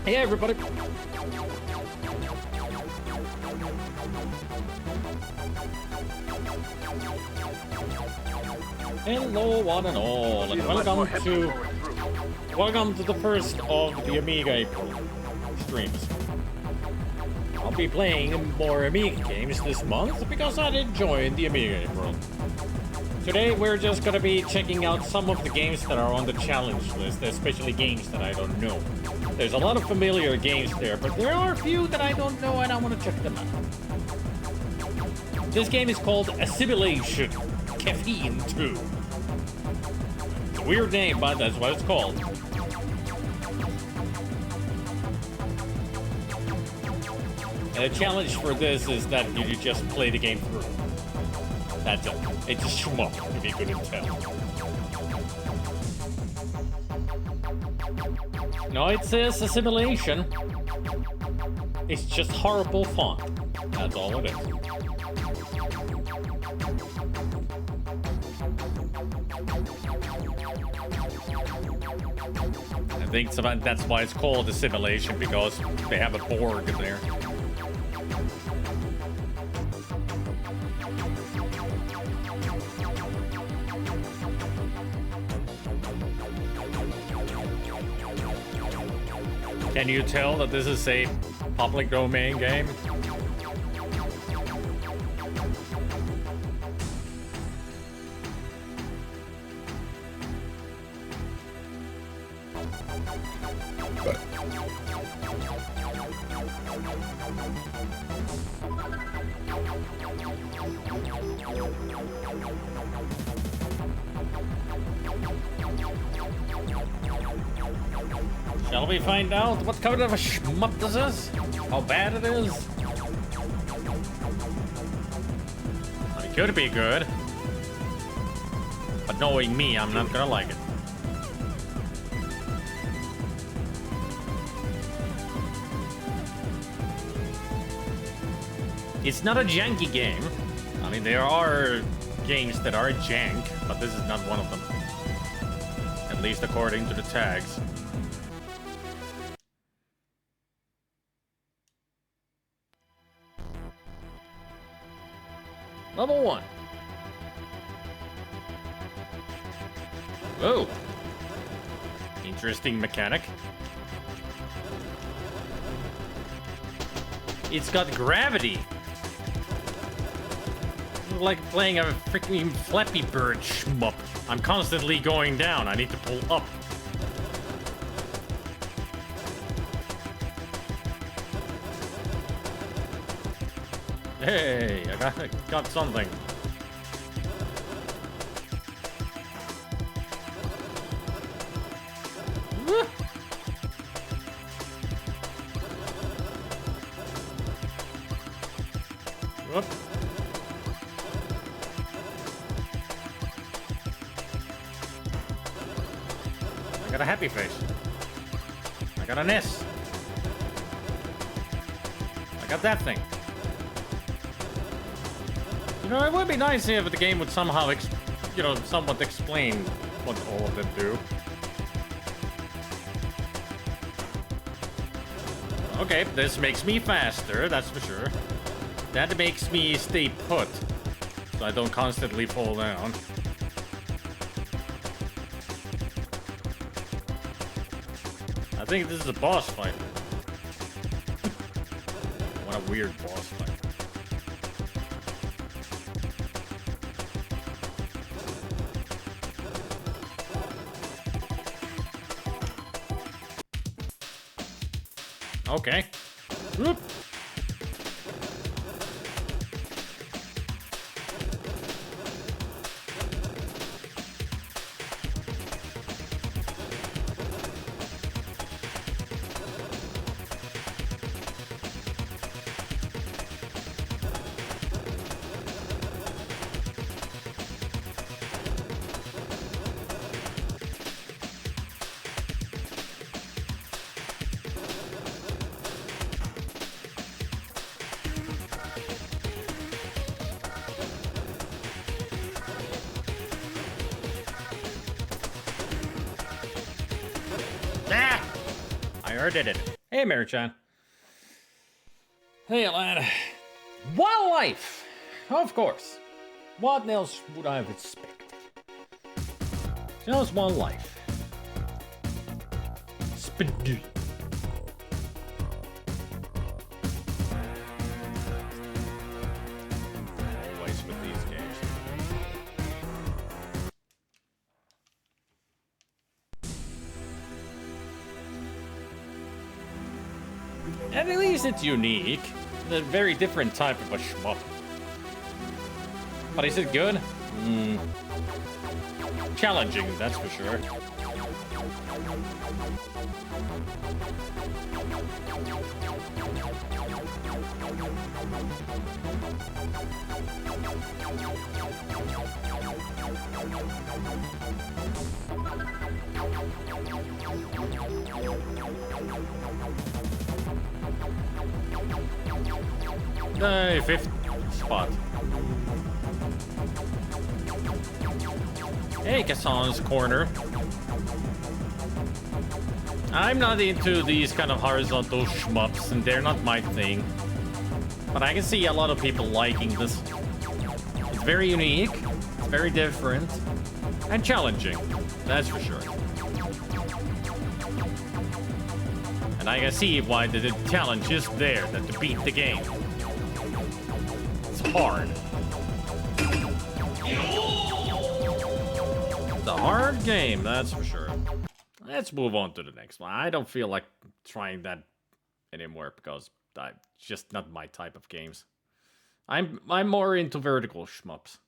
Hey everybody! Hello one and all, and welcome to the first of the Amiga April streams. I'll be playing more Amiga games this month because I did join the Amiga April. Today we're just gonna be checking out some of the games that are on the challenge list, especially games that I don't know. There's a lot of familiar games there, but there are a few that I don't know and I want to check them out. This game is called Assimilation Caffeine 2. It's a weird name, but that's what it's called. And the challenge for this is that you just play the game through. That's it. It's a shmup, if you couldn't tell. No, it says assimilation. It's just horrible font. That's all it is. I think that's why it's called assimilation, because they have a board in there. Can you tell that this is a public domain game? Shall we find out what kind of a shmup this is? How bad it is? It could be good. But knowing me, I'm not gonna like it. It's not a janky game. I mean, there are games that are jank, but this is not one of them. At least according to the tags. Level 1. Whoa. Interesting mechanic. It's got gravity. Like playing a freaking Flappy Bird shmup. I'm constantly going down. I need to pull up. Hey, I got something. Whoop. I got a happy face. I got an S. I got that thing. You know, it would be nice if the game would somehow, somewhat explain what all of them do. Okay, this makes me faster, that's for sure. That makes me stay put, so I don't constantly fall down. I think this is a boss fight. What a weird boss fight. Okay. Whoop. I already did it. Hey, Mary-chan. Hey, lad. Wildlife! Of course. What else would I have expected? Just one life. Spider. Always with these games. At least it's unique. It's a very different type of a shmup. But is it good? Challenging, that's for sure. The 5th spot. Hey, Kassan's Corner. I'm not into these kind of horizontal shmups, and they're not my thing. But I can see a lot of people liking this. It's very unique, it's very different, and challenging. That's for sure. And I can see why the challenge is there, that to beat the game. It's hard. It's a hard game, that's for sure. Let's move on to the next one. I don't feel like trying that anymore because it's just not my type of games. I'm more into vertical shmups.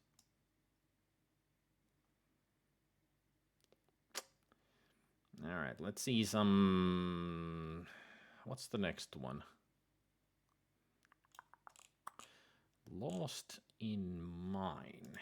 All right, let's see some. What's the next one? Lost in Mine.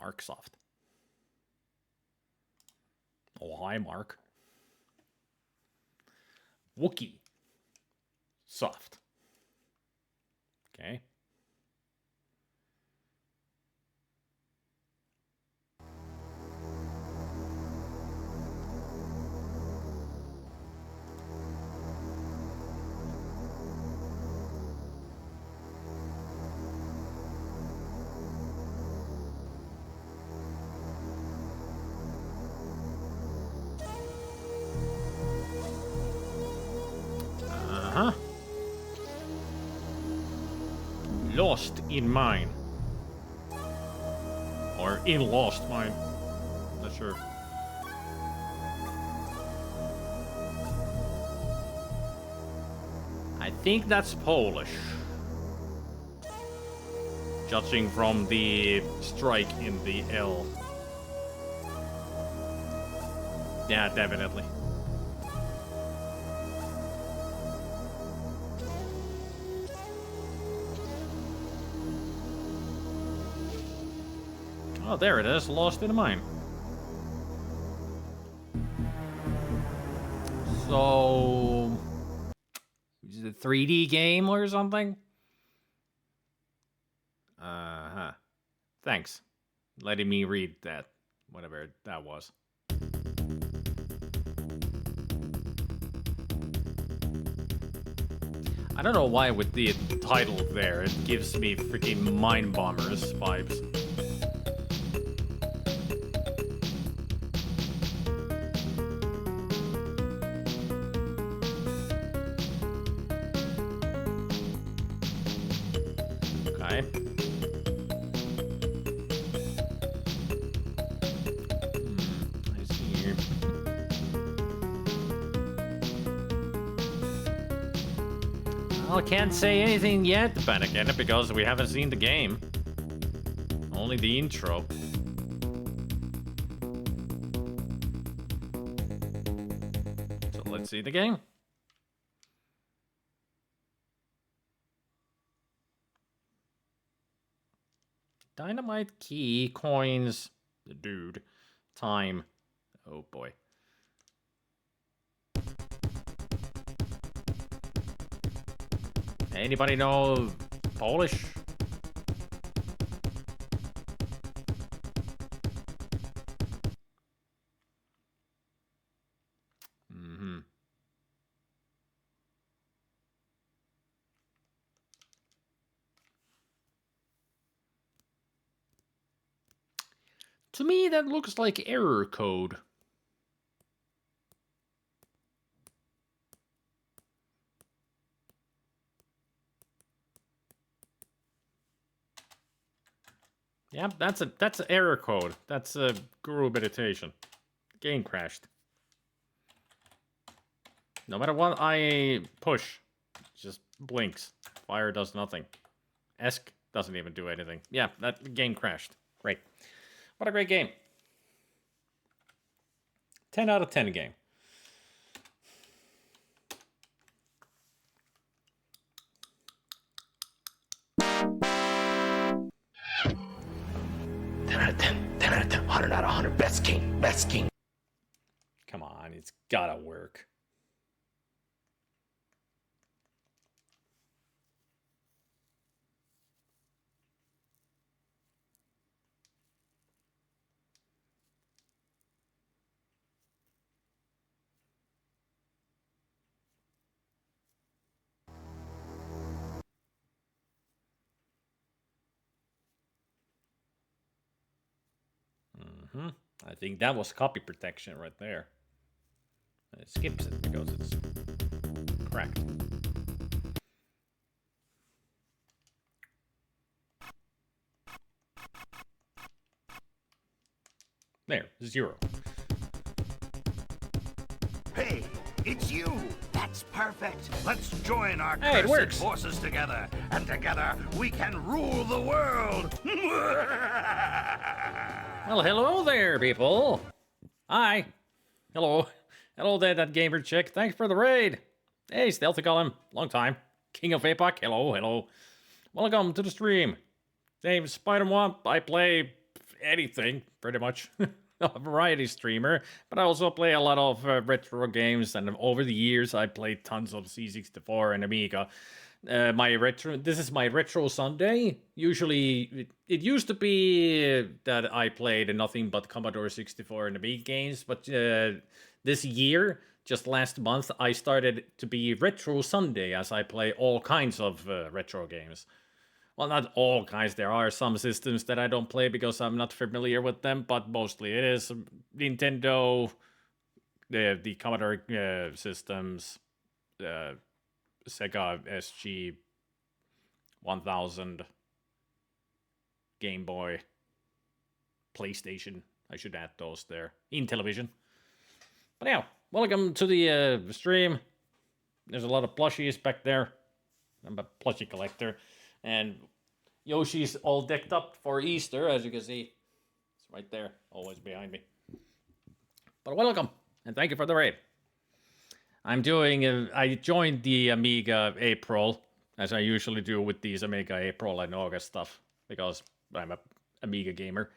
Marksoft. Oh, hi, Mark. Wookie. Soft. Okay. Uh-huh. Lost in Mine. Or in Lost Mine. Not sure. I think that's Polish. Judging from the strike in the L. Yeah, definitely. Oh, there it is. Lost in a Mine. So... is it a 3D game or something? Uh-huh. Thanks. Letting me read that. Whatever that was. I don't know why with the title there, it gives me freaking Mind Bombers vibes. Okay. I see here. Well, I can't say anything yet, then again, because we haven't seen the game. Only the intro. Let's see the game. Dynamite, key, coins, the dude, time. Oh boy. Anybody know Polish? To me, that looks like error code. Yeah, that's an error code. That's a guru meditation. Game crashed. No matter what I push, it just blinks. Fire does nothing. ESC doesn't even do anything. Yeah, that game crashed. Great. What a great game. 10 out of 10 game. Out of 10, 10 out of 10, 100 out of 100, best game, best game. Come on, it's gotta work. I think that was copy protection right there. It skips it because it's cracked. There, 0. Hey, it's you! That's perfect! Let's join our Hey, it cursed works. forces together, and together we can rule the world! Well, hello there, people. Hi. Hello. Hello there, that gamer chick. Thanks for the raid. Hey, Stealthy Golem. Long time. King of Apoc. Hello, hello. Welcome to the stream. Name's SpiderMwa. I play anything, pretty much. A variety streamer, but I also play a lot of retro games, and over the years I played tons of C64 and Amiga. This is my retro Sunday. Usually, it used to be that I played nothing but Commodore 64 and Amiga games, but this year, just last month, I started to be retro Sunday as I play all kinds of retro games. Well, not all kinds. There are some systems that I don't play because I'm not familiar with them, but mostly it is Nintendo, the Commodore systems, Sega SG 1000, Game Boy, PlayStation. I should add those there. Intellivision. But yeah, welcome to the stream. There's a lot of plushies back there. I'm a plushie collector. And Yoshi's all decked up for Easter, as you can see. It's right there, always behind me. But welcome, and thank you for the raid. I joined the Amiga April, as I usually do with these Amiga April and August stuff, because I'm a Amiga gamer.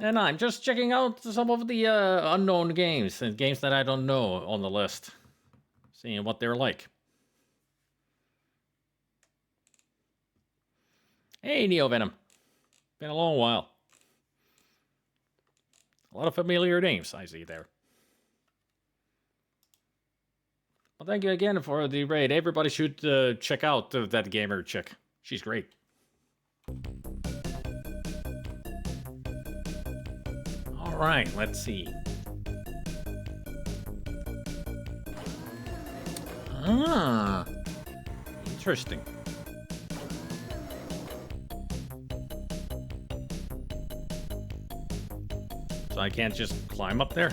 And I'm just checking out some of the unknown games, and games that I don't know on the list. Seeing what they're like. Hey, Neo Venom. Been a long while. A lot of familiar names I see there. Well, thank you again for the raid. Everybody should check out that gamer chick. She's great. All right, let's see. Ah, interesting. So I can't just climb up there?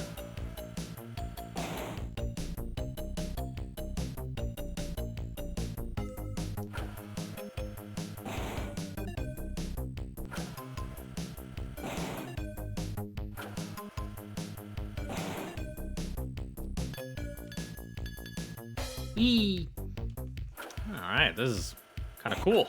E. Alright, this is kind of cool.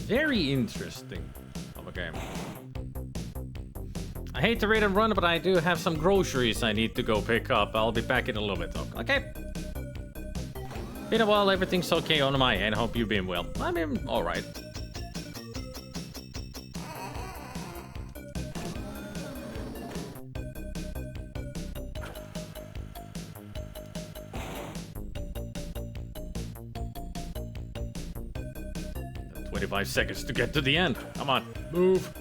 Very interesting of a game. I hate to read and run, but I do have some groceries I need to go pick up. I'll be back in a little bit, though. Okay. Been a while, everything's okay on my end. Hope you've been well. I mean, alright. "25 seconds to get to the end. Come on, move.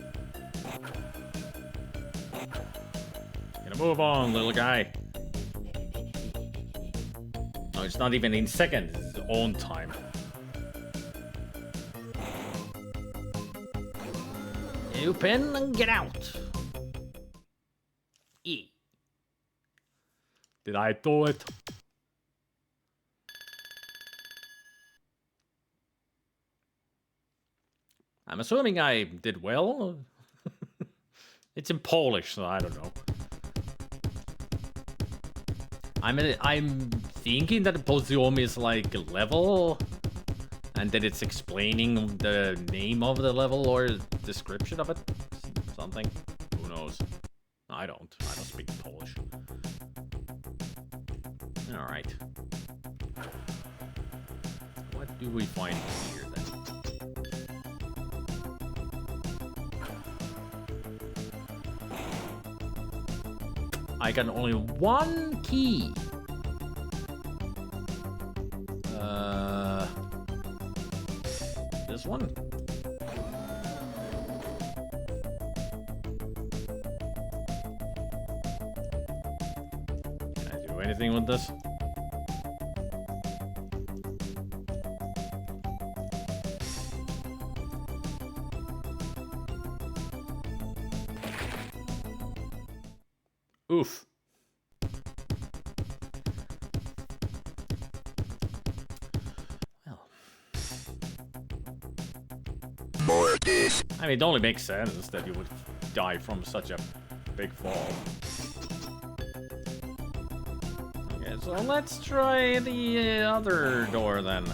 Gonna move on, little guy." No, it's not even in seconds, it's on time. Open and get out. E. Did I do it? I'm assuming I did well. It's in Polish, so I don't know. I'm thinking that the poziom is like a level, and that it's explaining the name of the level or description of it. Something. Who knows? I don't speak Polish. Alright. What do we find here then? I got only one key. This one. Can I do anything with this? Oof. Well. I mean, it only makes sense that you would die from such a big fall. Okay, so let's try the other door then.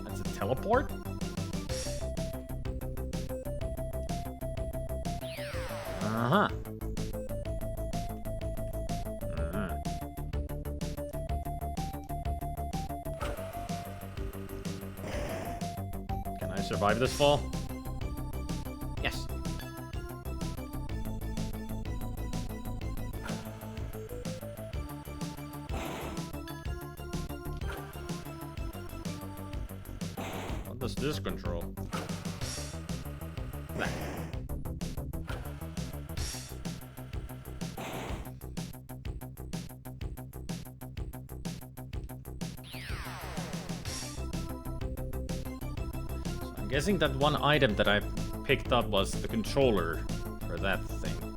That's a teleport? Uh-huh. Can I survive this fall? Yes. What does this control? Nah. I'm guessing that one item that I picked up was the controller for that thing.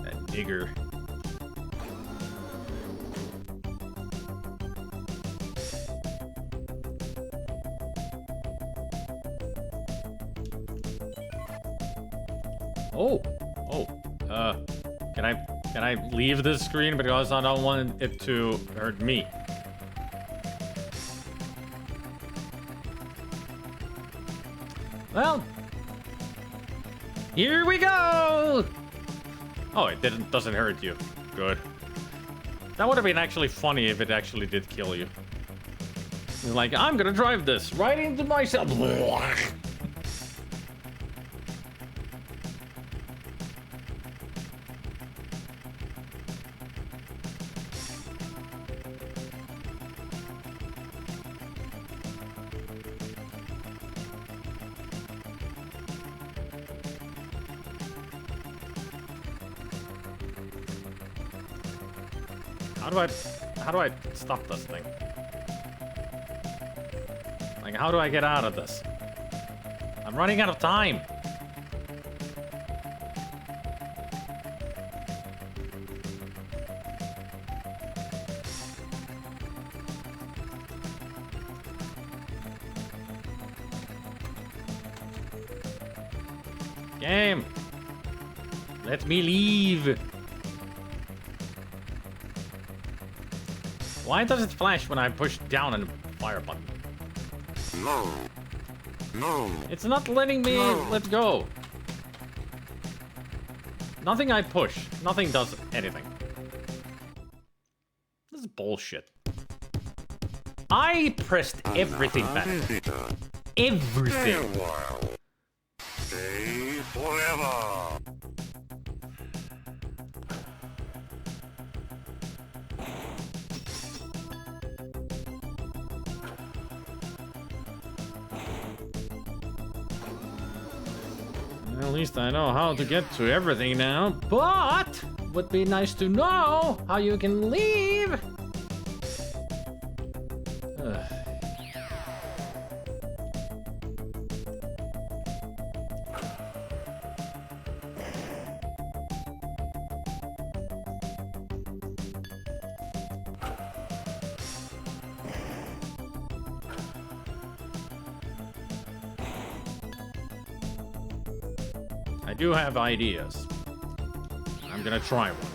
That nigger. Oh, can I leave this screen because I don't want it to hurt me? Well, here we go! Oh, it doesn't hurt you. Good. That would have been actually funny if it actually did kill you. It's like, I'm gonna drive this right into myself. How do I stop this thing? Like, how do I get out of this? I'm running out of time. Game. Let me leave. Why does it flash when I push down on the fire button? No. No. It's not letting me let go. Nothing I push. Nothing does anything. This is bullshit. I pressed everything back. Everything. Stay forever. At least I know how to get to everything now, but would be nice to know how you can leave. Ugh. I do have ideas. I'm gonna try one.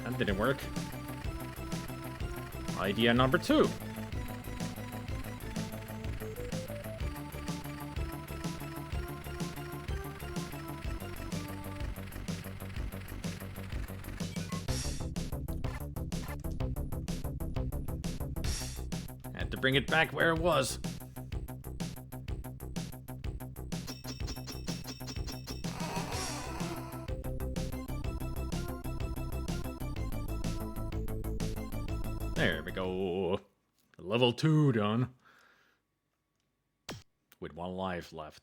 That didn't work. Idea number 2. Had to bring it back where it was. There we go. Level 2 done. With 1 life left.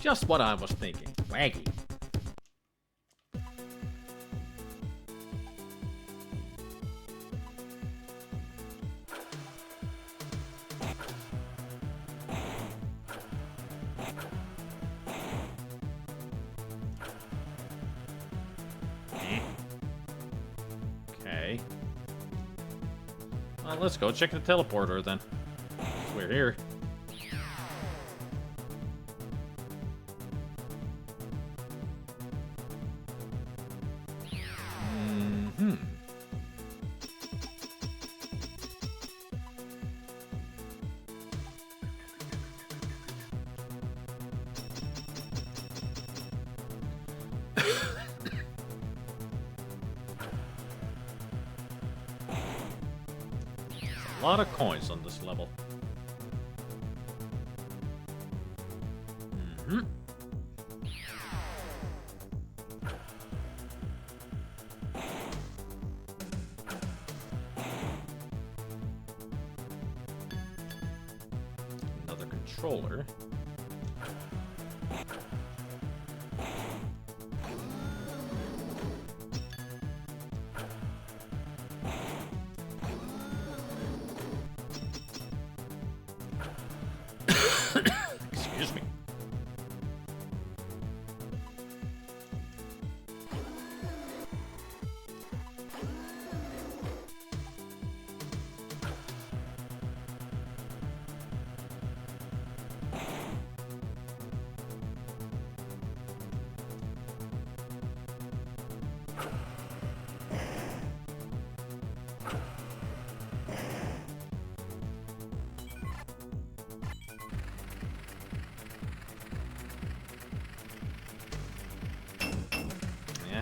Just what I was thinking. Waggy. Okay. Well, let's go check the teleporter then. We're here. A lot of coins on this level. Another controller. Excuse me.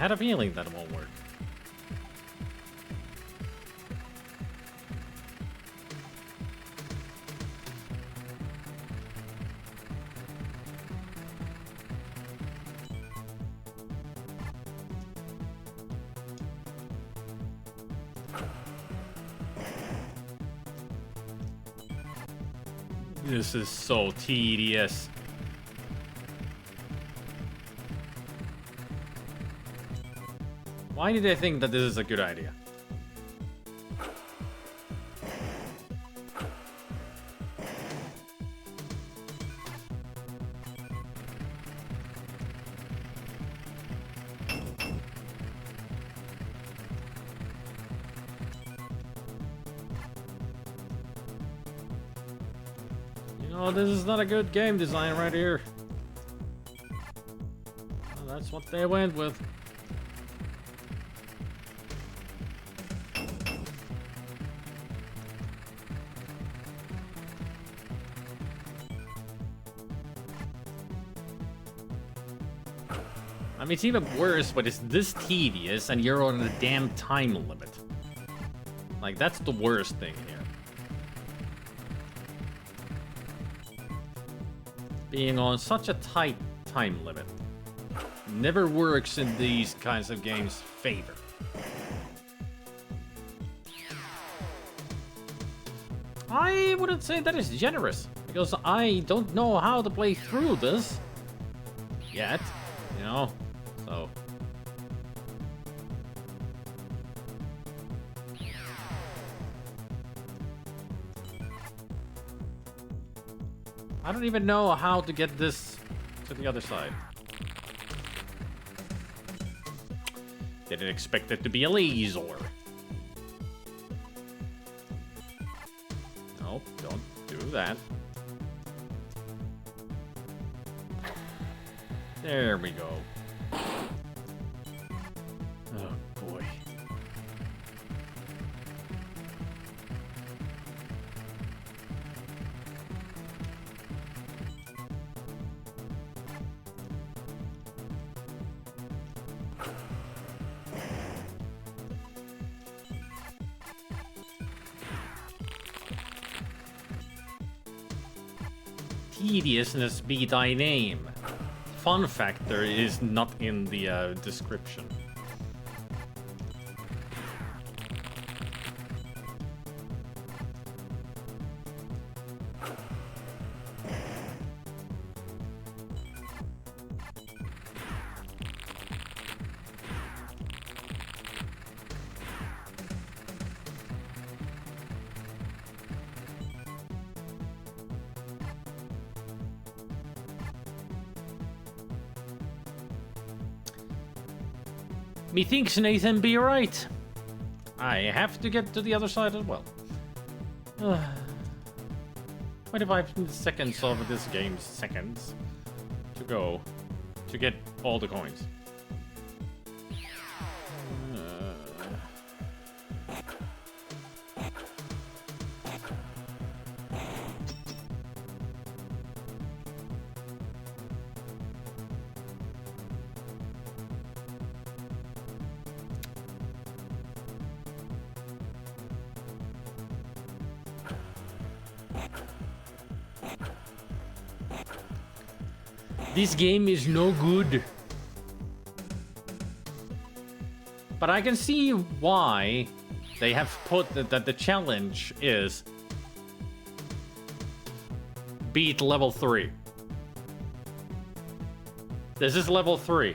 had a feeling that won't work. This is so tedious. Why did I think that this is a good idea? Oh, this is not a good game design right here. Well, that's what they went with. I mean, it's even worse, but it's this tedious and you're on a damn time limit. Like, that's the worst thing here. Being on such a tight time limit never works in these kinds of games' favor. I wouldn't say that is generous, because I don't know how to play through this yet, you know, so... I don't even know how to get this to the other side. Didn't expect it to be a laser. Nope, don't do that. There we go. Oh boy. Tediousness be thy name. Fun factor is not in the description. Methinks Nathan be right. I have to get to the other side as well. 25 seconds of this game's seconds to go to get all the coins. This game is no good. But I can see why they have put that the challenge is beat level 3. This is level 3.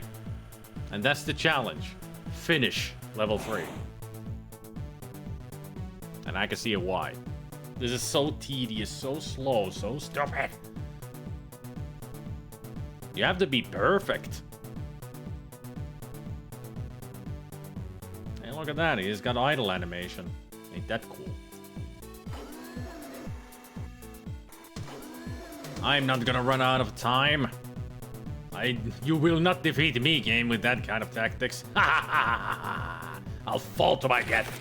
And that's the challenge. Finish level 3. And I can see why. This is so tedious, so slow, so stupid. You have to be perfect. Hey, look at that. He's got idle animation. Ain't that cool? I'm not gonna run out of time. You will not defeat me, game, with that kind of tactics. Ha ha ha ha! I'll fall to my death.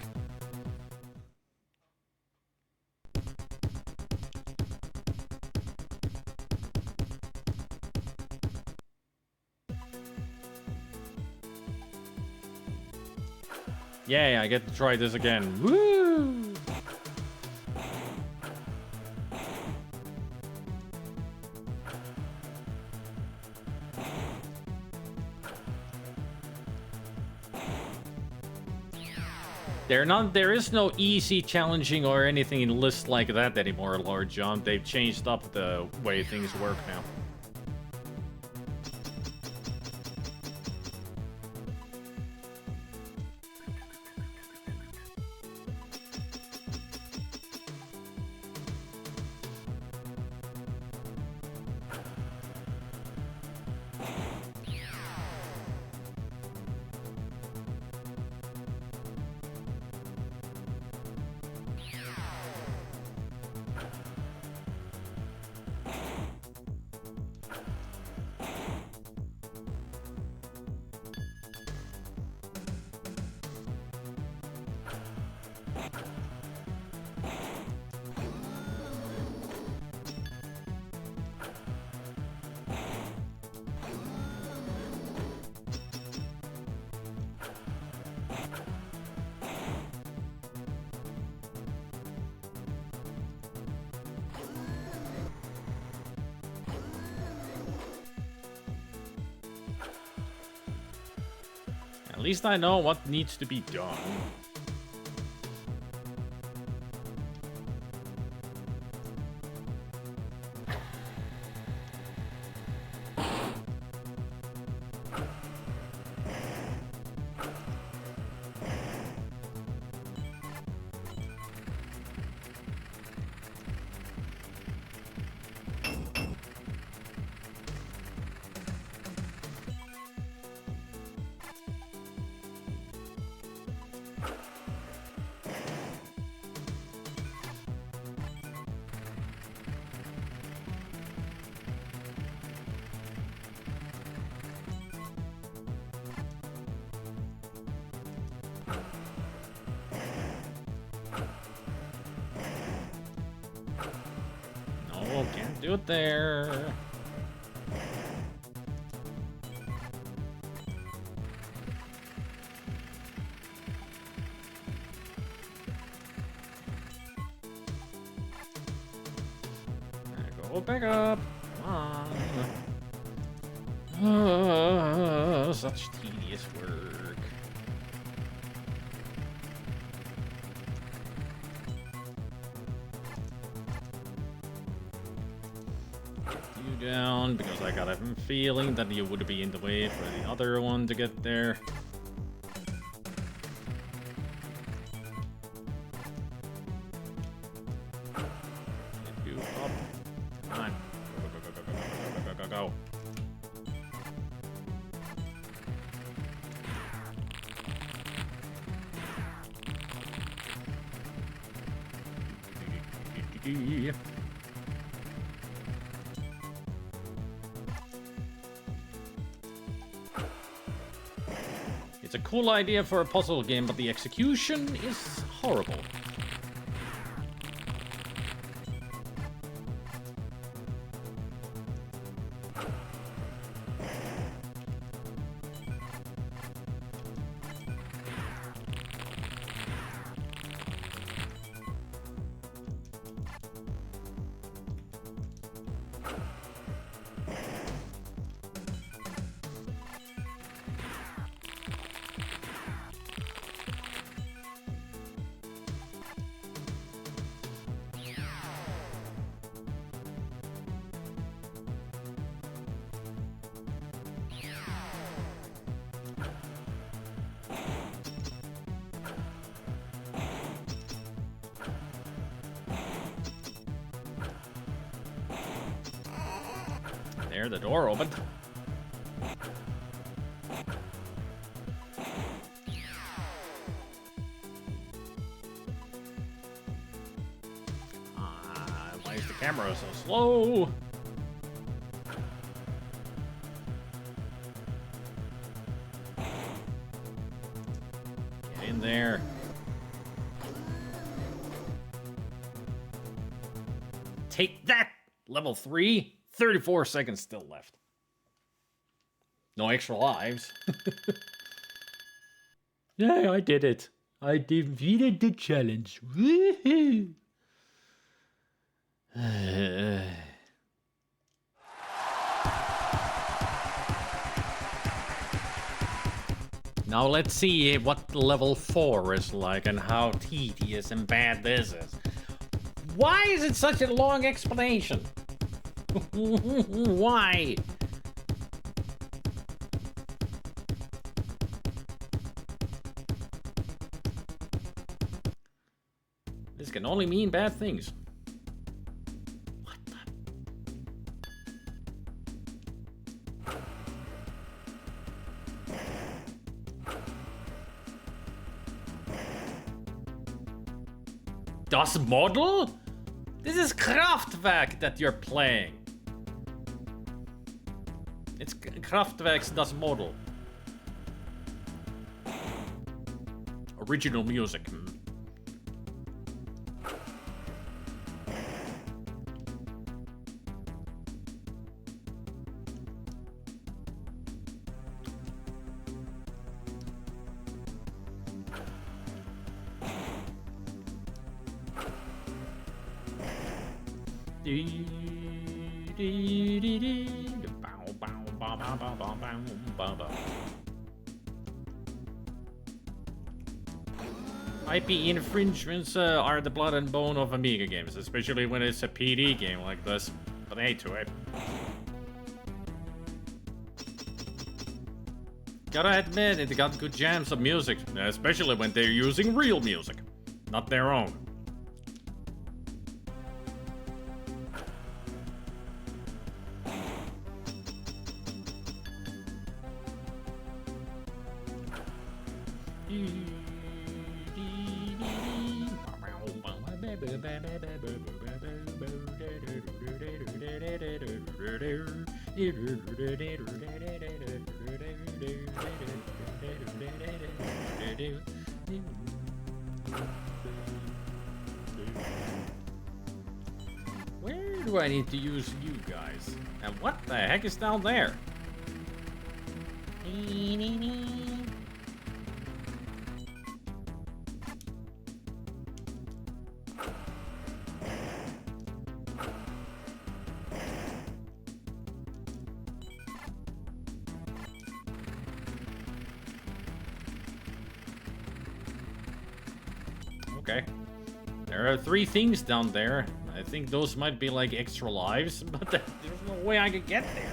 Yay, I get to try this again. Woo! There is no easy, challenging, or anything in lists like that anymore, Lord John. They've changed up the way things work now. At least I know what needs to be done. No, can't do it there. Go back up. Come on. Such tedious work. You down because I got a feeling that you would be in the way for the other one to get there. Get you up. Come on. Go. It's a cool idea for a puzzle game, but the execution is horrible. There, the door opened. Why is the camera so slow? Get in there. Take that! Level 3. 34 seconds still left. No extra lives. Yay, I did it. I defeated the challenge. Woohoo! Now let's see what level 4 is like and how tedious and bad this is. Why is it such a long explanation? Why? This can only mean bad things. What the? Das Model? This is Kraftwerk that you're playing. It's Kraftwerk's Das Model. Original music. IP infringements are the blood and bone of Amiga games, especially when it's a PD game like this. But hey to it. Gotta admit, it got good jams of music, especially when they're using real music, not their own. Where do I need to use you guys? And what the heck is down there? Okay. There are 3 things down there. I think those might be like extra lives, but there's no way I could get there.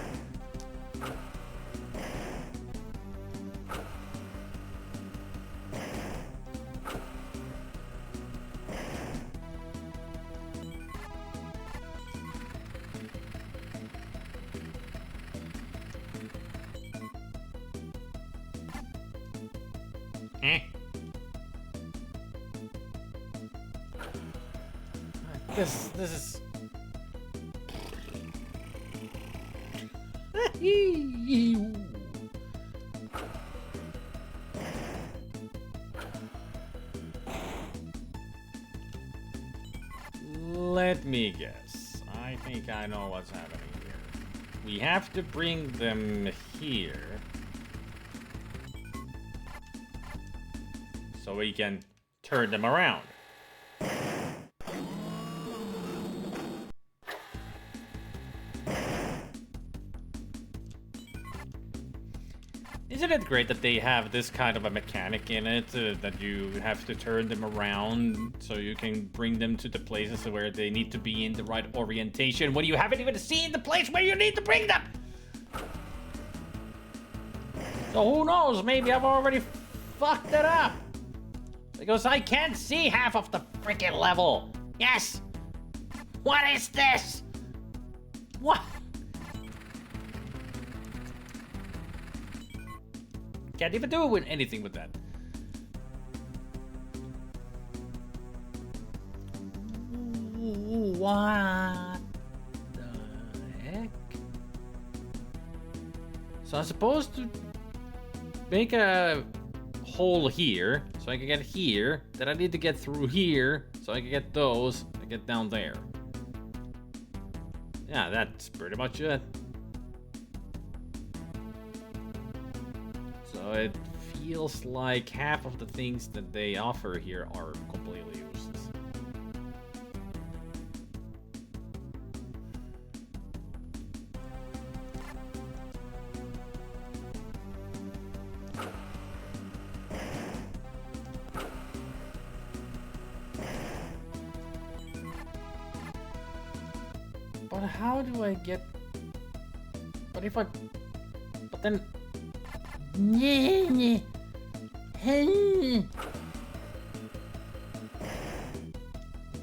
This is... Let me guess. I think I know what's happening here. We have to bring them here. So we can turn them around. Isn't it great that they have this kind of a mechanic in it, that you have to turn them around so you can bring them to the places where they need to be in the right orientation when you haven't even seen the place where you need to bring them? So who knows, maybe I've already fucked it up. Because I can't see half of the freaking level. Yes! What is this? What? Can't even do anything with that. Ooh, what the heck? So I'm supposed to make a hole here, so I can get here. Then I need to get through here, so I can get those and get down there. Yeah, that's pretty much it. So So it feels like half of the things that they offer here are completely useless. But how do I get... But if I... But then...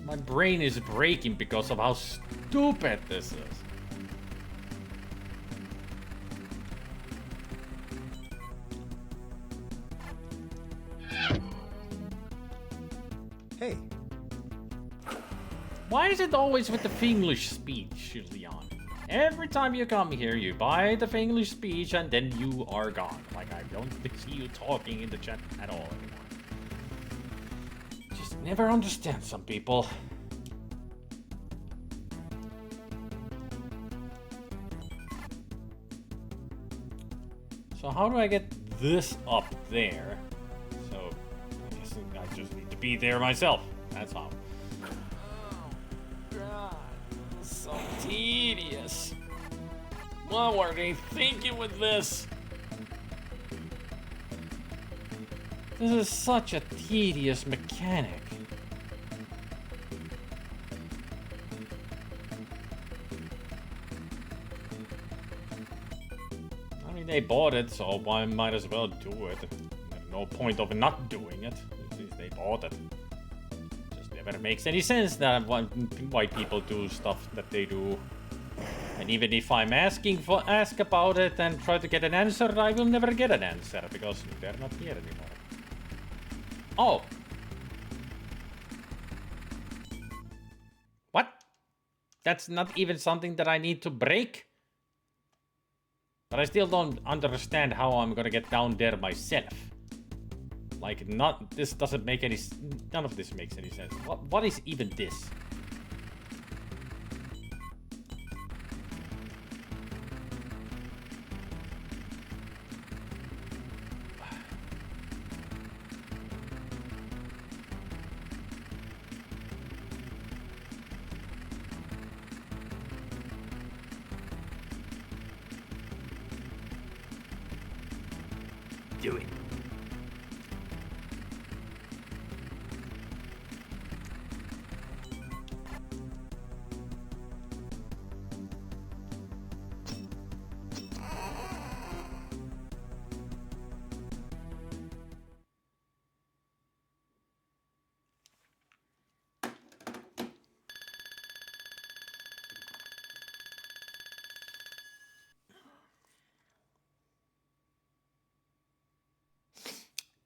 My brain is breaking because of how stupid this is. Hey. Why is it always with the Finglish speech, Leon? Every time you come here, you buy the Finglish speech and then you are gone. Like, I don't see you talking in the chat at all anymore. Just never understand some people. So how do I get this up there? So, I guess I just need to be there myself. That's how. God, so tedious. What were they thinking with this? This is such a tedious mechanic. I mean, they bought it, so I might as well do it. There's no point of not doing it. They bought it. Never makes any sense that white people do stuff that they do. And even if I'm ask about it and try to get an answer, I will never get an answer because they're not here anymore. Oh. What? That's not even something that I need to break? But I still don't understand how I'm gonna get down there myself. Like, this doesn't make any... None of this makes any sense. What is even this? Do it.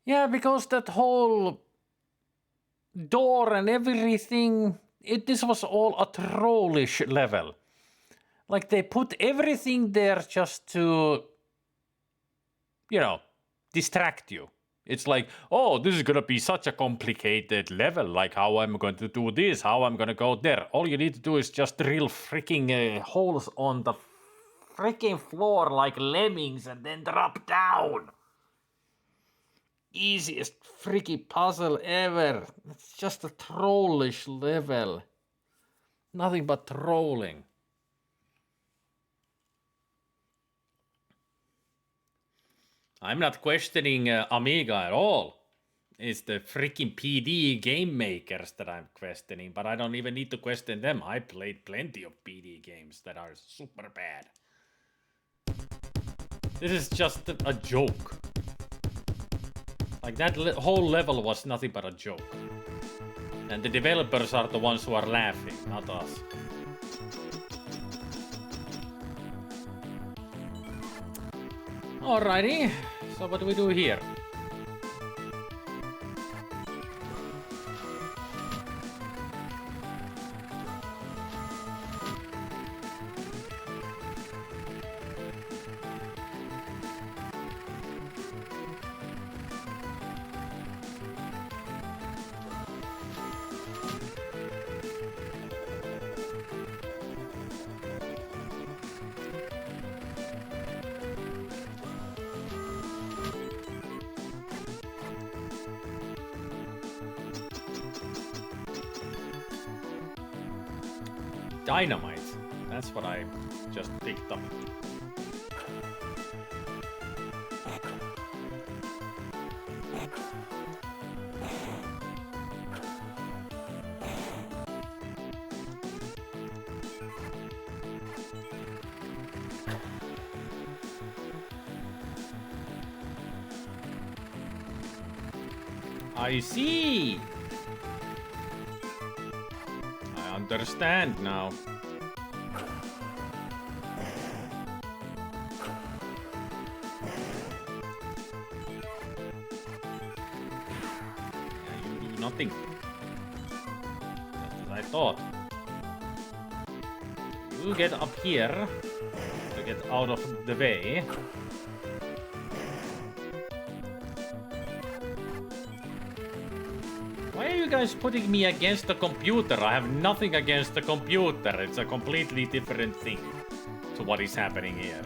Yeah, because that whole door and everything, this was all a trollish level. Like, they put everything there just to, you know, distract you. It's like, oh, this is gonna be such a complicated level, like how I'm going to do this, how I'm gonna go there. All you need to do is just drill freaking holes on the freaking floor like lemmings and then drop down. Easiest freaky puzzle ever. It's just a trollish level. Nothing but trolling. I'm not questioning Amiga at all. It's the freaking PD game makers that I'm questioning, but I don't even need to question them. I played plenty of PD games that are super bad. This is just a joke. Like, that whole level was nothing but a joke. And the developers are the ones who are laughing, not us. Alrighty, so what do we do here? dynamite. That's what I just picked up. I see. I understand now. Yeah, you do nothing. Just as I thought. You get up here to get out of the way. Why are you guys putting me against the computer? I have nothing against the computer. It's a completely different thing to what is happening here.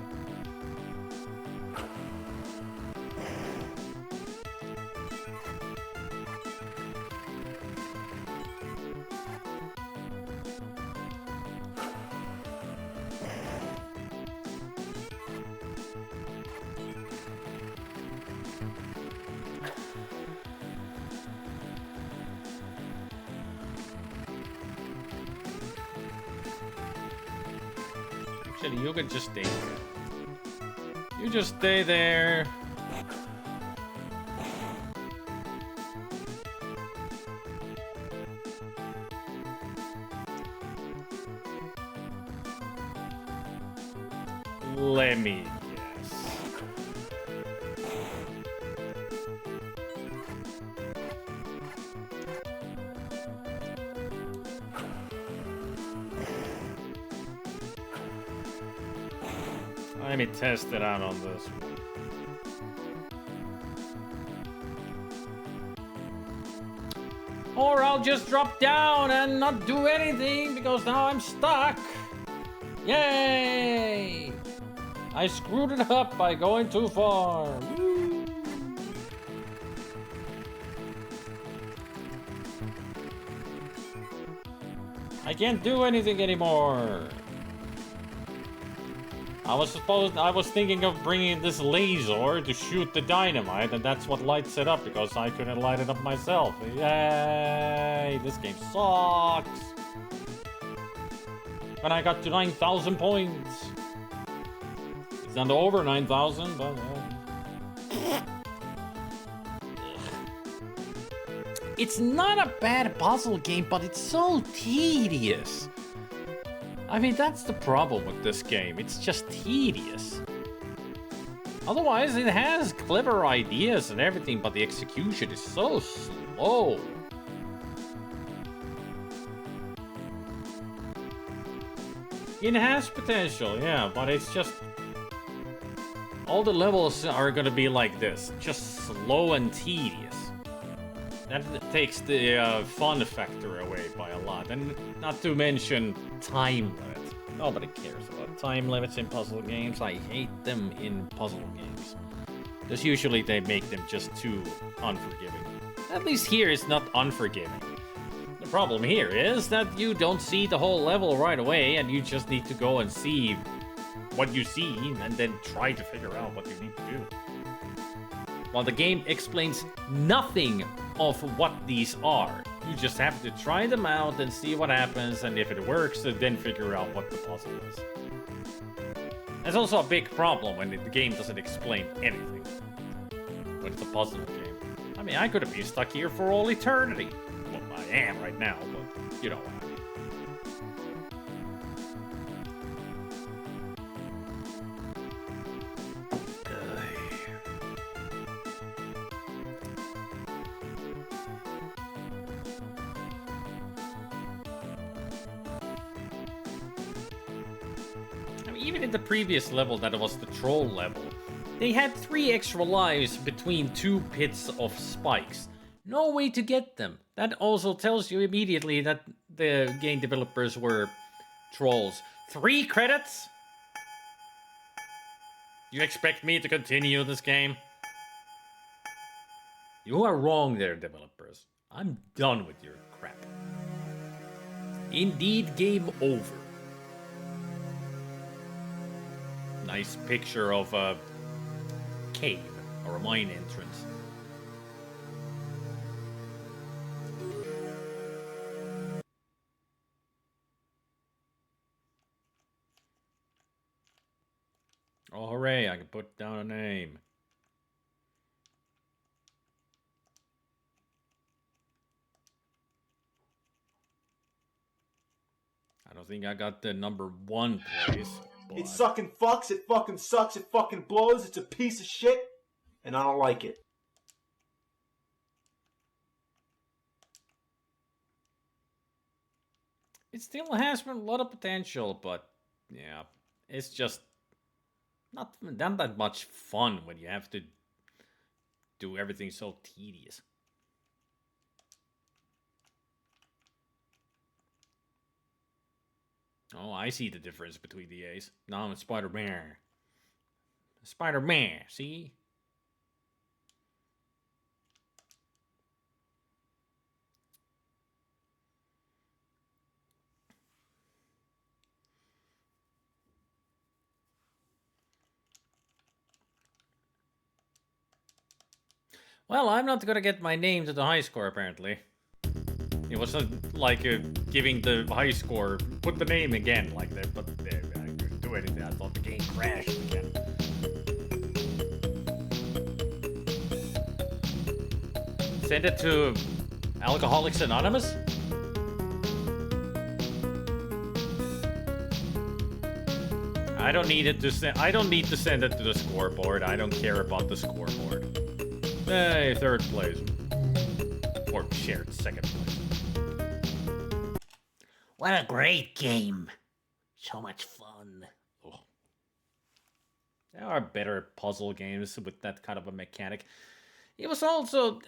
Actually, you can just stay there. You just stay there. Let me guess. Let me test it out on this one. Or I'll just drop down and not do anything because now I'm stuck. Yay! I screwed it up by going too far. Woo. I can't do anything anymore. I was thinking of bringing this laser to shoot the dynamite, and that's what lights it up because I couldn't light it up myself. Yay! This game sucks. When I got to 9,000 points. It's not over 9,000, but it's not a bad puzzle game, but it's so tedious. I mean, that's the problem with this game. It's just tedious. Otherwise, it has clever ideas and everything, but the execution is so slow. It has potential, yeah, but it's just... all the levels are gonna be like this. Just slow and tedious. That takes the fun factor away by a lot. And not to mention time limits. Nobody cares about time limits in puzzle games. I hate them in puzzle games. Because usually they make them just too unforgiving. At least here it's not unforgiving. The problem here is that you don't see the whole level right away and you just need to go and see what you see and then try to figure out what you need to do. While the game explains nothing of what these are. You just have to try them out and see what happens, and if it works, then figure out what the puzzle is. That's also a big problem when the game doesn't explain anything. But it's a puzzle game. I mean, I could have been stuck here for all eternity. Well, I am right now, but you know what I mean. Even in the previous level, that was the troll level, they had 3 extra lives between 2 pits of spikes. No way to get them. That also tells you immediately that the game developers were trolls. 3 credits? You expect me to continue this game? You are wrong there, developers. I'm done with your crap. Indeed, game over. nice picture of a cave or a mine entrance. Oh, hooray, I can put down a name. I don't think I got the number 1 place. But... It sucking fucks, it fucking sucks, it fucking blows, it's a piece of shit, and I don't like it. It still has a lot of potential, but yeah, it's just not that much fun when you have to do everything so tedious. Oh, I see the difference between the A's. Now I'm SpiderMwa. SpiderMwa, see? Well, I'm not gonna get my name to the high score, apparently. It wasn't like giving the high score, put the name again, like that, but I couldn't do anything. I thought the game crashed again. Send it to Alcoholics Anonymous? I don't need it to send. I don't need to send it to the scoreboard. I don't care about the scoreboard. Hey, 3rd place. Or shared 2nd place. What a great game. So much fun. Oh. There are better puzzle games with that kind of a mechanic. It was also,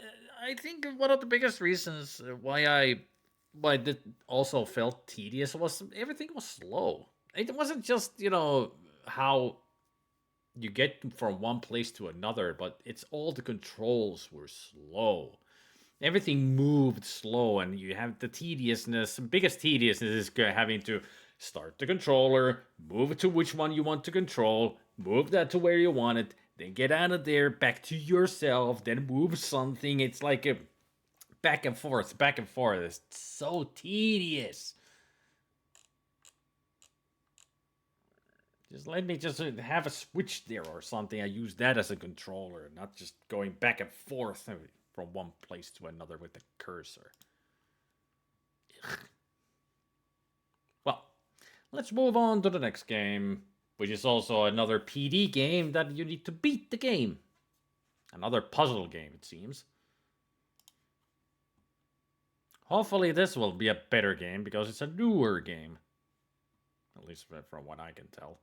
I think, one of the biggest reasons why it also felt tedious was everything was slow. It wasn't just, you know, how you get from one place to another, but it's all the controls were slow. Everything moved slow, and you have the tediousness. The biggest tediousness is having to start the controller, move it to which one you want to control, move that to where you want it, then get out of there, back to yourself, then move something. It's like a back and forth, back and forth. It's so tedious. Just let me just have a switch there or something. I use that as a controller, not just going back and forth from one place to another with the cursor. Well, let's move on to the next game, which is also another PD game that you need to beat the game. Another puzzle game, it seems. Hopefully this will be a better game because it's a newer game. At least from what I can tell.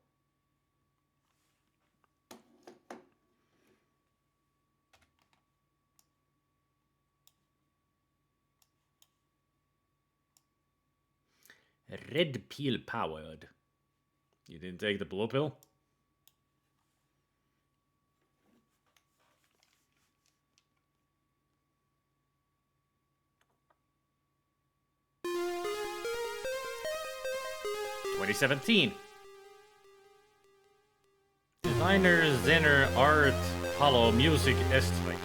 Red pill powered. You didn't take the blue pill? (2017). Designer Zenner Art Hollow Music Estling.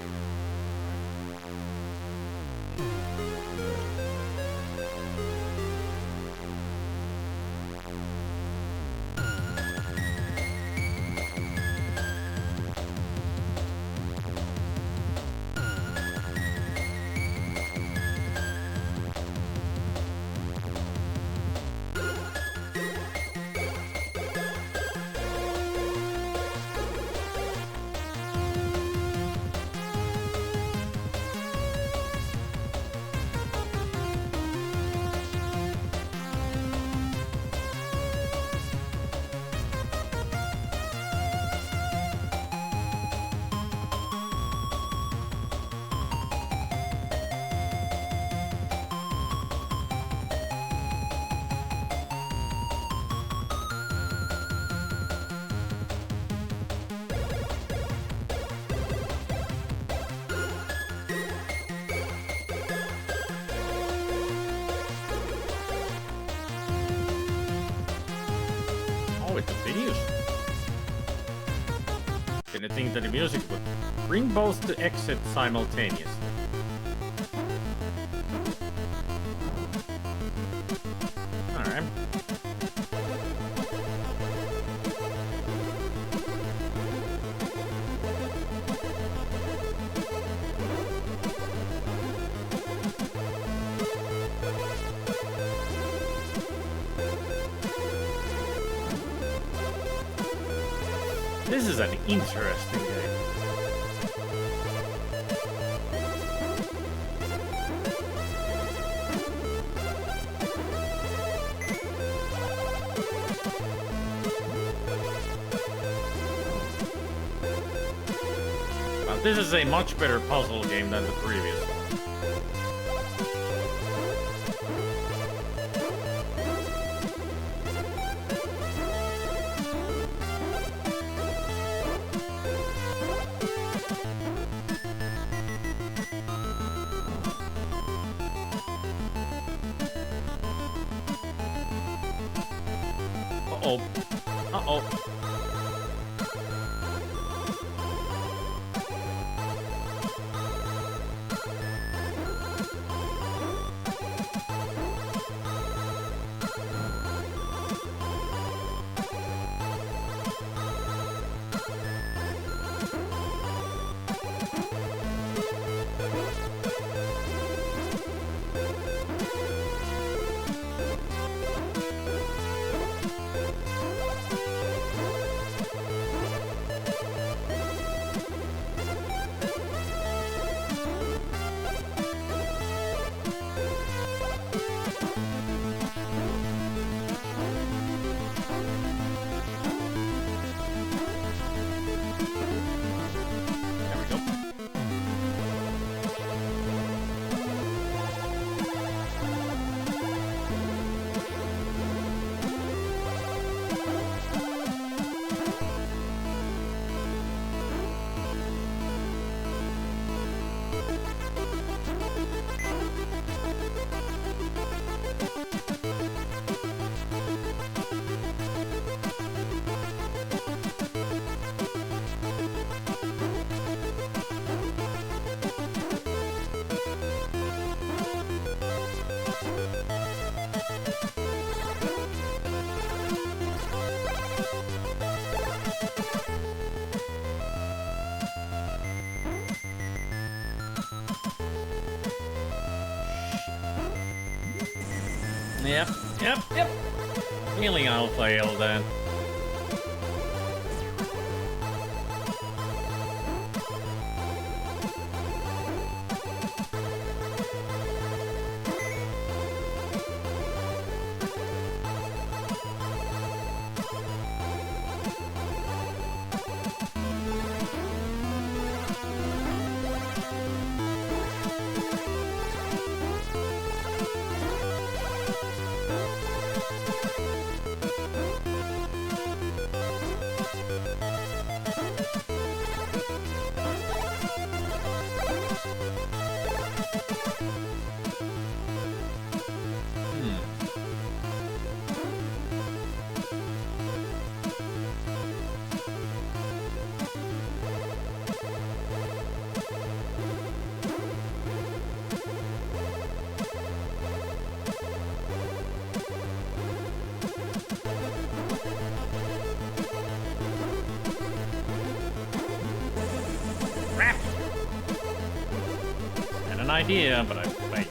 think that the music would bring both to exit simultaneously. Alright. This is an interesting game. Now, this is a much better puzzle game than the previous one. Uh-oh. Uh-oh. Yep. Feeling I'll fail then. Idea, but I wait.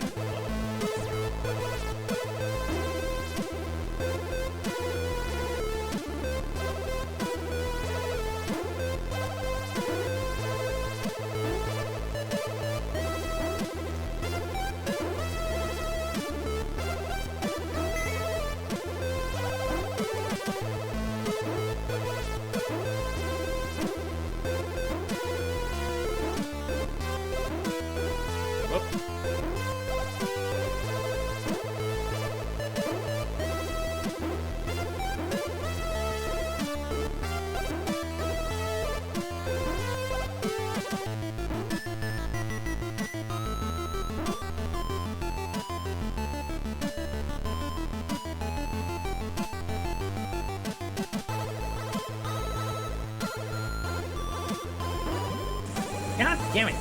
Damn it.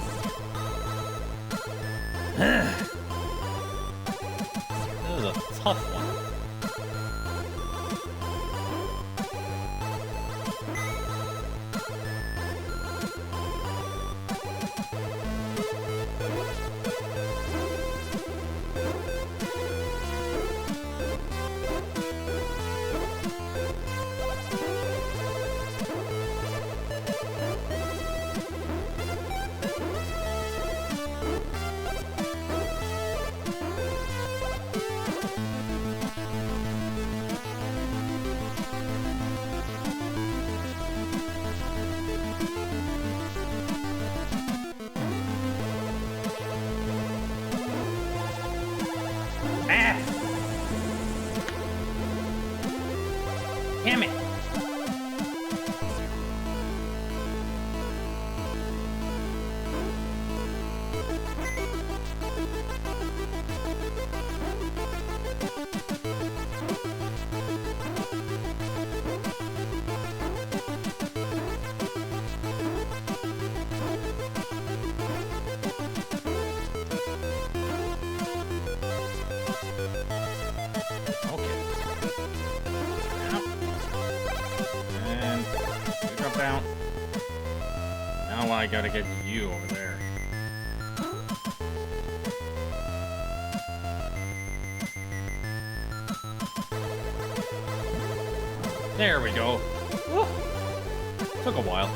This is a tough one. Damn it. Down. Now I gotta get you over there. There we go. Woo. Took a while.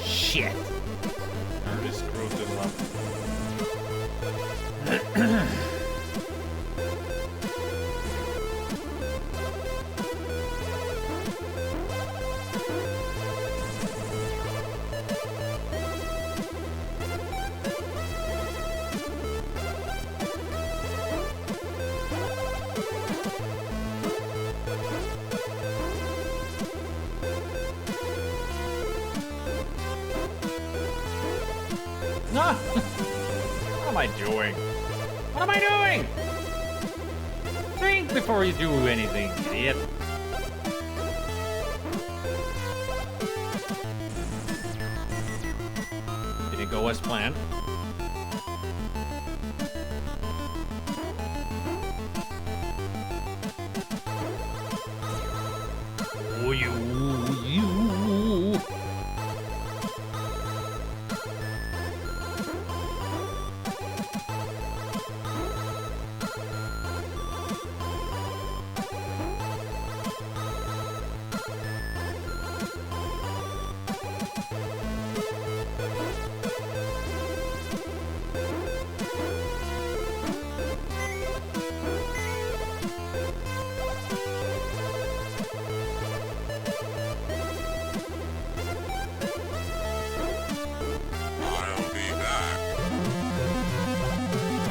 Shit. I already screwed this up. No! What am I doing? What am I doing? Think before you do anything, idiot. Didn't go as planned. Oh, you.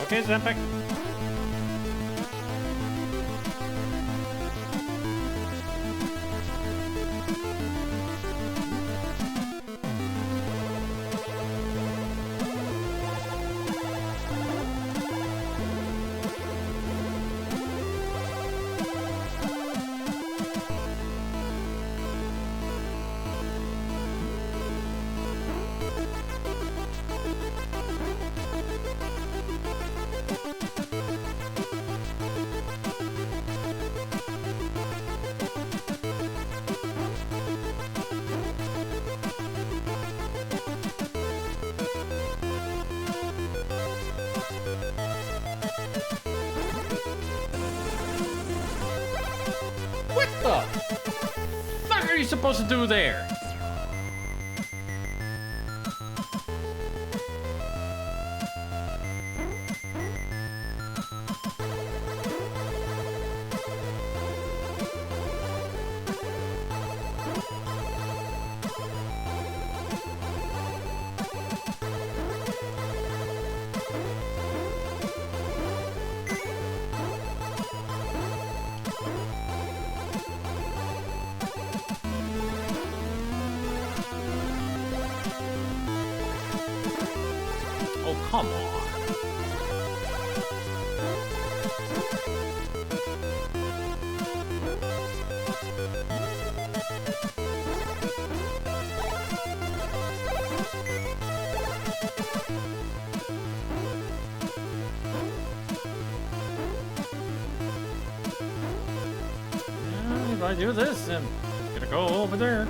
Okay, Zempic. you supposed to do there? Oh, come on. If I do this, then I'm gonna go over there.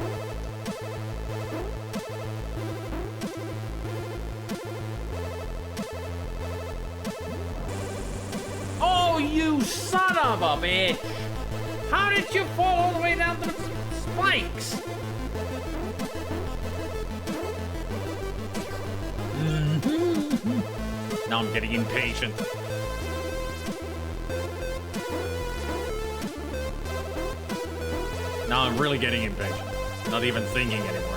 Oh, you son of a bitch! How did you fall all the way down to the spikes? Now I'm getting impatient. Now I'm really getting impatient. Not even thinking anymore.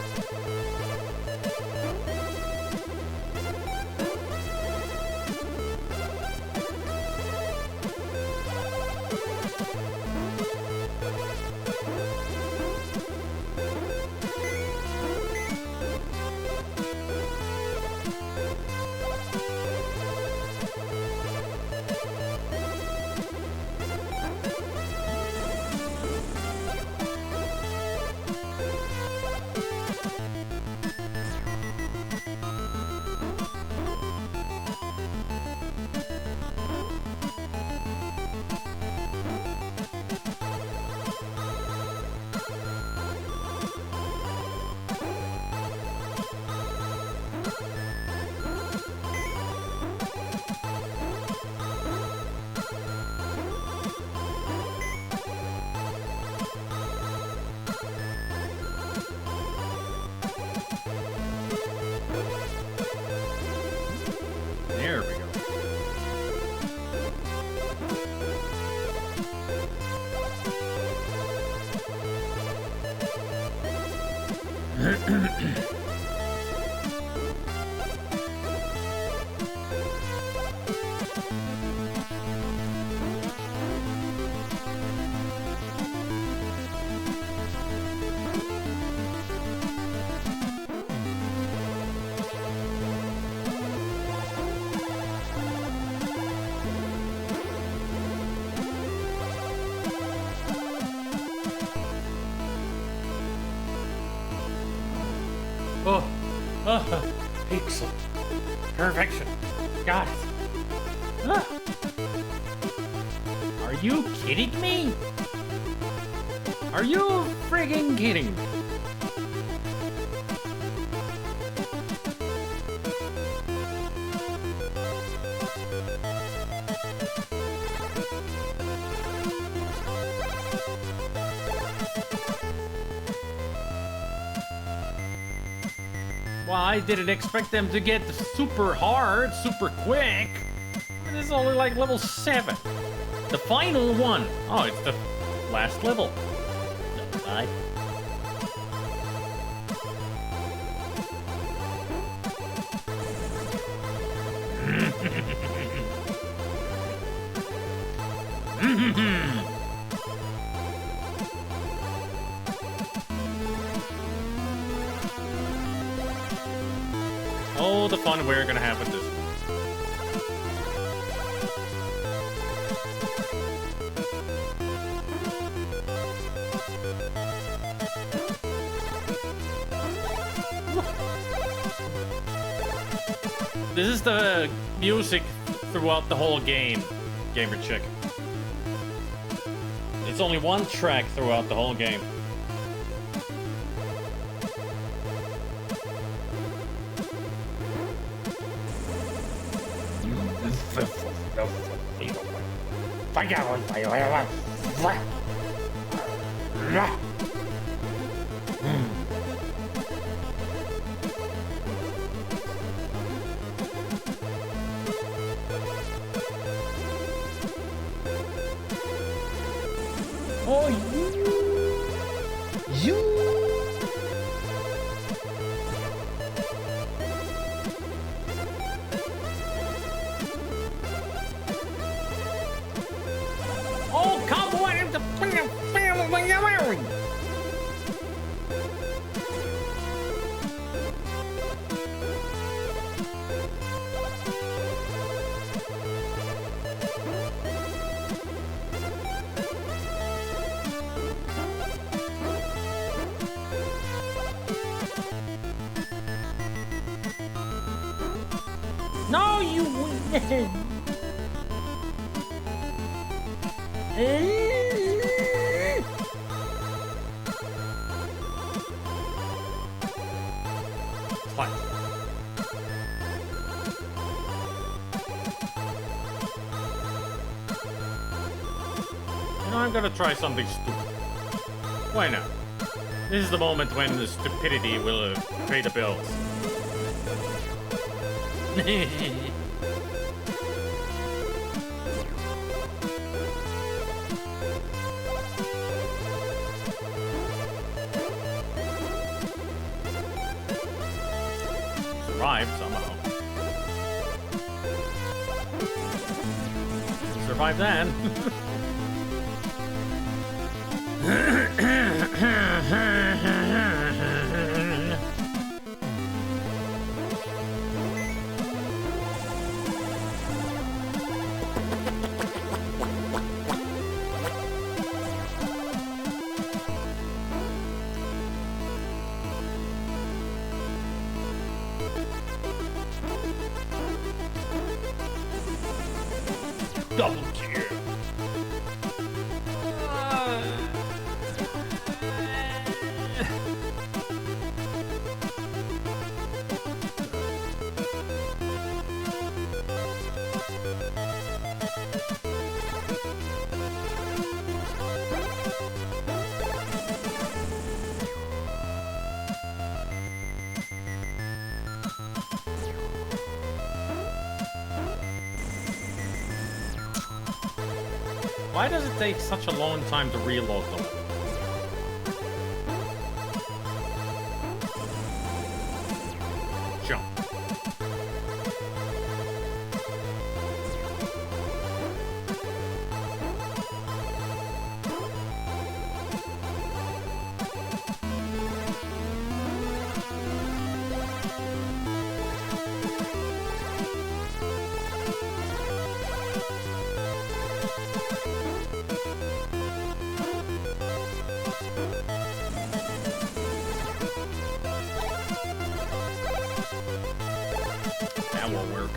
There we go. Pixel. Perfection. Got it. Are you kidding me? Are you friggin' kidding me? Well, I didn't expect them to get super hard, super quick. This is only like level 7. The final one. Oh, it's the last level. Level 5. Oh, the fun we're gonna have with this. This is the music throughout the whole game, Gamer Chick. It's only one track throughout the whole game. Oh, you. Oh, cowboy! No, you win. What? You know, I'm gonna try something stupid. Why not? This is the moment when the stupidity will pay the bills. Survived somehow. Survived then. Double kill. Why does it take such a long time to reload them? Jump. That won't work.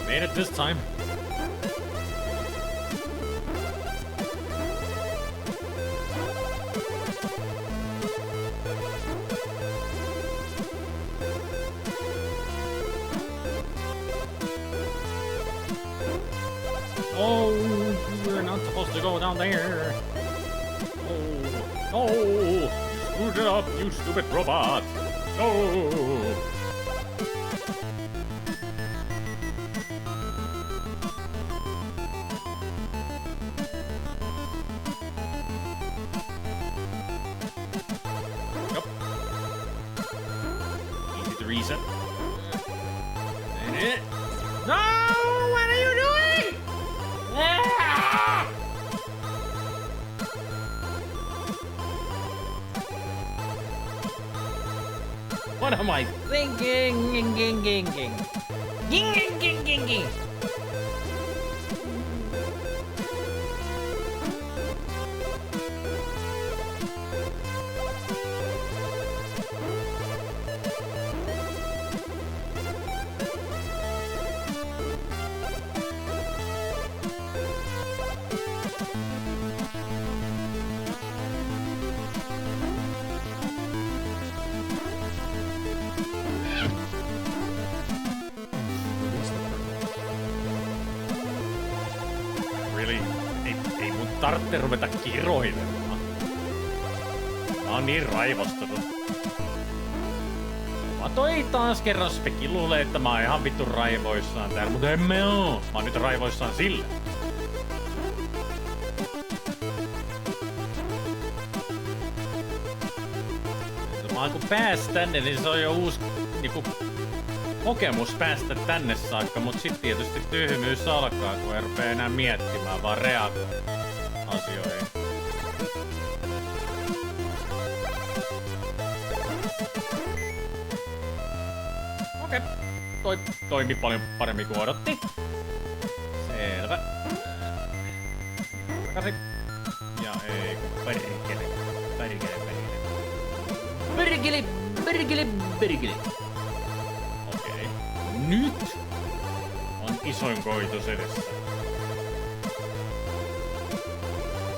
Made it this time. Oh, you're not supposed to go down there. Oh, no, you screwed it up, you stupid robot. No. Reset. And it. No! What are you doing? Ah! What am I thinking? Ging, ging, ging, ging. Ging, ging, ging, ging, ging. tarvitse ruveta kiroilemaan. Mä oon niin raivostunut. Mä toi taas kerran Spekki luulee, että mä oon ihan vittu raivoissaan täällä, mutta en mä oo. Mä oon nyt raivoissaan sille. Vaan kun pääs tänne, niin se on jo uusi niinku kokemus päästä tänne saakka, mut sit tietysti tyhmyys alkaa, kun ei rupee enää miettimään, vaan reagoi asioihin. Okei, toi toimi paljon paremmin kuin odotti. Selvä. Takaisin. Ja ei kun perkele. Perkele. Okei. Nyt on isoin koitos edessä.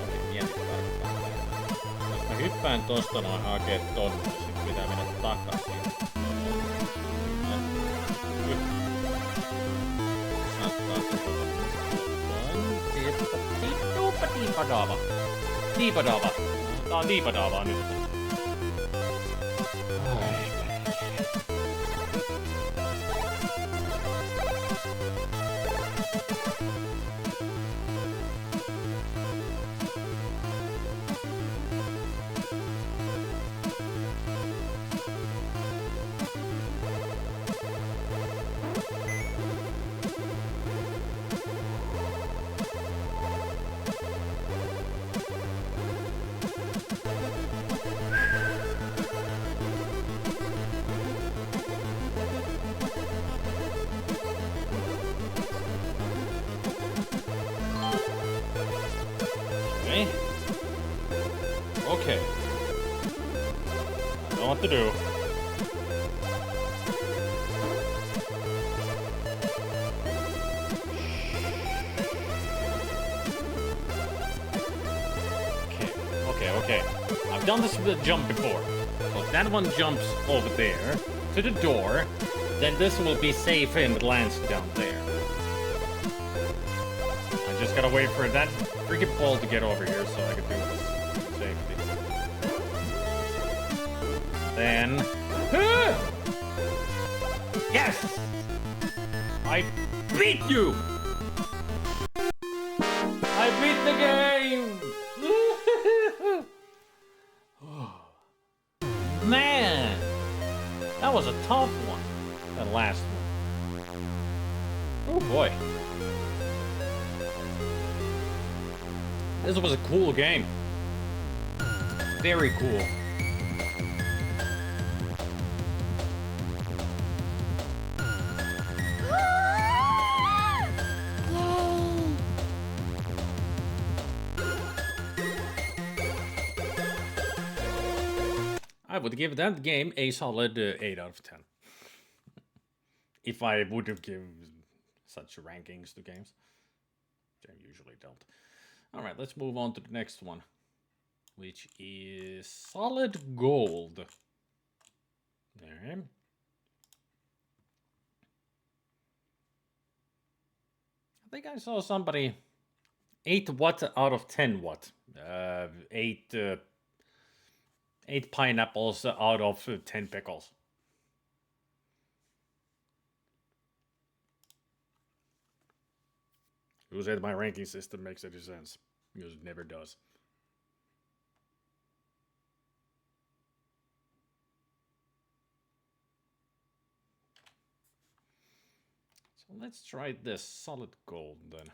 Okei, mietin tarkkaan. Jos mä hyppään tosta noin hakee tonne, sit pitää mennä takaisin. Diipadaava. Tää on diipadaavaa nyt. Okay. I know what to do. Okay. I've done this jump before. So that one jumps over there to the door. Then this will be safe and lands down there. I just gotta wait for that freaking ball to get over here so I can do this. Safety. Then... Yes! I beat you! I beat the game! Man! That was a tough one. That last one. Oh boy. This was a cool game. Very cool. I would give that game a solid 8 out of 10. If I would have given such rankings to games. Which I usually don't. Alright, let's move on to the next one. Which is Solid Gold. There. I think I saw somebody 8 watt out of 10 watt. 8 pineapples out of 10 pickles. Who said my ranking system makes any sense? Because it never does. So let's try this Solid Gold then.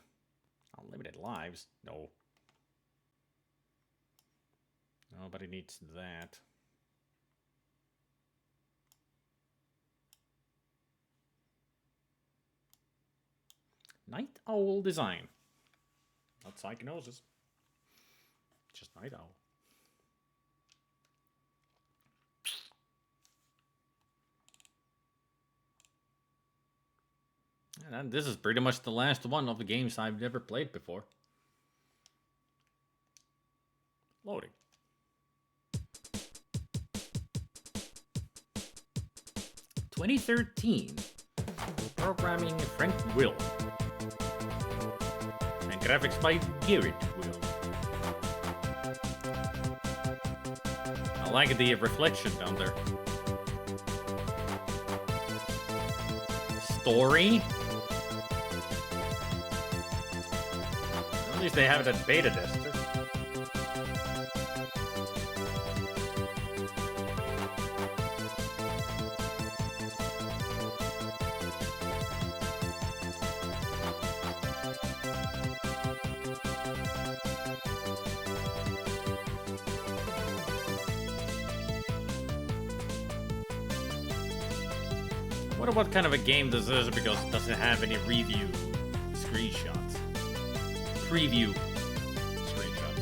Unlimited lives? No. Nobody needs that. Night Owl design. Not Psychnosis. Just Night Owl. And this is pretty much the last one of the games I've never played before. Loading. (2013). Programming Frank Will. And graphics by Garrett Will. like the reflection down there. Story? At least they have it at beta tester. I wonder what kind of a game this is because it doesn't have any review screenshots. Preview screenshots.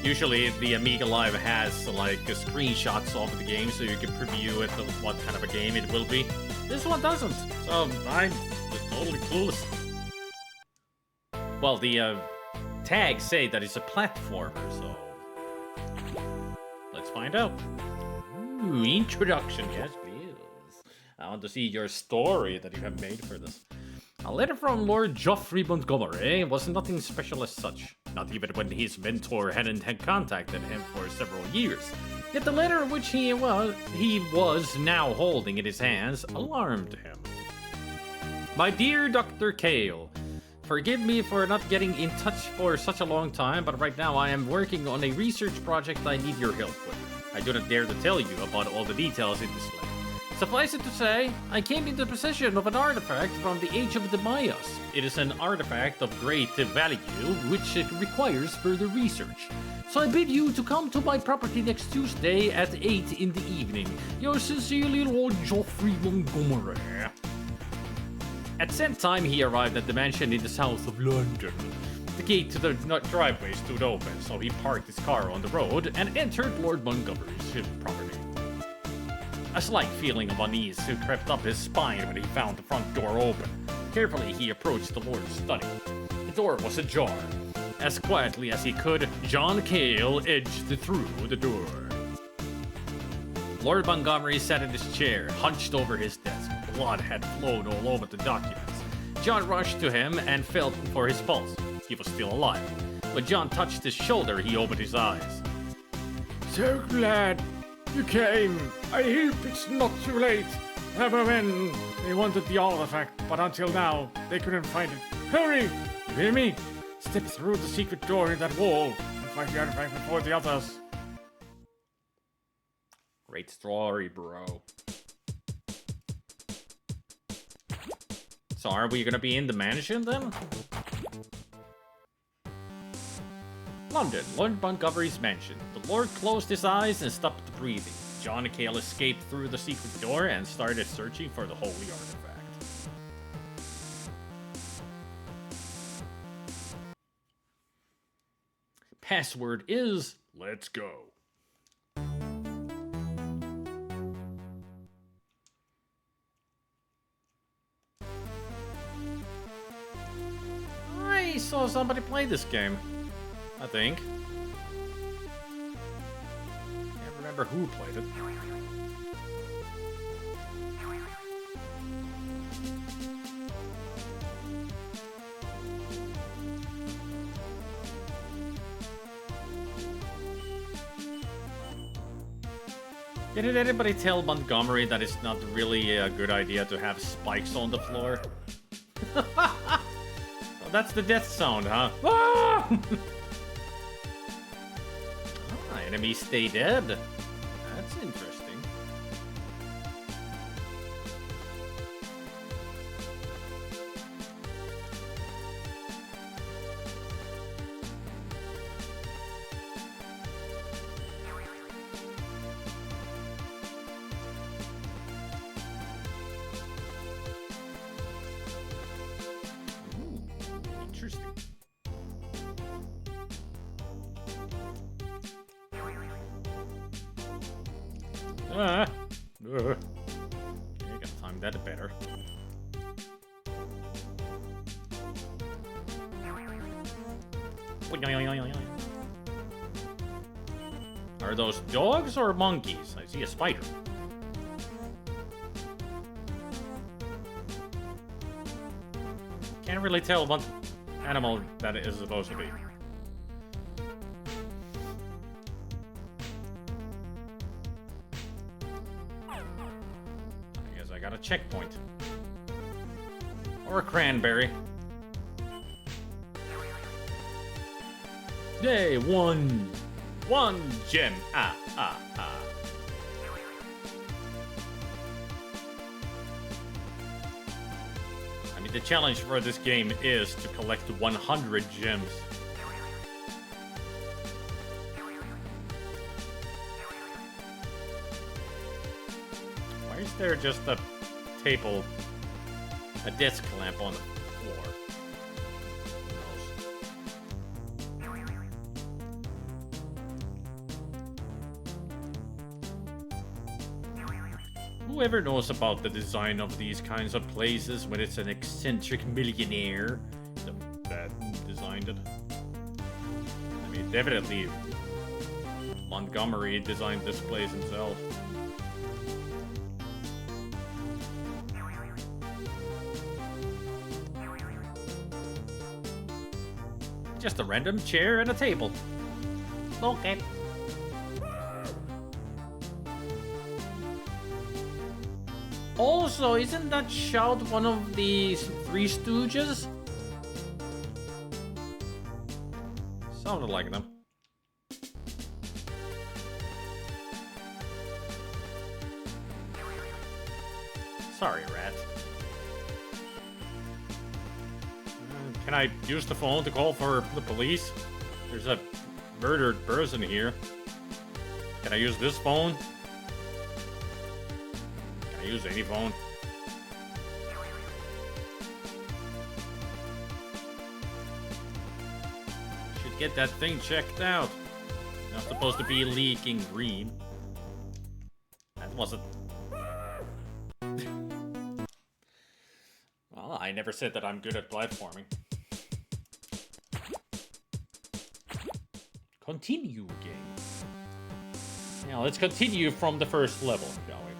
Usually the Amiga Live has like screenshots of the game so you can preview it of what kind of a game it will be. This one doesn't, so I'm totally clueless. Well, the tags say that it's a platformer, so let's find out. Ooh, introduction, yes please. I want to see your story that you have made for this. A letter from Lord Geoffrey Montgomery was nothing special as such, not even when his mentor hadn't had contacted him for several years. Yet the letter which he was now holding in his hands alarmed him. My dear Dr. Kale, forgive me for not getting in touch for such a long time, but right now I am working on a research project I need your help with. I do not dare to tell you about all the details in this letter. Suffice it to say, I came into possession of an artifact from the age of the Mayas. It is an artifact of great value, which requires further research. So I bid you to come to my property next Tuesday at 8 in the evening. Yours sincerely, Lord Geoffrey Montgomery. At said time, he arrived at the mansion in the south of London. The gate to the driveway stood open, so he parked his car on the road and entered Lord Montgomery's property. A slight feeling of unease crept up his spine when he found the front door open. Carefully, he approached the Lord's study. The door was ajar. As quietly as he could, John Cale edged through the door. Lord Montgomery sat in his chair, hunched over his desk. Blood had flowed all over the documents. John rushed to him and felt for his pulse. He was still alive. When John touched his shoulder, he opened his eyes. So glad you came. I hope it's not too late. Have a men. They wanted the artifact, but until now, they couldn't find it. Hurry! You hear me? Step through the secret door in that wall and find the artifact before the others. Great story, bro. So are we gonna be in the mansion then? London, Lord Montgomery's mansion. The Lord closed his eyes and stopped breathing. John Cale escaped through the secret door and started searching for the holy artifact. Password is, let's go. I saw somebody play this game. I think. Can't remember who played it. Did anybody tell Montgomery that it's not really a good idea to have spikes on the floor? Well, that's the death sound, huh? Ah! Enemies stay dead. That's interesting. Interesting. Okay, gotta time that better. Are those dogs or monkeys? I see a spider. Can't really tell what animal that is supposed to be. checkpoint. Or a cranberry. Yay, one gem. I mean, the challenge for this game is to collect 100 gems. Why is there just a table, a desk lamp on the floor? Whoever knows about the design of these kinds of places when it's an eccentric millionaire that designed it? I mean, definitely Montgomery designed this place himself. Just a random chair and a table. Okay. Also, isn't that shout one of the Three Stooges? Sounded like them. Sorry, rat. Can I use the phone to call for the police? There's a murdered person here. Can I use this phone? Can I use any phone? Should get that thing checked out. Not supposed to be leaking green. That wasn't... Well, I never said that I'm good at platforming. Continue game. Now let's continue from the first level, shall we?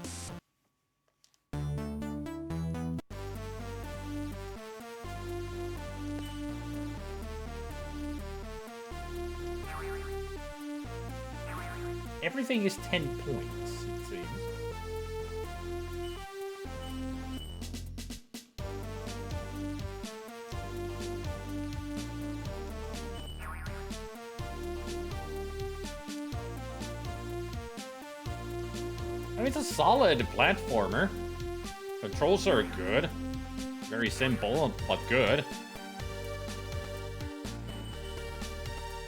Everything is 10 points, it seems. I mean, it's a solid platformer. Controls are good. Very simple, but good.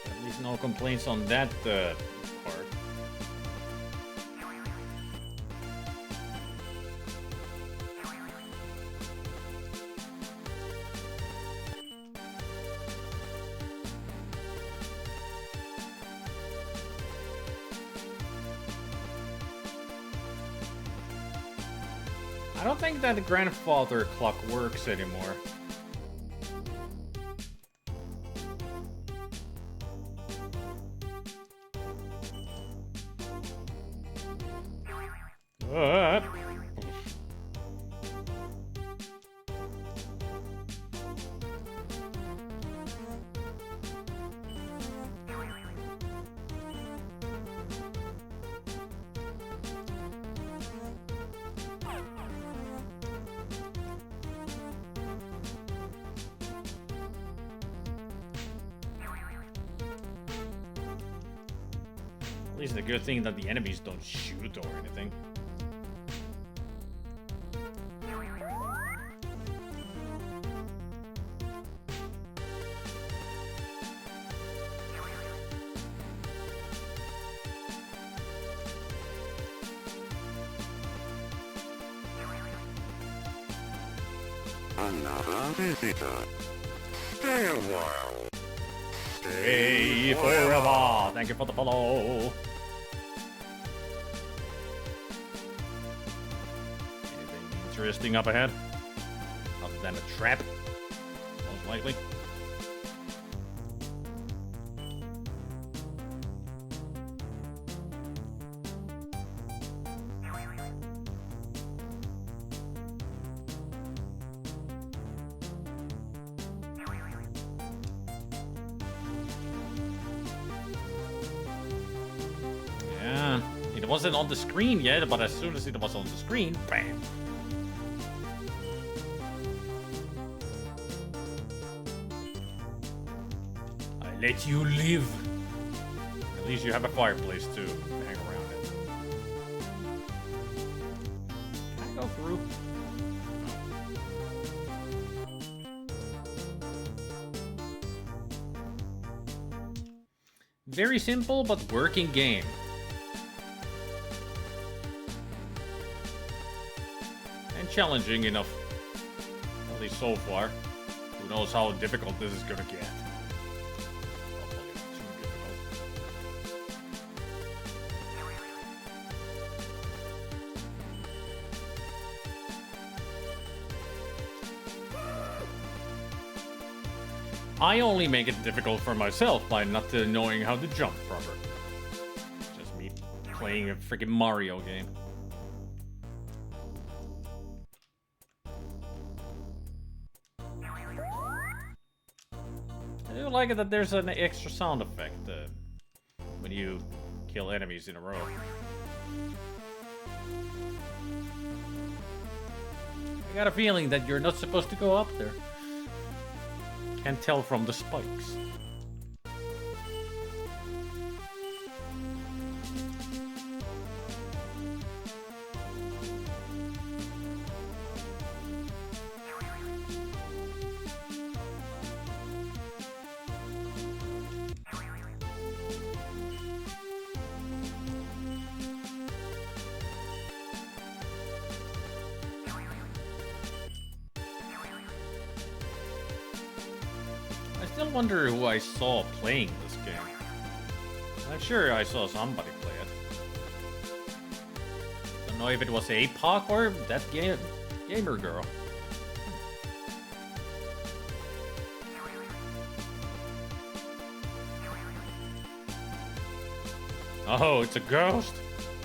At least no complaints on that part. I don't think that the grandfather clock works anymore. At least a good thing that the enemies don't shoot or anything. Another visitor. Stay a while. Stay forever. Thank you for the follow. Anything interesting up ahead? Other than a trap, most likely. It wasn't on the screen yet, but as soon as it was on the screen, bam! let you live. At least you have a fireplace to hang around in. Can I go through? Very simple but working game. And challenging enough. At least so far. Who knows how difficult this is gonna get. Hopefully not too difficult. I only make it difficult for myself by not knowing how to jump proper. Just me playing a freaking Mario game. I do like it that there's an extra sound effect when you kill enemies in a row. I got a feeling that you're not supposed to go up there. Can't tell from the spikes. I still wonder who I saw playing this game. I'm sure I saw somebody play it. Don't know if it was APOC or that gamer girl. Oh, it's a ghost?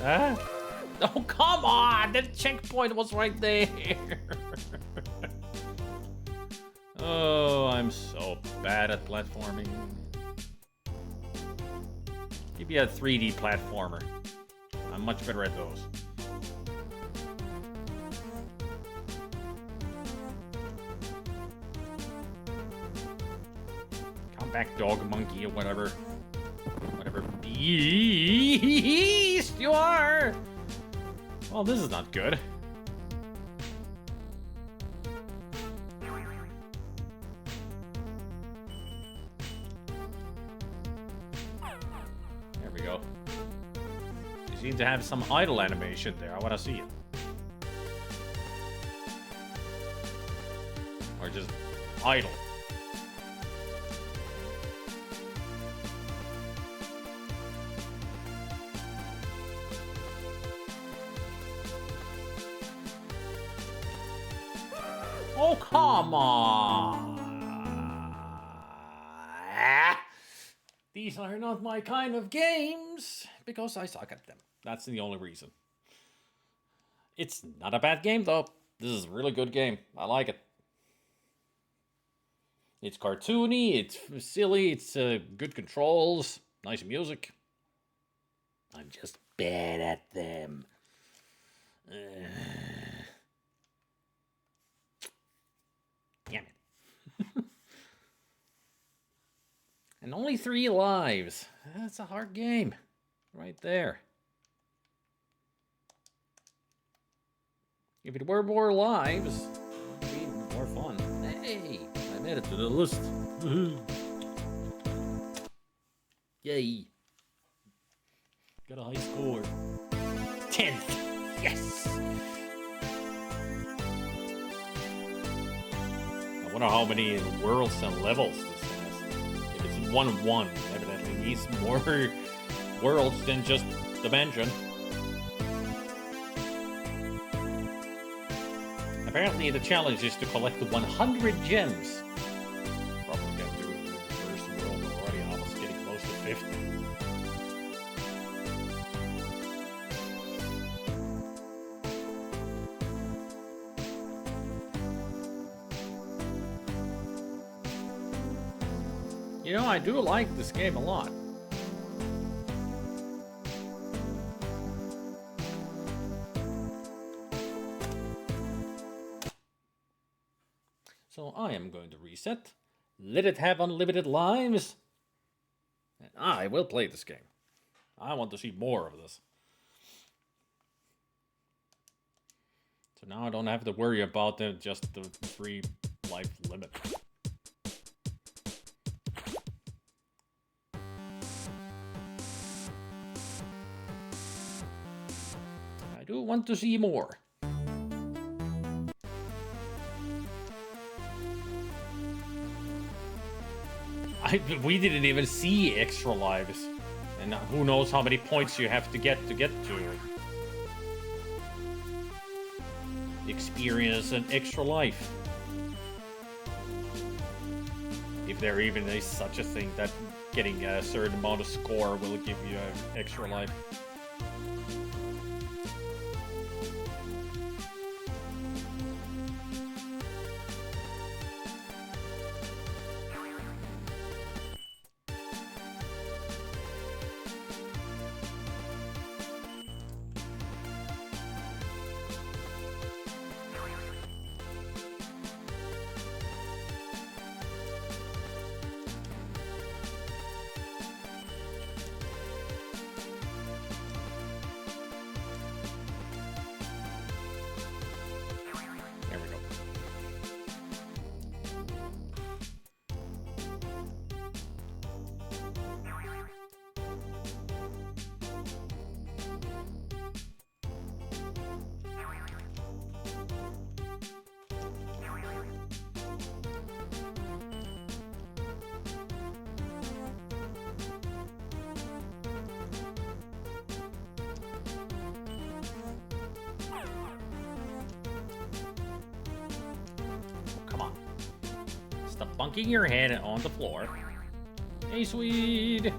Huh? Oh, come on! The checkpoint was right there! Oh, I'm so bad at platforming. Give me a 3D platformer. I'm much better at those. Come back, dog, monkey, or whatever. Whatever beast you are! Well, this is not good. There we go. You seem to have some idle animation there. I want to see it. Or just idle. Oh, come on! These are not my kind of games, because I suck at them. That's the only reason. It's not a bad game, though. This is a really good game. I like it. It's cartoony, it's silly, it's good controls, nice music. I'm just bad at them. Damn it. And only 3 lives. That's a hard game. Right there. If it were more lives, it would be more fun. Hey, I made it to the list. Yay. Got a high score. 10th. Yes! I wonder how many worlds and levels this has. If it's 1-1, evidently needs more worlds than just dimension. Apparently the challenge is to collect 100 gems. Probably got through the first world already, almost getting close to 50. You know, I do like this game a lot. So I am going to reset. Let it have unlimited lives. And I will play this game. I want to see more of this. So now I don't have to worry about just the 3 life limit. I do want to see more. We didn't even see extra lives. And who knows how many points you have to get to experience an extra life. If there even is such a thing that getting a certain amount of score will give you an extra life. There we go. Come on. Stop bunking your head on the floor. Hey, sweet.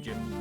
Jim.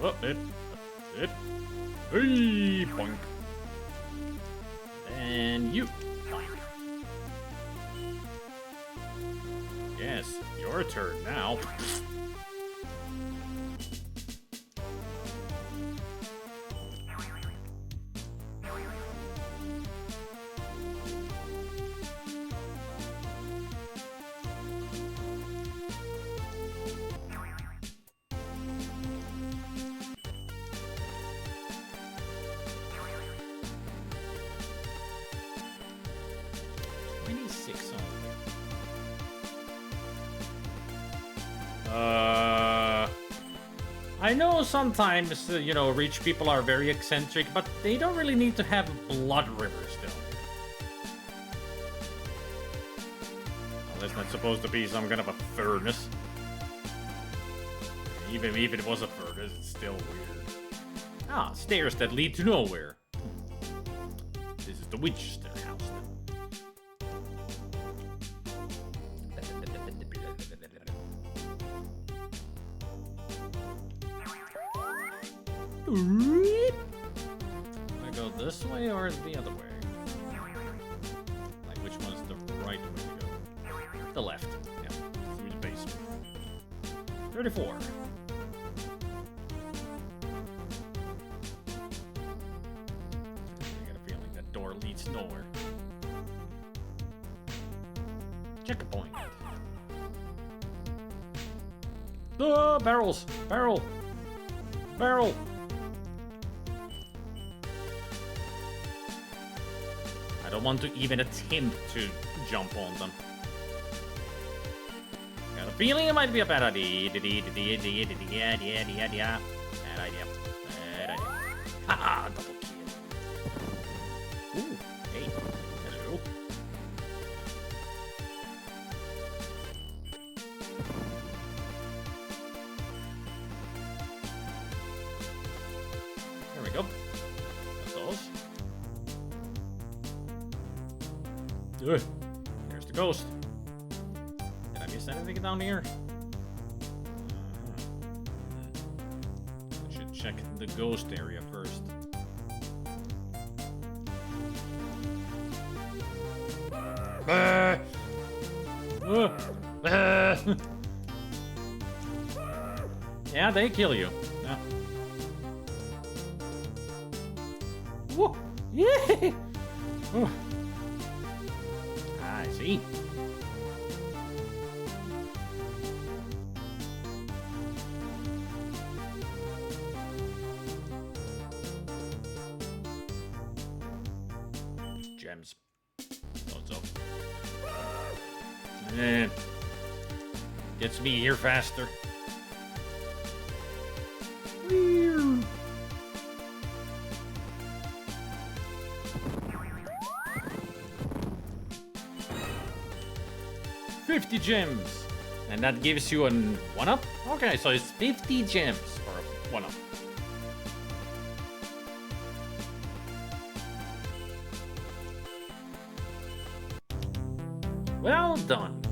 Oh, it. Hey, boink. And you. Yes, your turn now. I know sometimes, you know, rich people are very eccentric, but they don't really need to have blood rivers down here. Well, that's not supposed to be some kind of a furnace. Even if it was a furnace, it's still weird. Ah, stairs that lead to nowhere. This is the Winchester house then. I go this way or the other way? Like, which one's the right way to go? The left. Yeah, through the basement. 34. I got a feeling that door leads nowhere. Checkpoint. Barrels! Barrel! Barrel! I don't want to even attempt to jump on them. Got a feeling it might be a bad idea. Bad idea. Haha, double kill. Ooh, hey. Hello. There we go. That's those. Good. There's the ghost. Did I miss anything down here? I should check the ghost area first. Yeah, they kill you. Yeah. Whoa! Yeah! Oh. I see. Gems. What's up? Gets me here faster. Whee! 50 gems. And that gives you an 1-up? Okay, so it's 50 gems for a 1-up. Well done.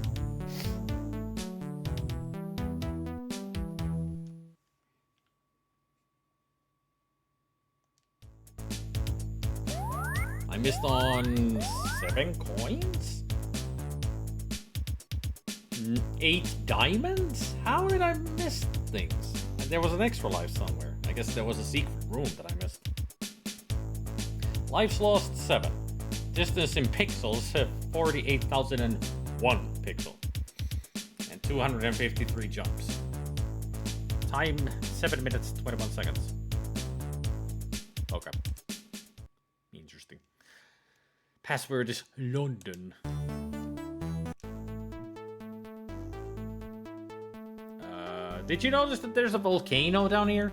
I missed on 7 coins? 8 diamonds? How did I miss things? There was an extra life somewhere. I guess there was a secret room that I missed. Lives lost 7. Distance in pixels, 48,001 pixel. And 253 jumps. Time, 7 minutes, 21 seconds. Okay. Interesting. Password is London. Did you notice that there's a volcano down here?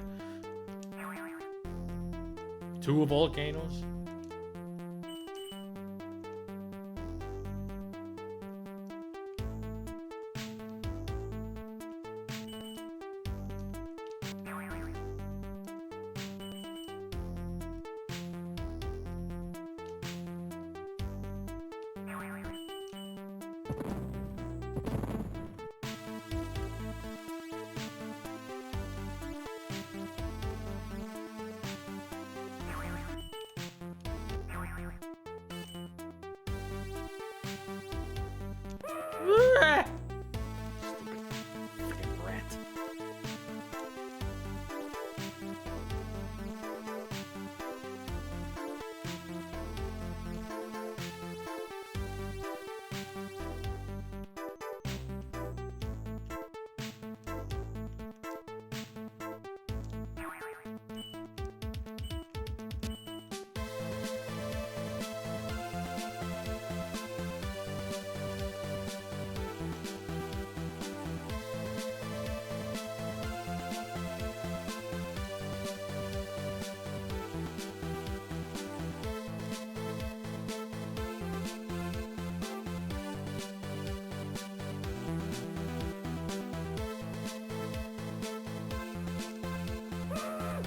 2 volcanoes?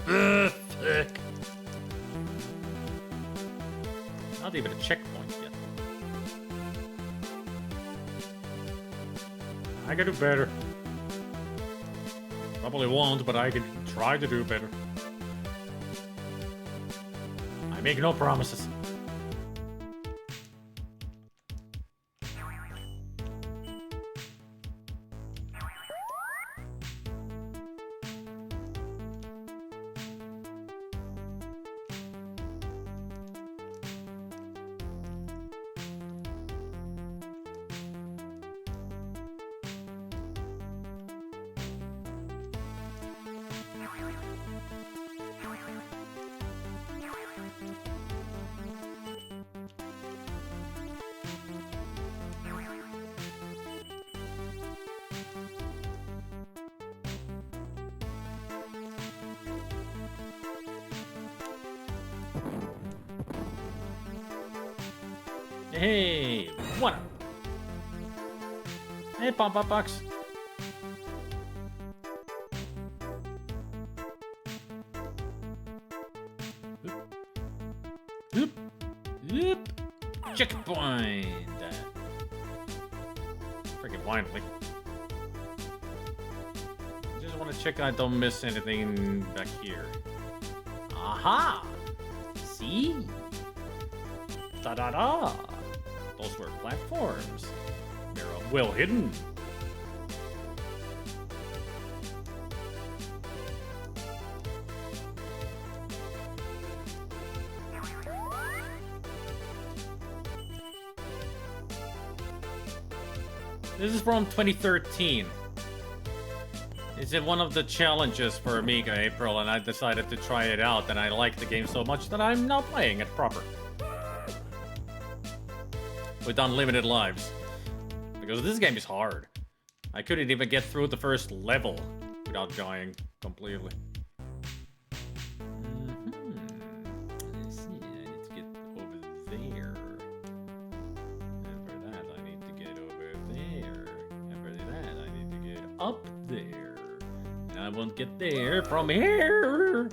Fuck. Not even a checkpoint yet. I can do better. Probably won't, but I can try to do better. I make no promises. Hey, what up? Hey, Pop-Up Box. Oop. Oop. Checkpoint. Freaking finally. Just want to check I don't miss anything back here. Aha! See? Da-da-da! Those were platforms. They're well hidden. This is from 2013. It's in one of the challenges for Amiga April, and I decided to try it out, and I liked the game so much that I'm now playing it proper. With unlimited lives. Because this game is hard. I couldn't even get through the first level without dying completely. Let's see, I need to get over there. And for that, I need to get over there. And for that, I need to get up there. And I won't get there from here.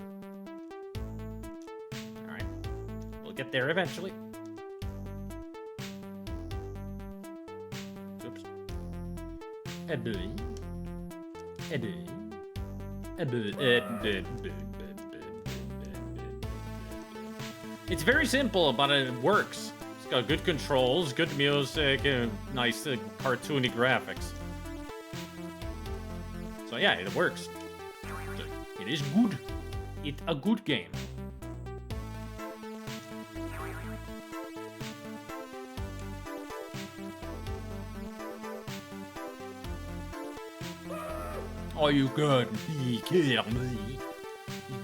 Alright. We'll get there eventually. It's very simple, but it works. It's got good controls, good music, and nice cartoony graphics. So yeah, it works. It is good. It's a good game. Oh, you got me, kill me.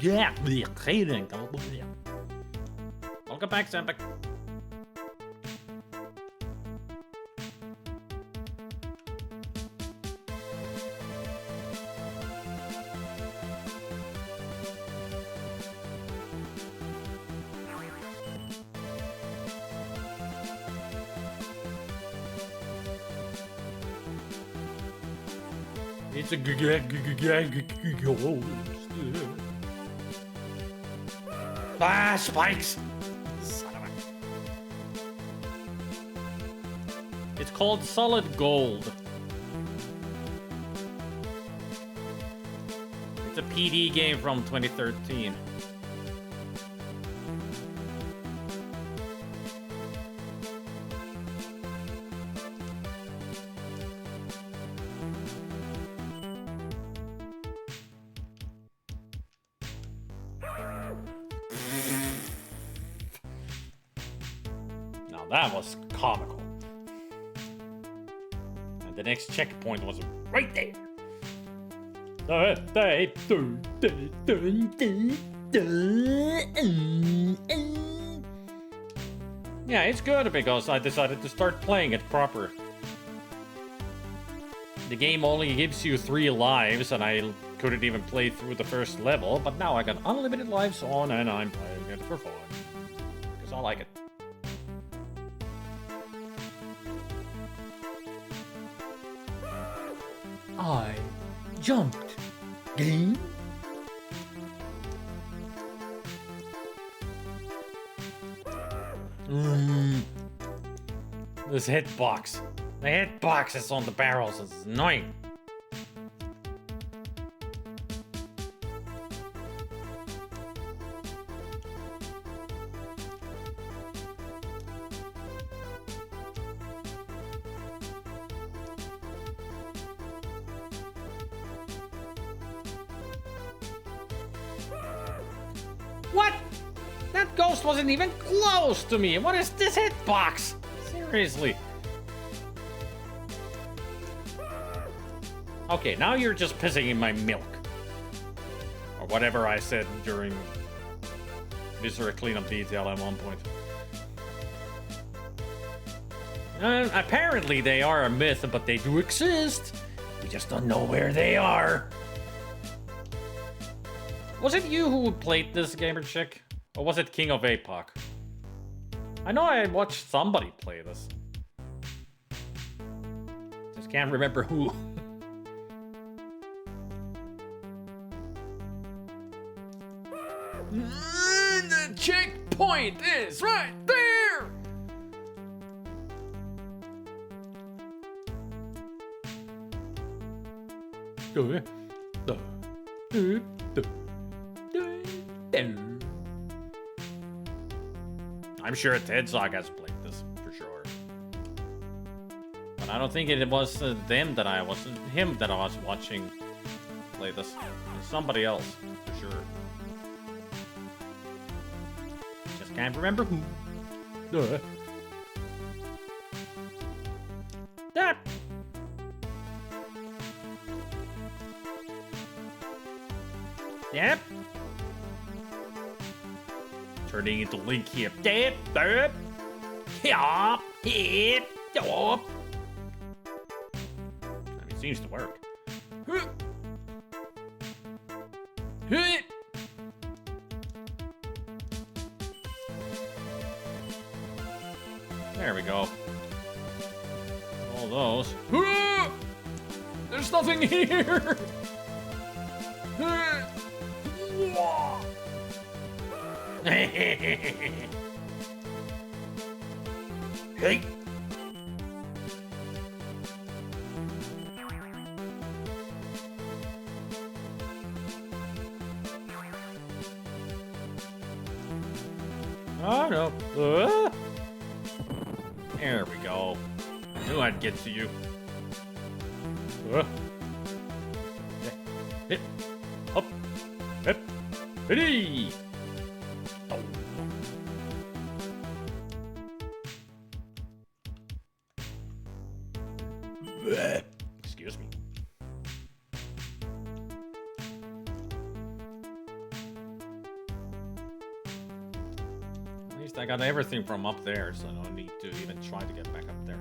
You got me, kidding. Welcome back, Senpai. It's a ghost. Ah, spikes! Son of a... It's called Solid Gold. It's a PD game from 2013. That was comical. And the next checkpoint was right there. Yeah, it's good because I decided to start playing it proper. The game only gives you 3 lives, and I couldn't even play through the first level, but now I got unlimited lives on, and I'm playing it for fun. Because I like it. I jumped. Game? This hitbox. The hitbox is on the barrels. It's annoying. What? That ghost wasn't even close to me. What is this hitbox? Seriously. Okay, now you're just pissing in my milk. Or whatever I said during Viscera cleanup detail at one point. Apparently they are a myth, but they do exist. We just don't know where they are. Was it you who played this, Gamer Chick? Or was it King of APOC? I know I watched somebody play this. Just can't remember who. The checkpoint is right there! I'm sure Tedzog has played this, for sure. But I don't think it was him that I was watching play this. It's somebody else, for sure. Just can't remember who. That. Yep. Turning into Link here. Dip, dip. Hop, hip, hop. I mean, it seems to work. There we go. All those. There's nothing here. Hey. Oh no. There we go. I knew I'd get to you. Hit. Up. Hip. Hitty. Excuse me. At least I got everything from up there, so I don't need to even try to get back up there.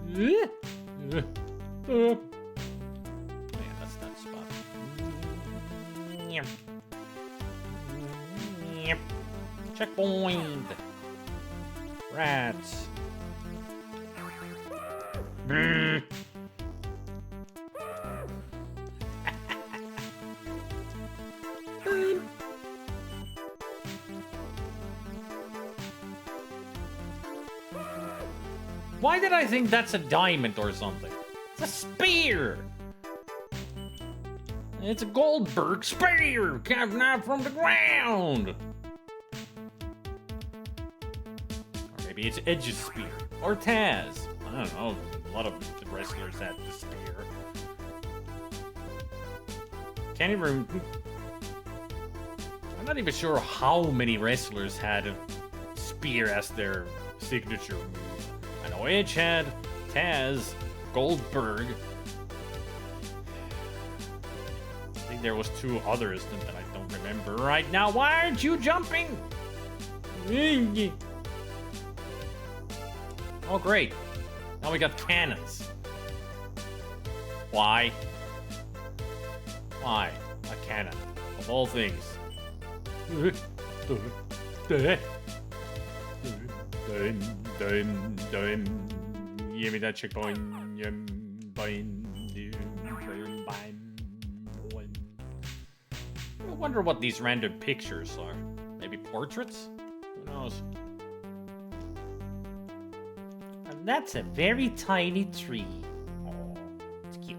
Yeah, that's that spot. Checkpoint. Rats. Why did I think that's a diamond or something? It's a spear! It's a Goldberg spear carved out from the ground! Or maybe it's Edge's spear. Or Taz. I don't know. A lot of the wrestlers had the spear. Can't even... I'm not even sure how many wrestlers had a spear as their signature move. I know Edge had, Taz, Goldberg. I think there was two others that I don't remember right now. Why aren't you jumping? Oh, great. Now we got cannons. Why? Why? A cannon. Of all things. Give me that checkpoint. I wonder what these random pictures are. Maybe portraits? Who knows? That's a very tiny tree. Oh, it's cute.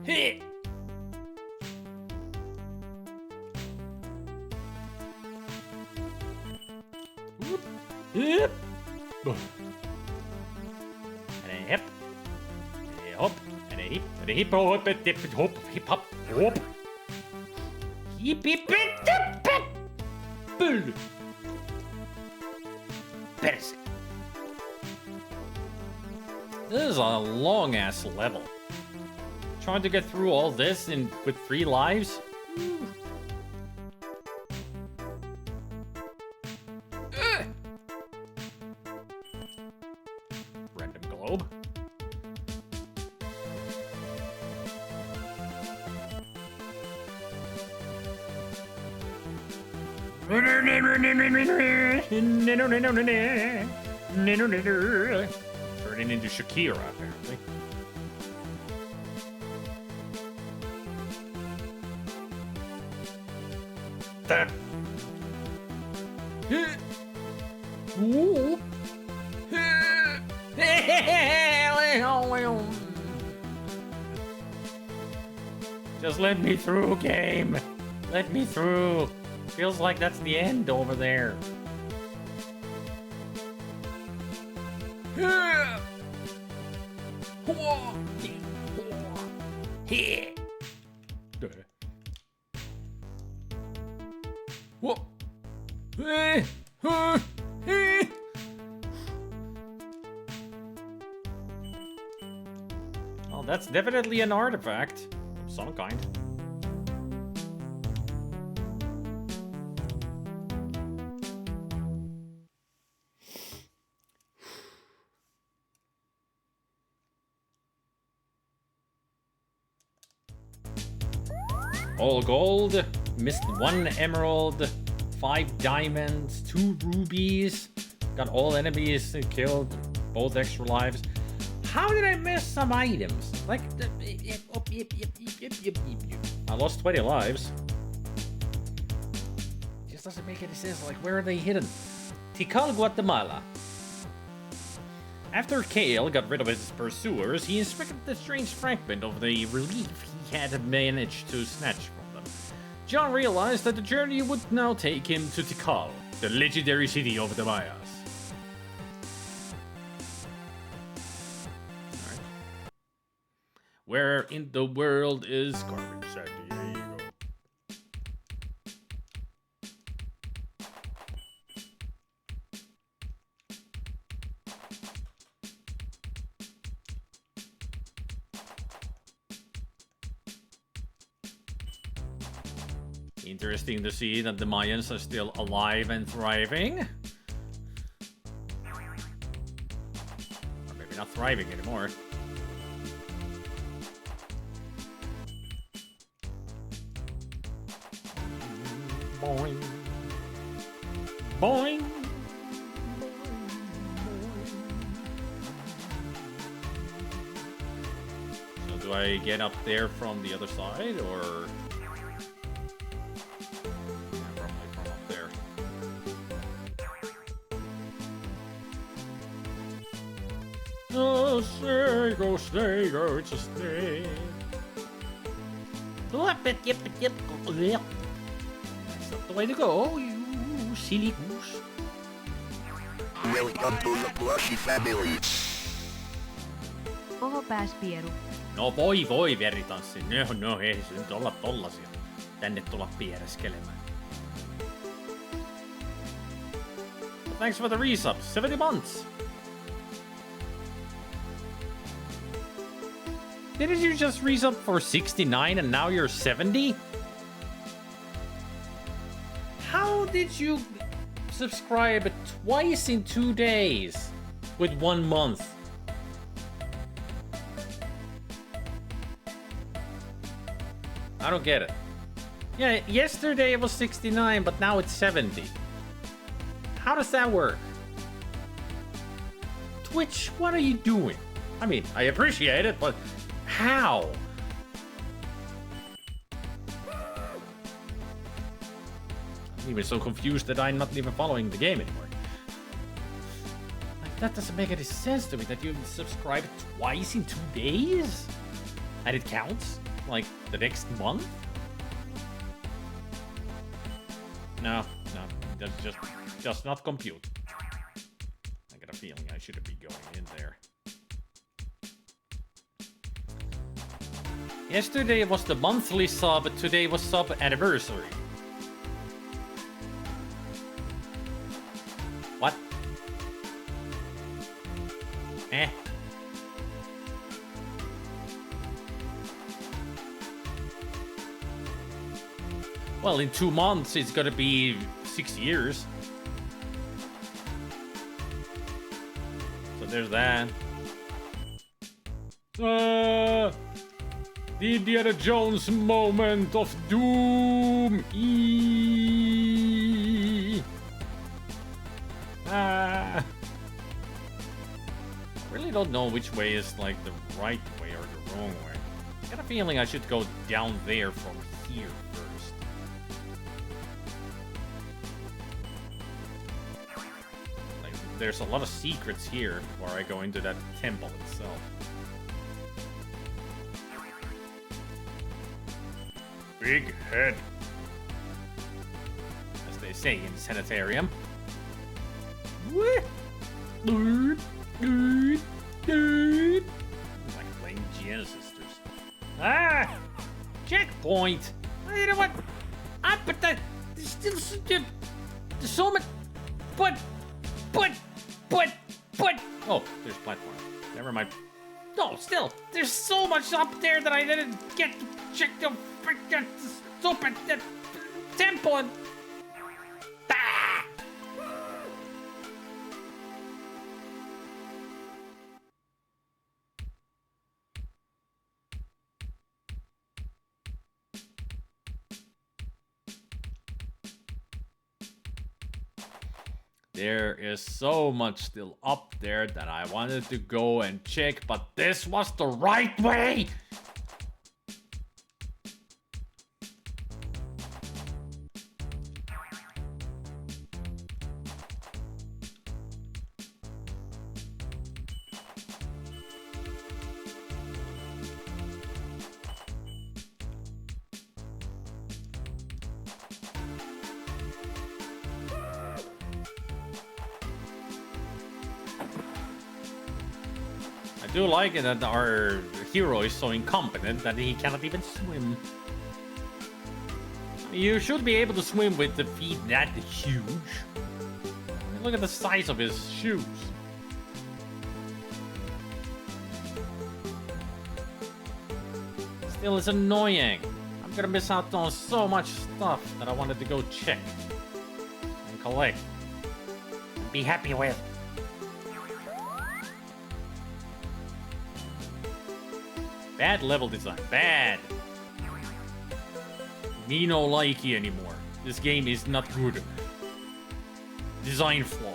Hey! Yep. And a hip. And a hop. And a hip. And a hip. Hop. Hip. Hop. Hip. Hop. Hop. Hip. Hip. Hip. Hip. Bull. Perse. This is a long ass level. Trying to get through all this with 3 lives? Random globe. Turning into Shakira, apparently. Just let me through, game. Let me through. Feels like that's the end over there. Well, that's definitely an artifact of some kind. All gold, missed 1 emerald, 5 diamonds, 2 rubies, got all enemies killed, both extra lives. How did I miss some items? Like, I lost 20 lives. Just doesn't make any sense. Like, where are they hidden? Tikal, Guatemala. After Kale got rid of his pursuers, he inspected the strange fragment of the relief he had managed to snatch from them. John realized that the journey would now take him to Tikal, the legendary city of the Mayas. Right. Where in the world is Carmen San Diego? Interesting to see that the Mayans are still alive and thriving. Or maybe not thriving anymore. Boing. Boing. So do I get up there from the other side, or... Go, Snake, it's a snake. That's not the way to go, you silly goose. Welcome to the Plushy family. Oho pääs Pieru. No voi veritanssi. No ei se nyt olla tollasia. Tänne tulla piereskelemään. But thanks for the resub. 70 months. Didn't you just resub for 69 and now you're 70? How did you subscribe twice in 2 days with 1 month? I don't get it. Yeah, yesterday it was 69, but now it's 70. How does that work? Switch, what are you doing? I mean, I appreciate it, but how? I'm even so confused that I'm not even following the game anymore. Like, that doesn't make any sense to me that you subscribe twice in 2 days? And it counts? Like, the next month? No, that's just not compute. I got a feeling I shouldn't be going in there. Yesterday was the monthly sub, today was sub anniversary. What? Eh. Well, in 2 months, it's gonna be 6 years. So there's that. The Indiana Jones moment of doom. Really don't know which way is like the right way or the wrong way. I got a feeling I should go down there from here first. Like, there's a lot of secrets here before I go into that temple itself. Big head, as they say in sanitarium. Like playing Genesisters. Ah! Checkpoint! You know what? But there's still there's so much. But. Oh, there's platform. Never mind. No, still, there's so much up there that I didn't get to check the freaking stupid temple and. Ah! There is so much still up there that I wanted to go and check, but this was the right way! I do like it that our hero is so incompetent that he cannot even swim. You should be able to swim with the feet that huge. Look at the size of his shoes. Still, it's annoying. I'm gonna miss out on so much stuff that I wanted to go check and collect and be happy with. Bad level design. Bad. Me no likey anymore. This game is not good. Design flaw.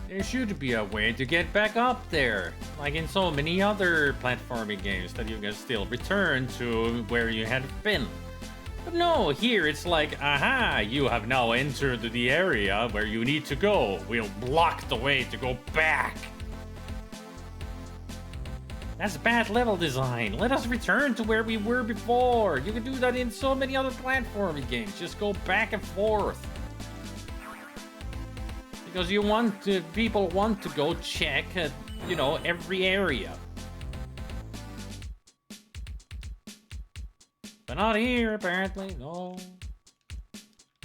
There should be a way to get back up there, like in so many other platforming games that you can still return to where you had been. But no, here it's like, aha, you have now entered the area where you need to go. We'll block the way to go back. That's bad level design. Let us return to where we were before. You can do that in so many other platforming games. Just go back and forth. Because you want to, people want to go check, you know, every area. But not here, apparently, no.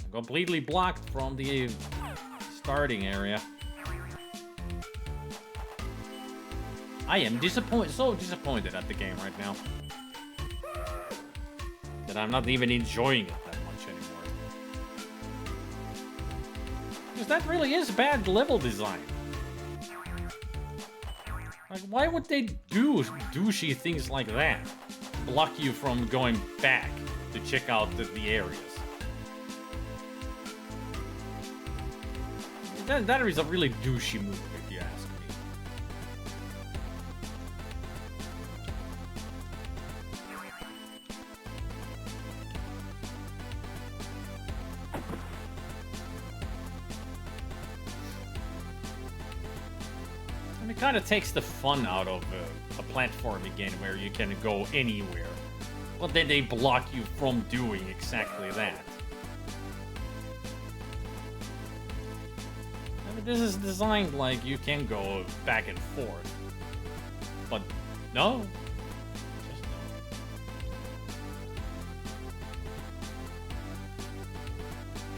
I'm completely blocked from the starting area. I am so disappointed at the game right now. that I'm not even enjoying it that much anymore. Because that really is bad level design. Like, why would they do douchey things like that? Block you from going back to check out the areas. That is a really douchey move, if you ask me. I mean, it kind of takes the fun out of a platforming game where you can go anywhere. Well, then they block you from doing exactly that. I mean, this is designed like you can go back and forth. But no. Just no.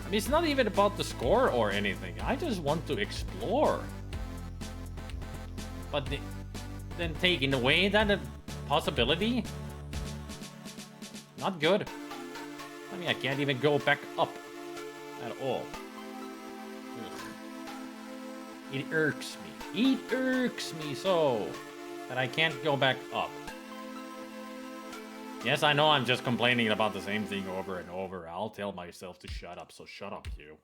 I mean, it's not even about the score or anything. I just want to explore. But then taking away that possibility? Not good. I mean, I can't even go back up at all. Ugh. It irks me. It irks me so that I can't go back up. Yes, I know I'm just complaining about the same thing over and over. I'll tell myself to shut up, so shut up, you.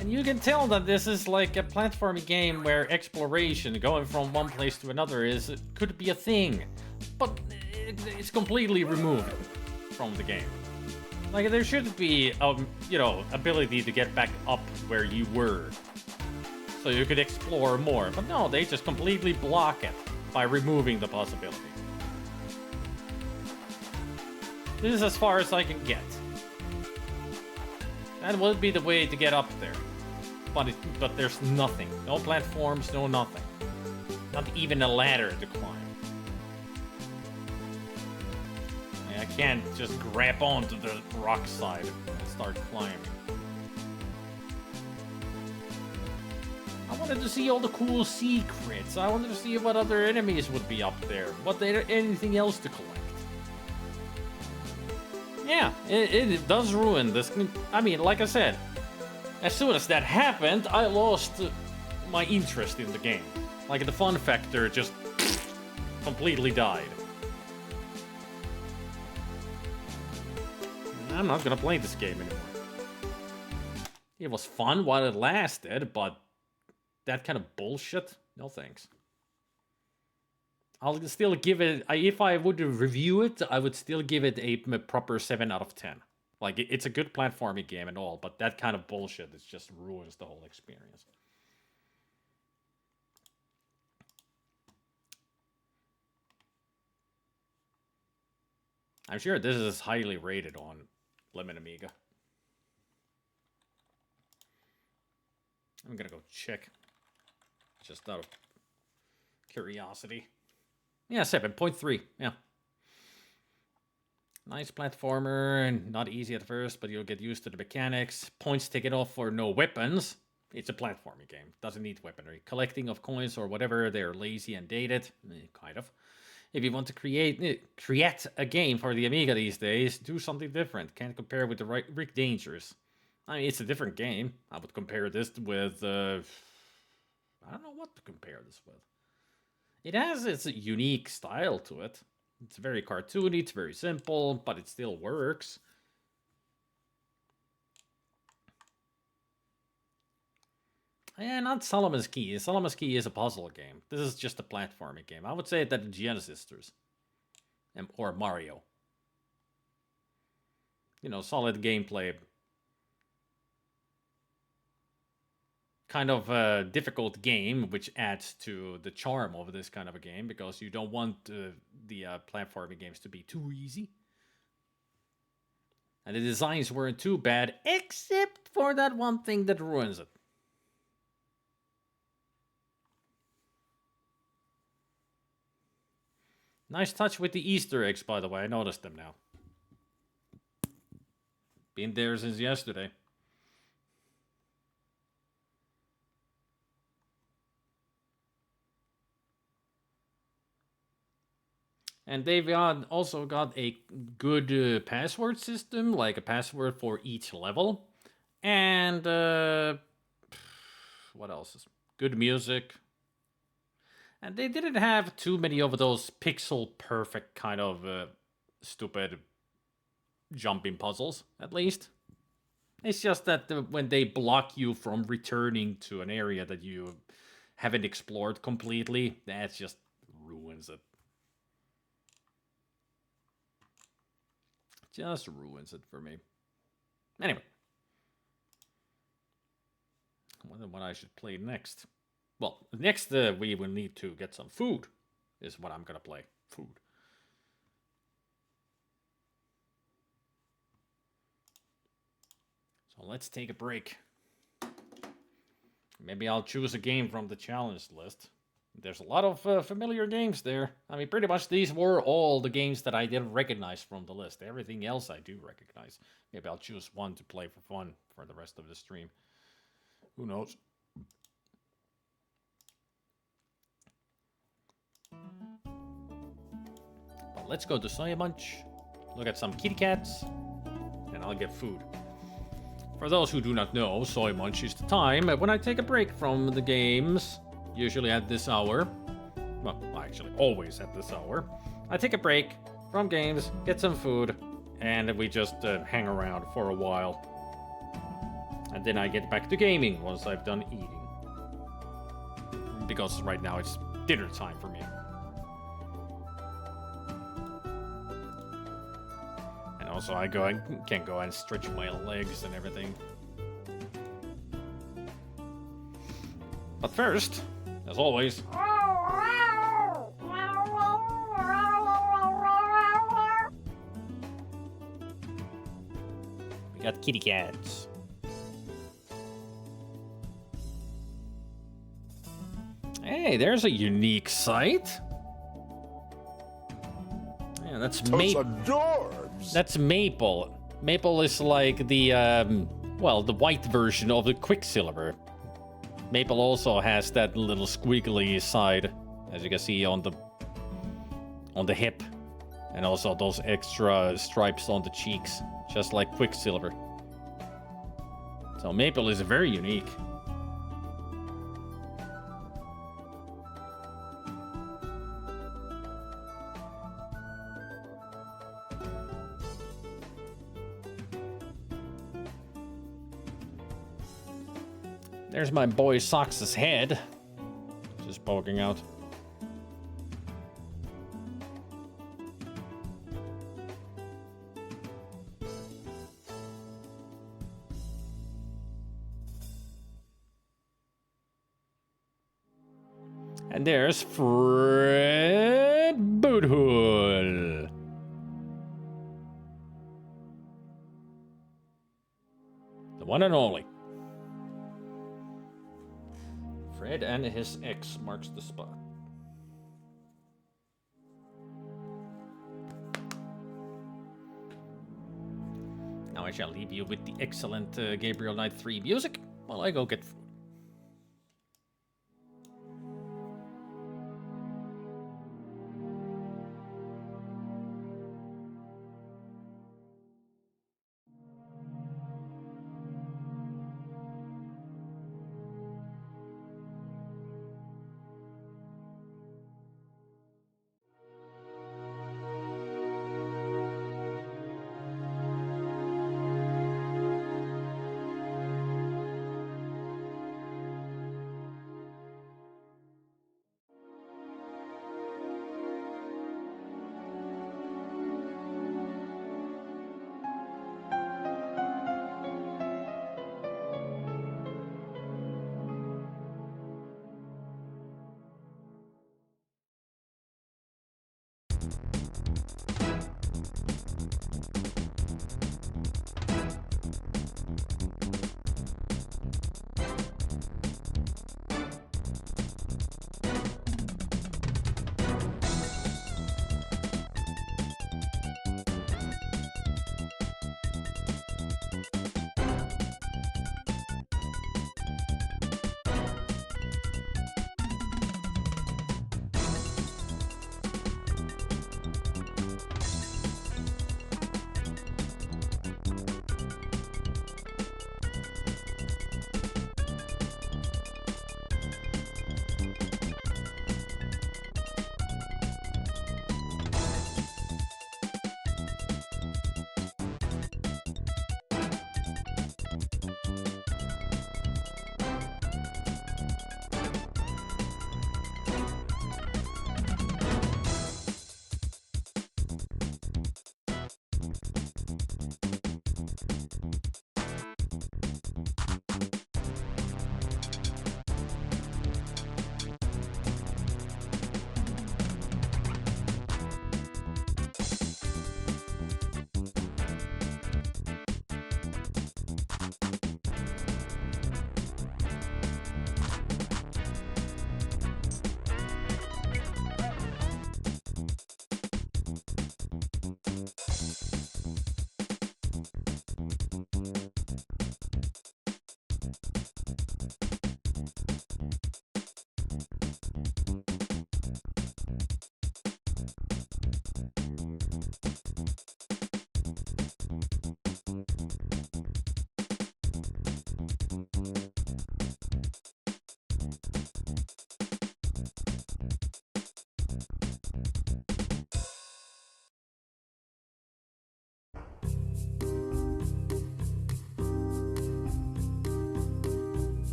And you can tell that this is like a platforming game where exploration, going from one place to another, could be a thing, but it's completely removed from the game. Like, there should be ability to get back up where you were, so you could explore more. But no, they just completely block it by removing the possibility. This is as far as I can get. That would be the way to get up there. But there's nothing. No platforms, no nothing. Not even a ladder to climb. I can't just grab onto the rock side and start climbing. I wanted to see all the cool secrets. I wanted to see what other enemies would be up there. What there anything else to collect. Yeah, it does ruin this. I mean, like I said, as soon as that happened, I lost my interest in the game. Like, the fun factor just completely died. I'm not gonna play this game anymore. It was fun while it lasted, but that kind of bullshit? No thanks. I'll still give it, if I would review it, I would still give it a proper 7 out of 10. Like, it's a good platforming game and all, but that kind of bullshit, it just ruins the whole experience. I'm sure this is highly rated on Lemon Amiga. I'm gonna go check. Just out of curiosity. Yeah, 7.3, yeah. Nice platformer, and not easy at first, but you'll get used to the mechanics. Points taken off for no weapons. It's a platforming game. Doesn't need weaponry. Collecting of coins or whatever, they're lazy and dated. Kind of. If you want to create a game for the Amiga these days, do something different. Can't compare with the Rick Dangers. I mean, it's a different game. I would compare this with... I don't know what to compare this with. It has its unique style to it. It's very cartoony, it's very simple, but it still works. Yeah, not Solomon's Key. Solomon's Key is a puzzle game. This is just a platforming game. I would say that the Giana Sisters. Or Mario. You know, solid gameplay. Kind of a difficult game, which adds to the charm of this kind of a game, because you don't want the platforming games to be too easy. And the designs weren't too bad, except for that one thing that ruins it. Nice touch with the Easter eggs, by the way. I noticed them now. Been there since yesterday. And they've also got a good password system, like a password for each level. And what else? Good music. And they didn't have too many of those pixel perfect kind of stupid jumping puzzles, at least. It's just that when they block you from returning to an area that you haven't explored completely, that just ruins it. Just ruins it for me. Anyway. I wonder what I should play next. Well, next we will need to get some food, is what I'm gonna play. Food. So let's take a break. Maybe I'll choose a game from the challenge list. There's a lot of familiar games there. I mean, pretty much these were all the games that I didn't recognize from the list. Everything else I do recognize. Maybe I'll choose one to play for fun for the rest of the stream. Who knows? But let's go to Soya Munch, look at some kitty cats, and I'll get food. For those who do not know, Soy Munch is the time when I take a break from the games, usually at this hour. Well, actually, always at this hour. I take a break from games, get some food, and we just hang around for a while. And then I get back to gaming once I've done eating. Because right now it's dinner time for me. And also I can go and stretch my legs and everything. But first, as always, we got kitty cats. Hey, there's a unique sight. Yeah, that's Maple. That's Maple. Maple is like the well, the white version of the Quicksilver. Maple also has that little squiggly side, as you can see on the hip, and also those extra stripes on the cheeks, just like Quicksilver. So Maple is very unique. There's my boy Sox's head, just poking out. And there's Fred Boothul. The one and only. Fred and his ex marks the spot. Now I shall leave you with the excellent Gabriel Knight 3 music while I go get food.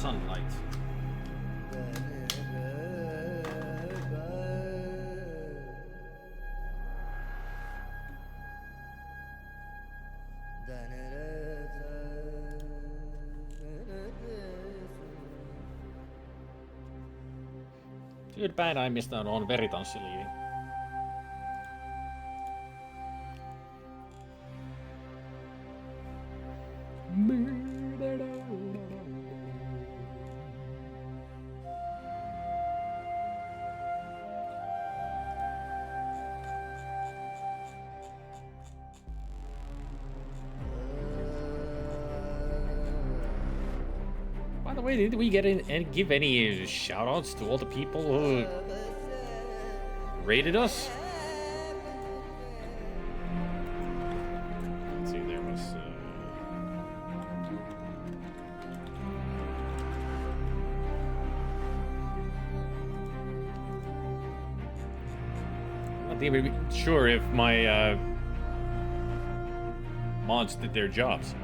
sunlight. Too bad I missed out on veritanssiliin. By the way, did we get in and give any shoutouts to all the people who rated us? Let's see, there was. I'm not even sure if my mods did their jobs.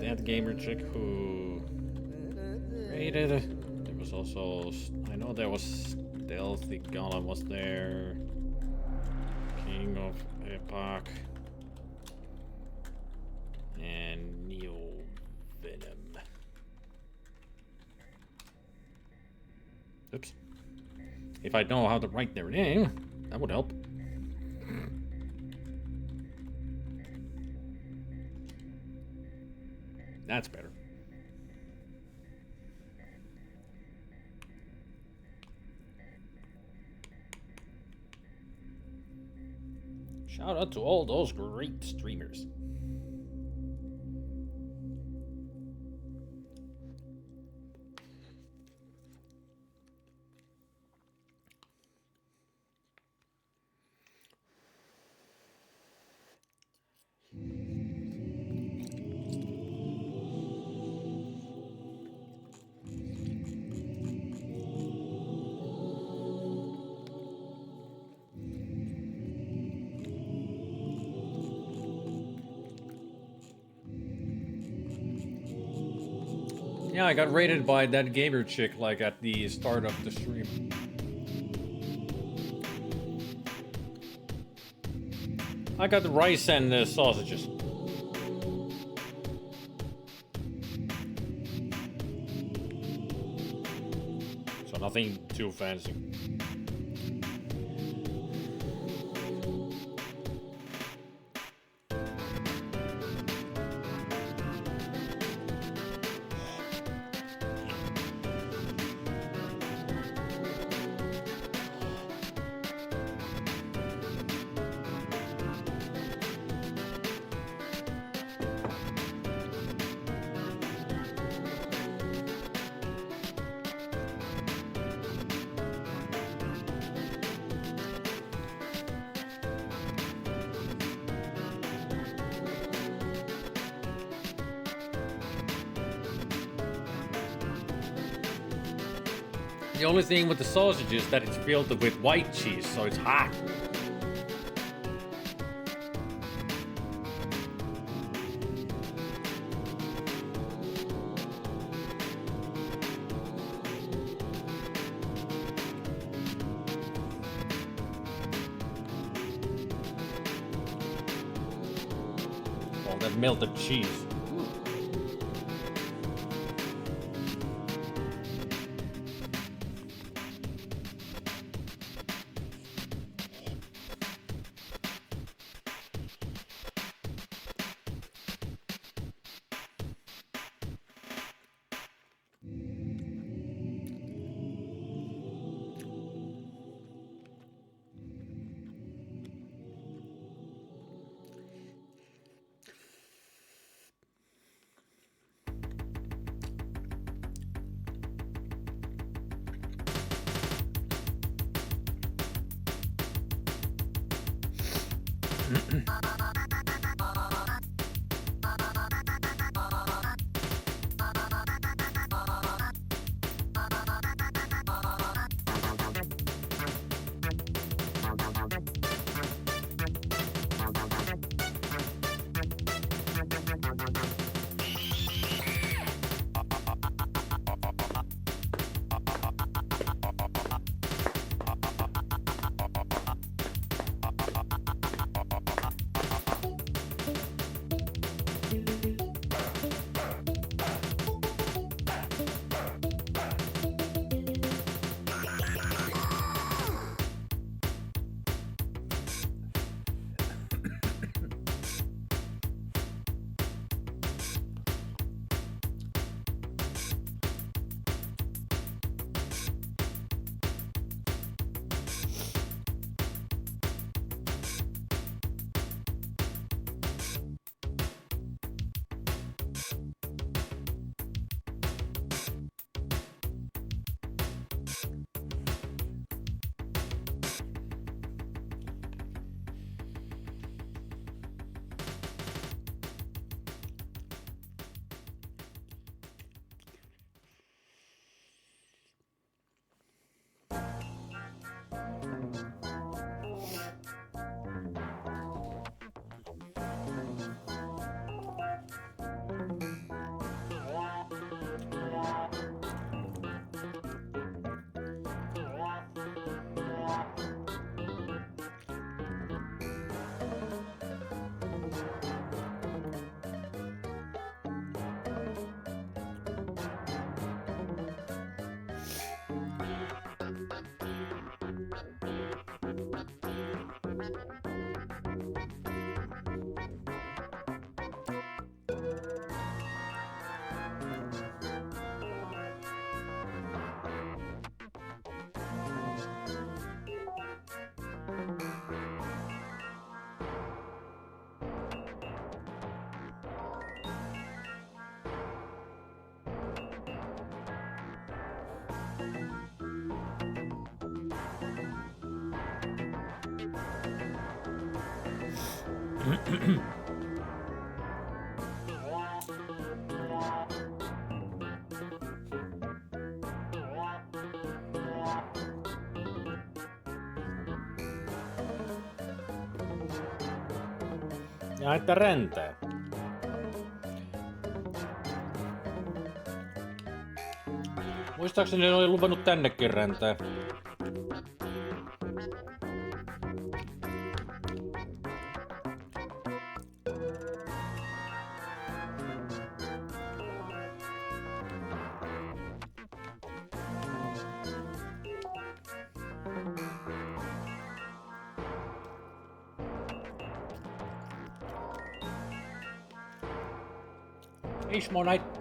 That gamer chick who rated. There was also, I know there was Stealthy Golem was there. King of Epoch. And Neo Venom. Oops. If I know how to write their name, that would help. That's better. Shout out to all those great streamers. Yeah, I got rated by that gamer chick like at the start of the stream. I got the rice and sausages. So nothing too fancy. The only thing with the sausage is that it's filled with white cheese, so it's hot. All that melted cheese. Ja että räntää. Muistaakseni ne oli luvannut tännekin räntää. Ei Smonite.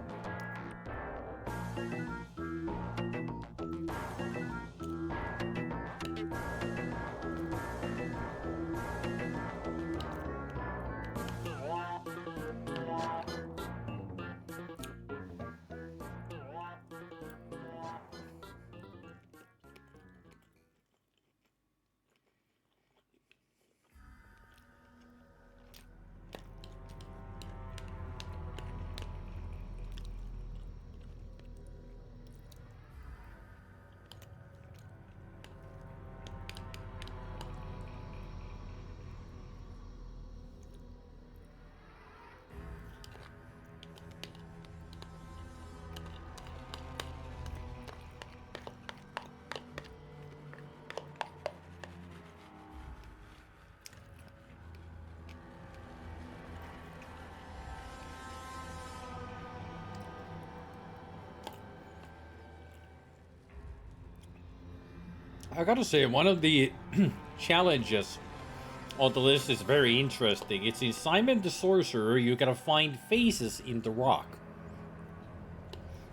I gotta say, one of the challenges on the list is very interesting. It's in Simon the Sorcerer, you gotta find faces in the rock.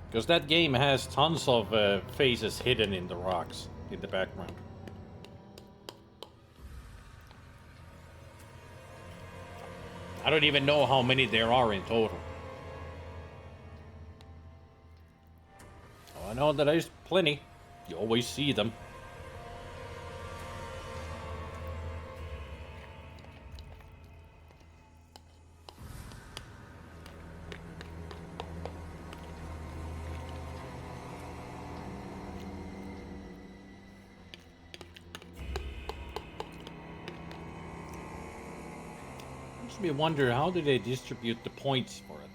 Because that game has tons of faces hidden in the rocks in the background. I don't even know how many there are in total. Oh, I know that there's plenty. You always see them. Makes me wonder, how do they distribute the points for it?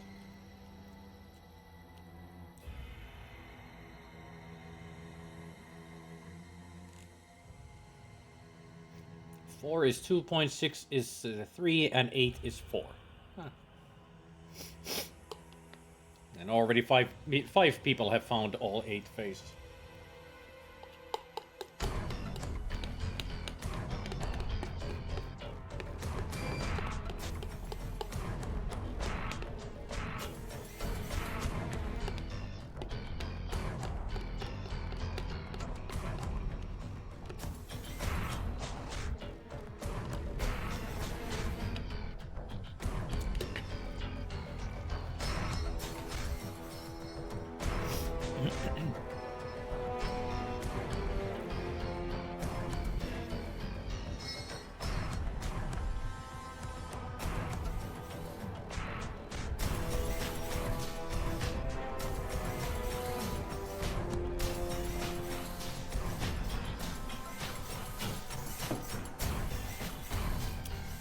Four is 2.6 is 3 and 8 is 4. Huh. And already five people have found all 8 faces.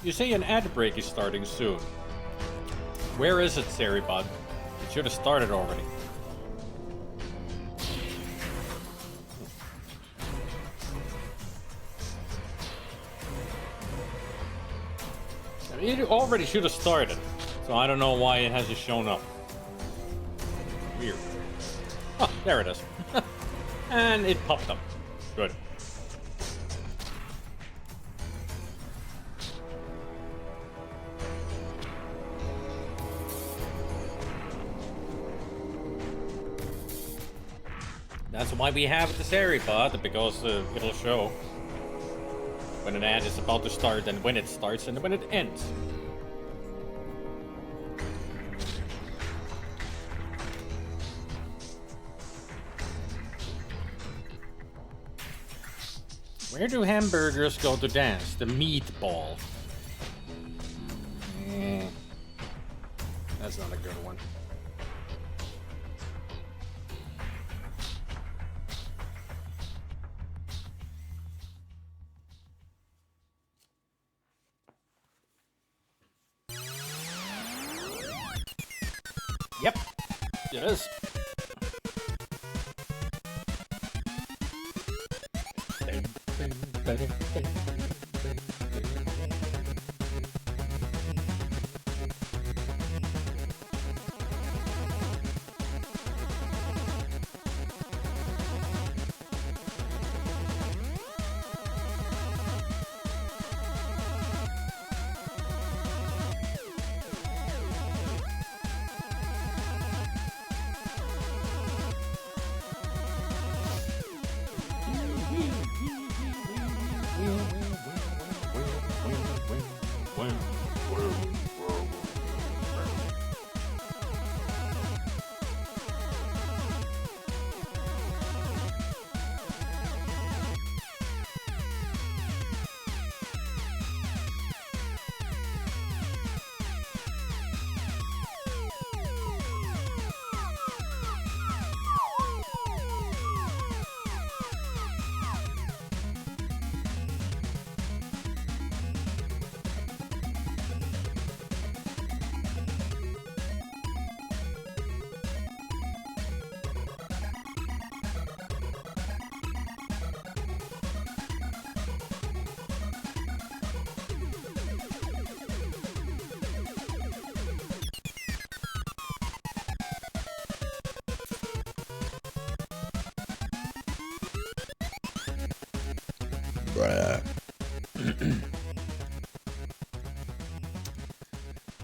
You say an ad break is starting soon. Where is it, Seribud? It should have started already. It already should have started, so I don't know why it hasn't shown up. Weird. Oh, there it is. And it popped up. Good. That's why we have the series pod, because it'll show when an ad is about to start and when it starts and when it ends. Where do hamburgers go to dance? The meatball. That's not a good one. Yep, it is.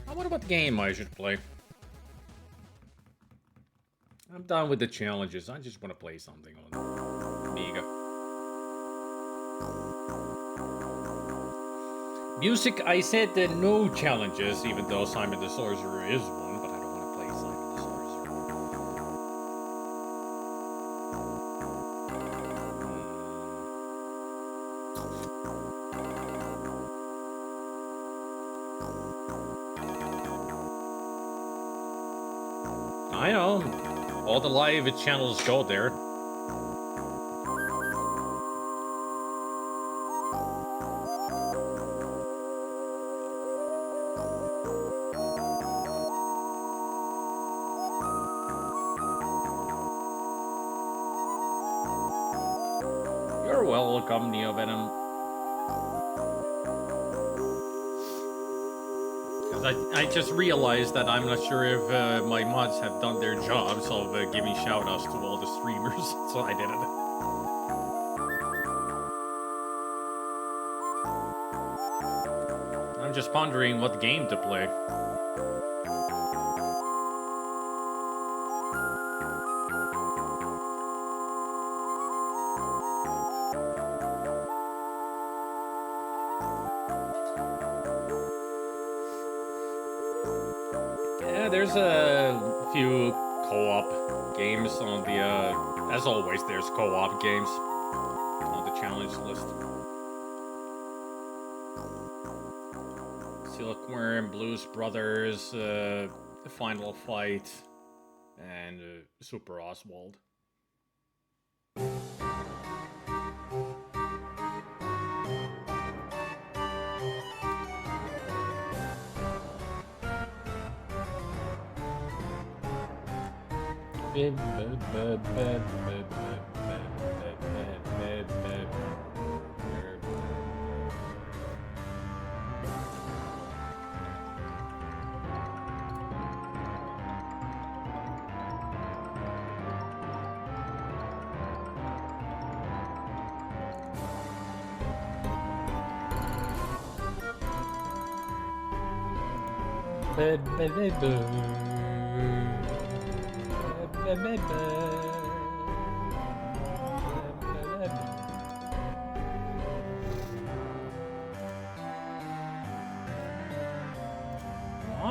I wonder what game I should play. I'm done with the challenges. I just want to play something on Amiga. Music, I said no challenges, even though Simon the Sorcerer is one, but I don't want to play Simon the Sorcerer. I know. All the live channels go there. You're welcome, Neo Venom. I just realized that I'm not sure if my mods have done their jobs of giving shoutouts to all the streamers, so I did it. I'm just pondering what game to play. There's a few co-op games on the, as always, there's co-op games on the challenge list. Silkworm, Blues Brothers, The Final Fight, and Super Oswald.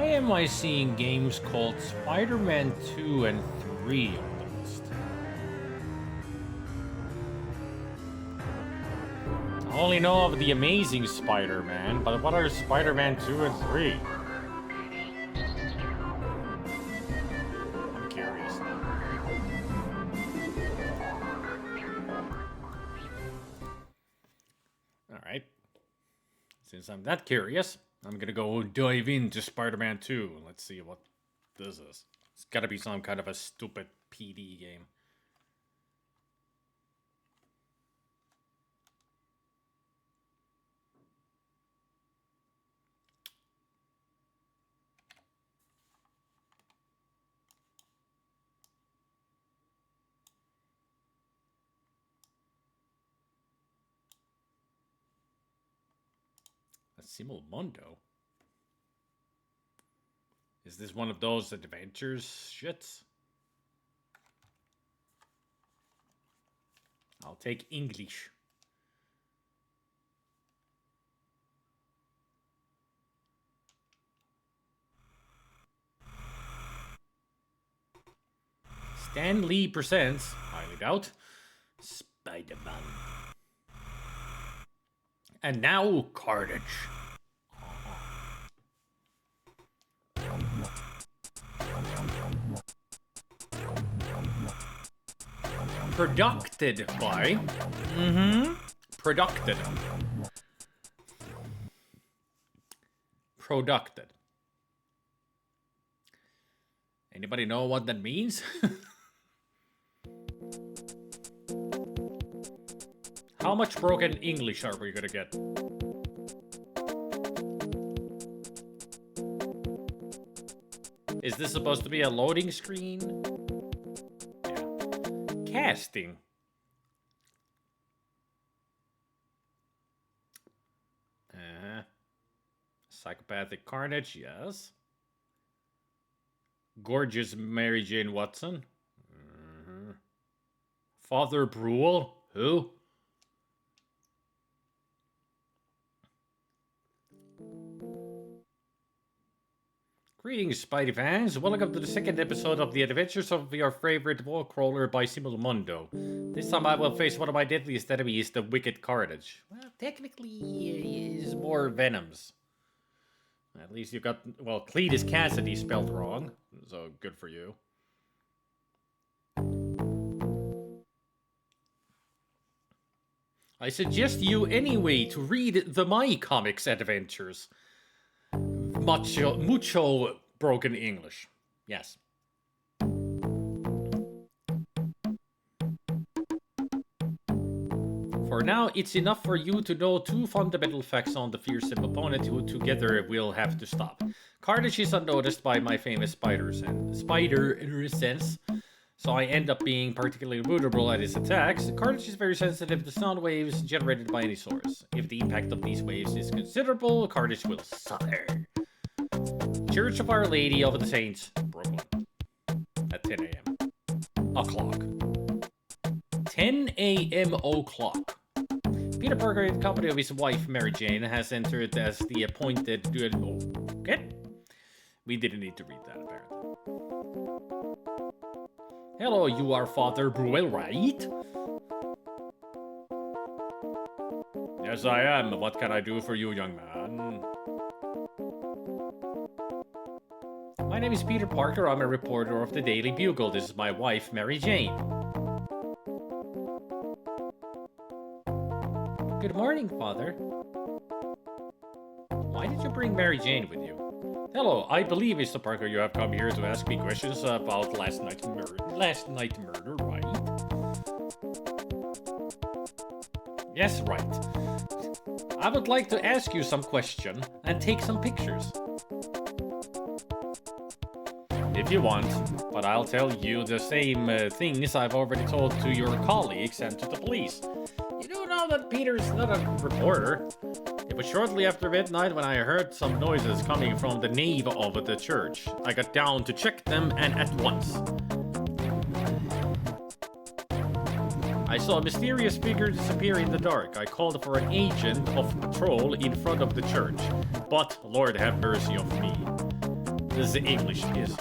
Why am I seeing games called Spider-Man 2 and 3 on the list? I only know of the Amazing Spider-Man, but what are Spider-Man 2 and 3? I'm curious now. Alright. Since I'm that curious, I'm gonna go dive into Spider-Man 2. Let's see what this is. It's gotta be some kind of a stupid PD game. A Simulmundo? Is this one of those adventures shits? I'll take English. Stan Lee presents, highly doubt, Spider-Man. And now, Carnage. Produced by... Produced. Produced. Anybody know what that means? How much broken English are we gonna get? Is this supposed to be a loading screen? Yeah. Casting. Psychopathic Carnage, yes. Gorgeous Mary Jane Watson. Father Brule, who? Greetings, Spidey fans. Welcome to the second episode of the adventures of your favorite wall crawler by Simulmundo. This time I will face one of my deadliest enemies, the Wicked Carnage. Well, technically, he is more Venoms. At least you got, well, Cletus Cassidy spelled wrong, so good for you. I suggest you anyway to read the My Comics adventures. Mucho broken English. Yes. For now, it's enough for you to know two fundamental facts on the fearsome opponent who together will have to stop. Carnage is unnoticed by my famous spider sense, so I end up being particularly vulnerable at his attacks. Carnage is very sensitive to sound waves generated by any source. If the impact of these waves is considerable, Carnage will suffer. Church of Our Lady of the Saints, Brooklyn. At 10 a.m. O'clock. 10 a.m. o'clock. Peter Parker, in company of his wife, Mary Jane, has entered as the appointed... Okay. We didn't need to read that, apparently. Hello, you are Father Bruel, right? Yes, I am. What can I do for you, young man? My name is Peter Parker. I'm a reporter of the Daily Bugle. This is my wife, Mary Jane. Good morning, Father. Why did you bring Mary Jane with you? Hello, I believe, Mr. Parker, you have come here to ask me questions about last night's murder, right? Yes, right. I would like to ask you some question and take some pictures. If you want, but I'll tell you the same things I've already told to your colleagues and to the police. You do know that Peter's not a reporter. It was shortly after midnight when I heard some noises coming from the nave of the church. I got down to check them, and at once I saw a mysterious figure disappear in the dark. I called for an agent of patrol in front of the church, but Lord have mercy of me. The English is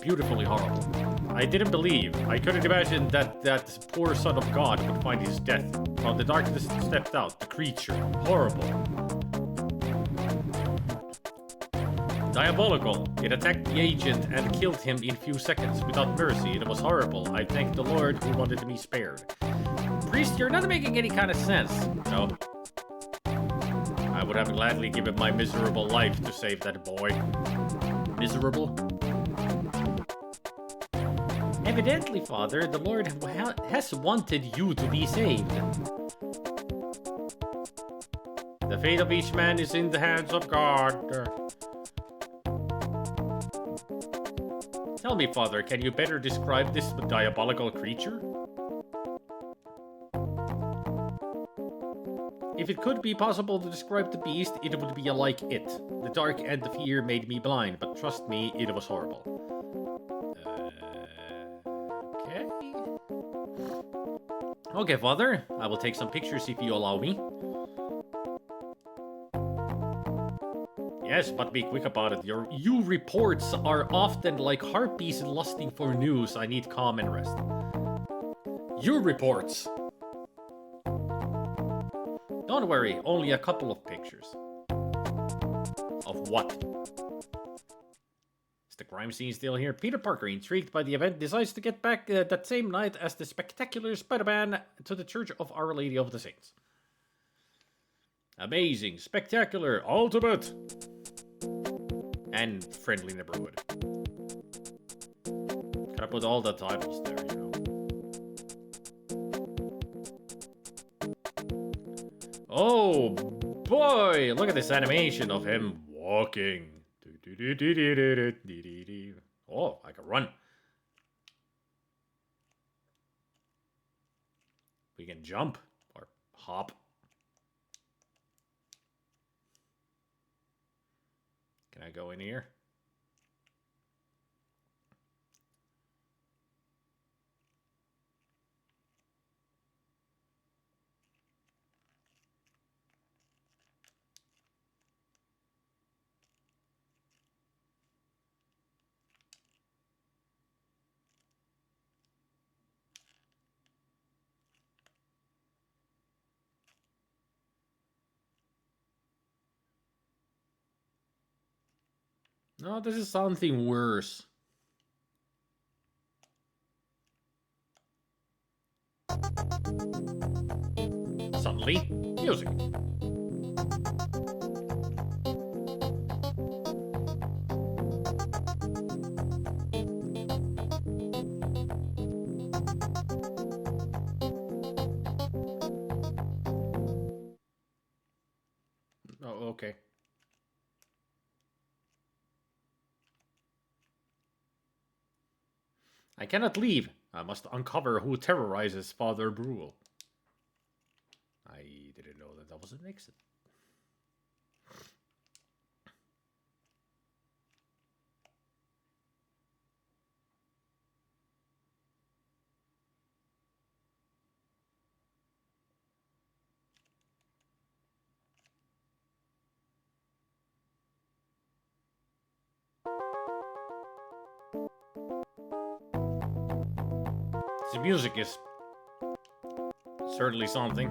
beautifully horrible. I didn't believe. I couldn't imagine that that poor son of God would find his death. From the darkness stepped out, the creature. Horrible. Diabolical. It attacked the agent and killed him in few seconds without mercy. It was horrible. I thank the Lord who wanted me spared. Priest, you're not making any kind of sense. No. I would have gladly given my miserable life to save that boy. Miserable? Evidently, Father, the Lord has wanted you to be saved. The fate of each man is in the hands of God. Tell me, Father, can you better describe this diabolical creature? If it could be possible to describe the beast, it would be like it. The dark and the fear made me blind, but trust me, it was horrible. Okay. Okay, Father. I will take some pictures if you allow me. Yes, but be quick about it. You reports are often like harpies lusting for news. I need calm and rest. You reports. Don't worry, only a couple of pictures. Of what? Is the crime scene still here? Peter Parker, intrigued by the event, decides to get back that same night as the spectacular Spider-Man to the Church of Our Lady of the Saints. Amazing, spectacular, ultimate, and friendly neighborhood. Gotta put all the titles there, you know. Oh boy, look at this animation of him walking. Oh, I can run. We can jump or hop. Can I go in here? No, this is something worse. Suddenly, music. Oh, okay. I cannot leave. I must uncover who terrorizes Father Brule. I didn't know that was an exit. The music is certainly something.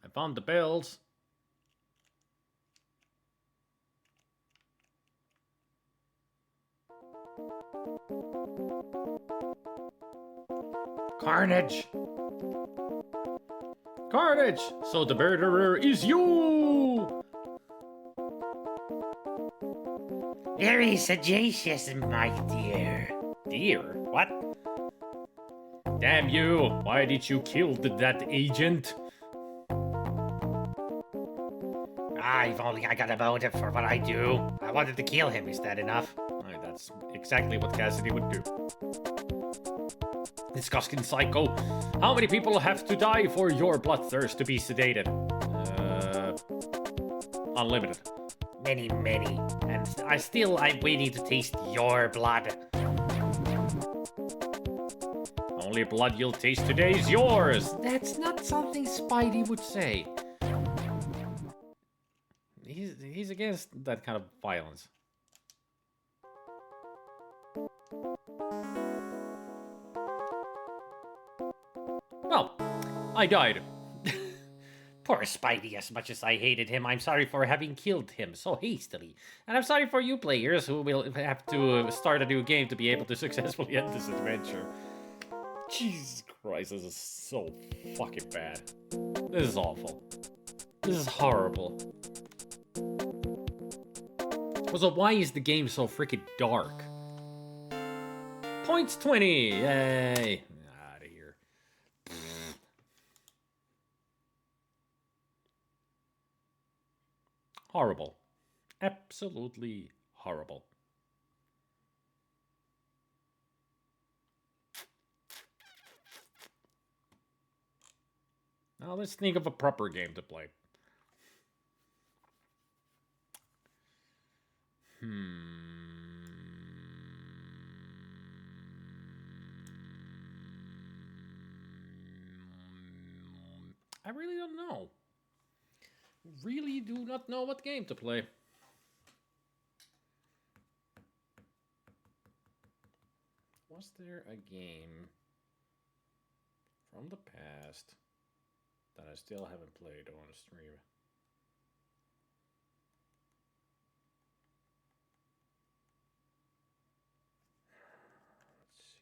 I found the bells. Carnage! Carnage! So the murderer is you! Very sagacious, my dear. Dear? What? Damn you! Why did you kill that agent? If only I got a motive for what I do. I wanted to kill him, is that enough? That's exactly what Cassidy would do. Disgusting psycho. How many people have to die for your bloodthirst to be sedated? Unlimited. Many, many. And I'm waiting to taste your blood. Only blood you'll taste today is yours. That's not something Spidey would say. He's against that kind of violence. Well, I died. Poor Spidey, as much as I hated him, I'm sorry for having killed him so hastily. And I'm sorry for you players who will have to start a new game to be able to successfully end this adventure. Jesus Christ, this is so fucking bad. This is awful. This is horrible. Also, why is the game so freaking dark? Points 20! Yay! Out of here. Horrible. Absolutely horrible. Now let's think of a proper game to play. I really don't know. Really do not know what game to play. Was there a game from the past that I still haven't played on a stream? Let's see.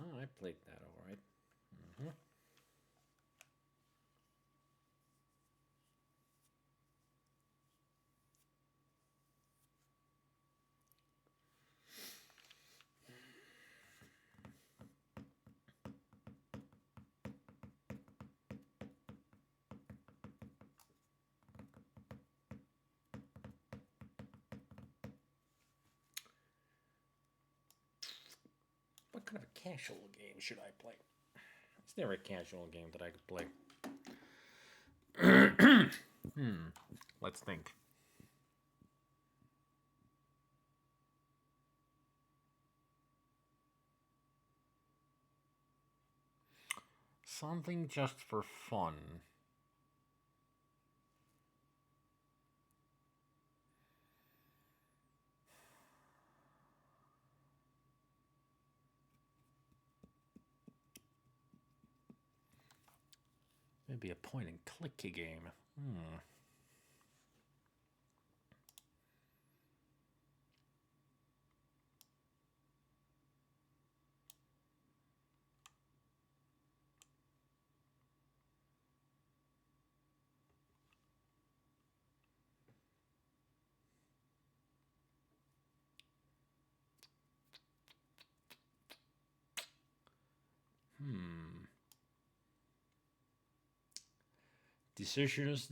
No, I played that all right. What kind of a casual game should I play? Is there a casual game that I could play? Let's think. Something just for fun. Maybe a point and click game. Decisions.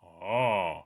Oh.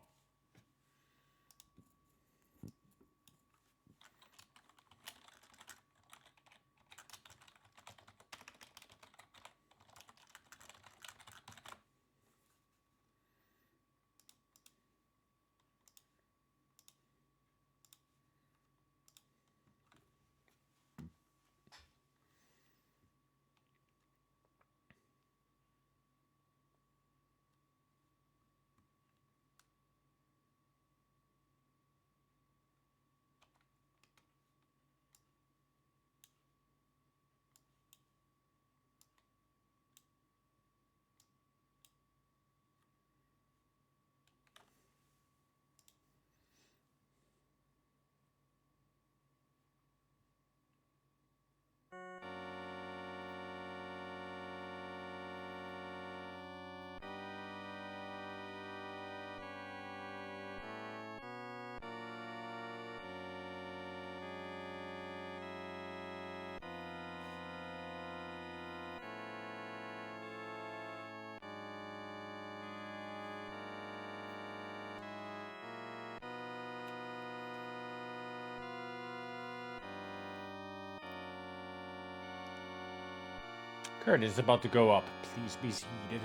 Curtain is about to go up. Please be seated.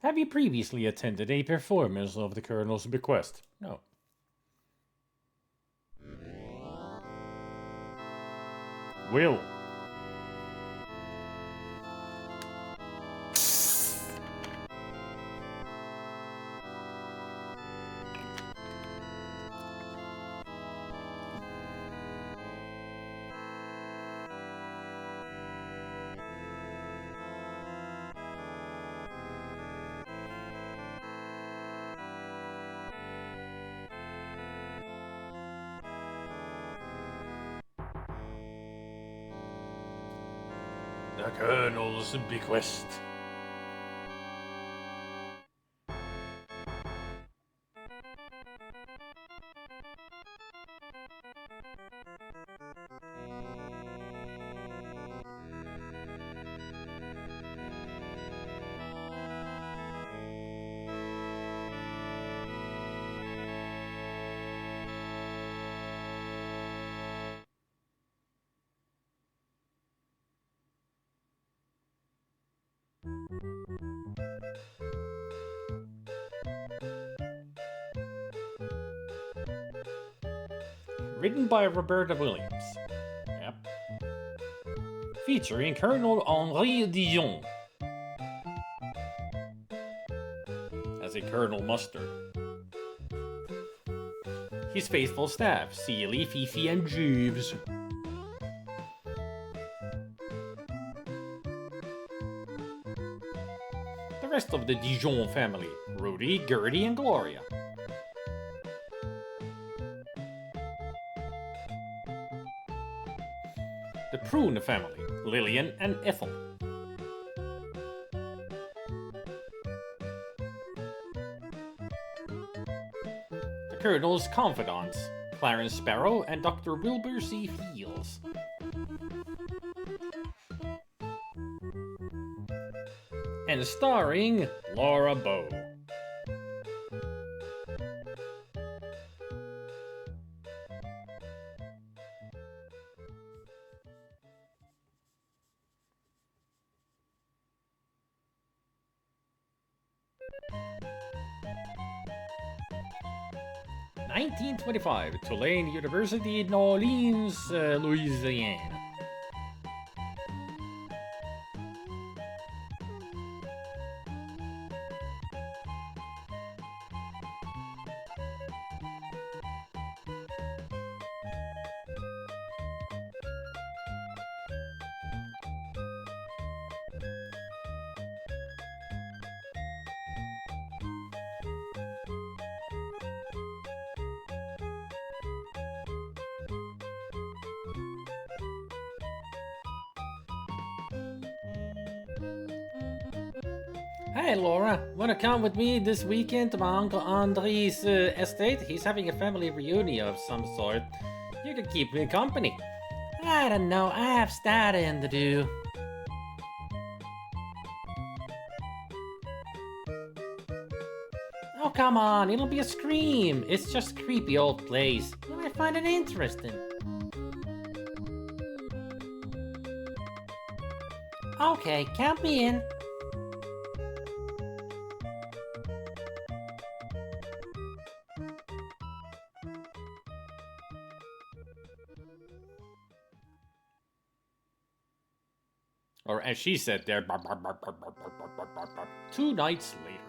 Have you previously attended a performance of the Colonel's bequest? No. Will. The Colonel's bequest. Written by Roberta Williams. Yep. Featuring Colonel Henri Dijon as a Colonel Mustard. His faithful staff, Sealy, Fifi, and Jeeves. The rest of the Dijon family, Rudy, Gertie, and Gloria. The Prune family, Lillian and Ethel. The Colonel's confidants, Clarence Sparrow and Dr. Wilbur C. Fields. And starring Laura Bow. (1925) Tulane University, New Orleans, Louisiana. Hey Laura, wanna come with me this weekend to my Uncle Andre's estate? He's having a family reunion of some sort. You can keep me company. I don't know, I have studying to do. Oh come on, it'll be a scream. It's just a creepy old place. You might find it interesting. Okay, count me in. Or as she said there, 2 nights later.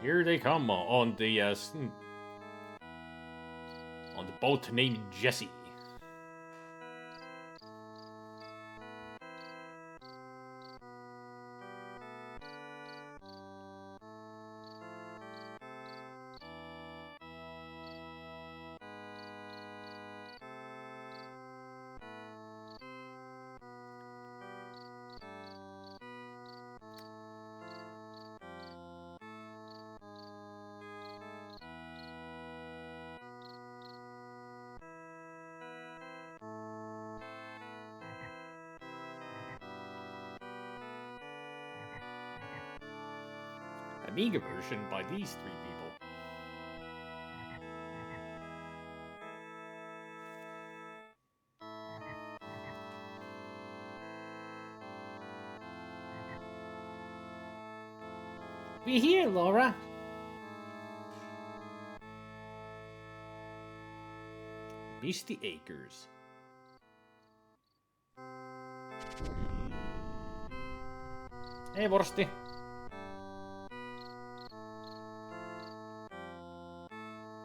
Here they come on the boat named Jessie. Amiga version by these 3 people. be here, Laura. Misty Acres. Hey, Vorsti.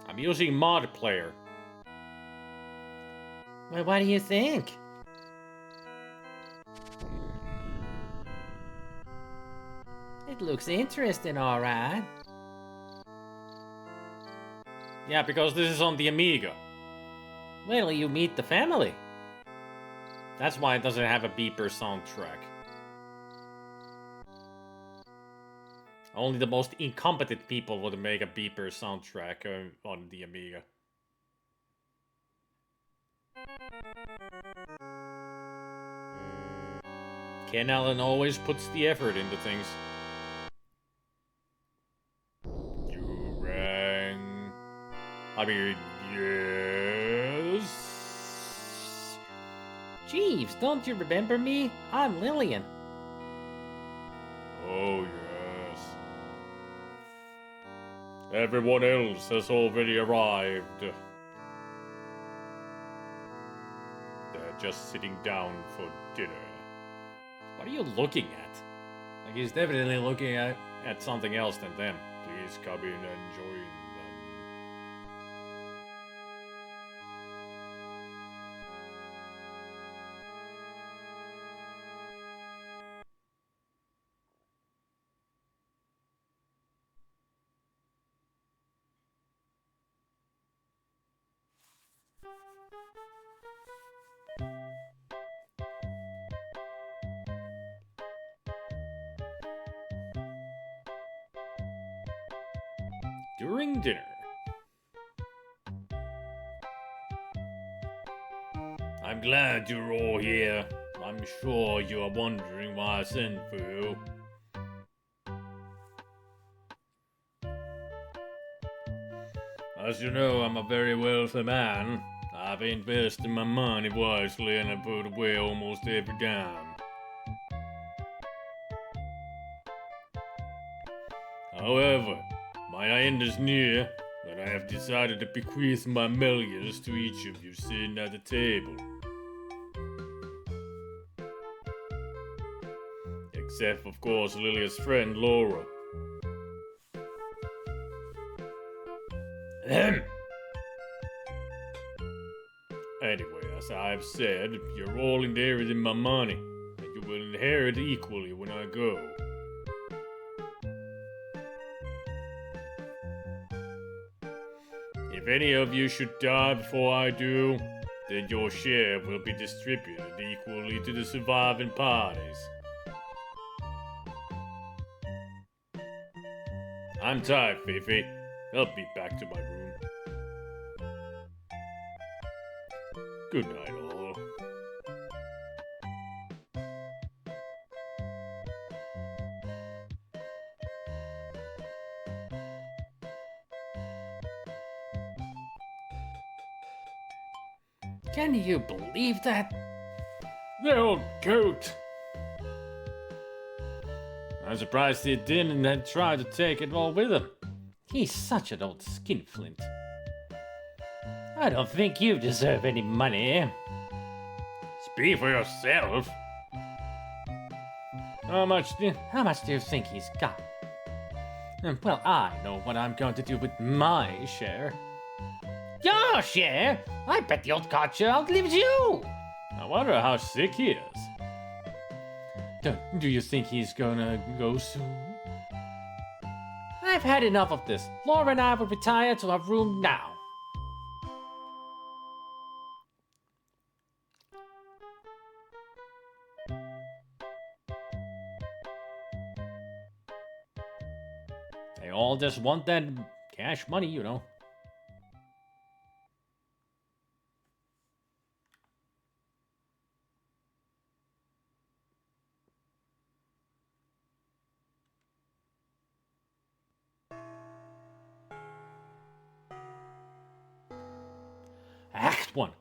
I'm using mod player. Well, what do you think? It looks interesting, alright. Yeah, because this is on the Amiga. Well, you meet the family. That's why it doesn't have a beeper soundtrack. Only the most incompetent people would make a beeper soundtrack on the Amiga. Ken Allen always puts the effort into things. You rang. I mean, yes. Jeeves, don't you remember me? I'm Lillian. Oh, yes. Everyone else has already arrived. They're just sitting down for dinner. What are you looking at? Like he's definitely looking at something else than them. Please come in and join them. During dinner. I'm glad you're all here. I'm sure you are wondering why I sent for you. As you know, I'm a very wealthy man. I've invested my money wisely and I put away almost every dime. However, my end is near, and I have decided to bequeath my millions to each of you sitting at the table. Except, of course, Lilia's friend, Laura. Anyway, as I've said, you're all inheriting my money, and you will inherit equally when I go. If any of you should die before I do, then your share will be distributed equally to the surviving parties. I'm tired, Fifi. I'll be back to my room. Good night, all. Can you believe that? The old goat! I'm surprised he didn't and try to take it all with him. He's such an old skinflint. I don't think you deserve any money. Speak for yourself. How much do you think he's got? Well, I know what I'm going to do with my share. Your share? I bet the old gotcha outlives you! I wonder how sick he is. Do you think he's gonna go soon? I've had enough of this. Laura and I will retire to our room now. They all just want that cash money, you know. Act 1.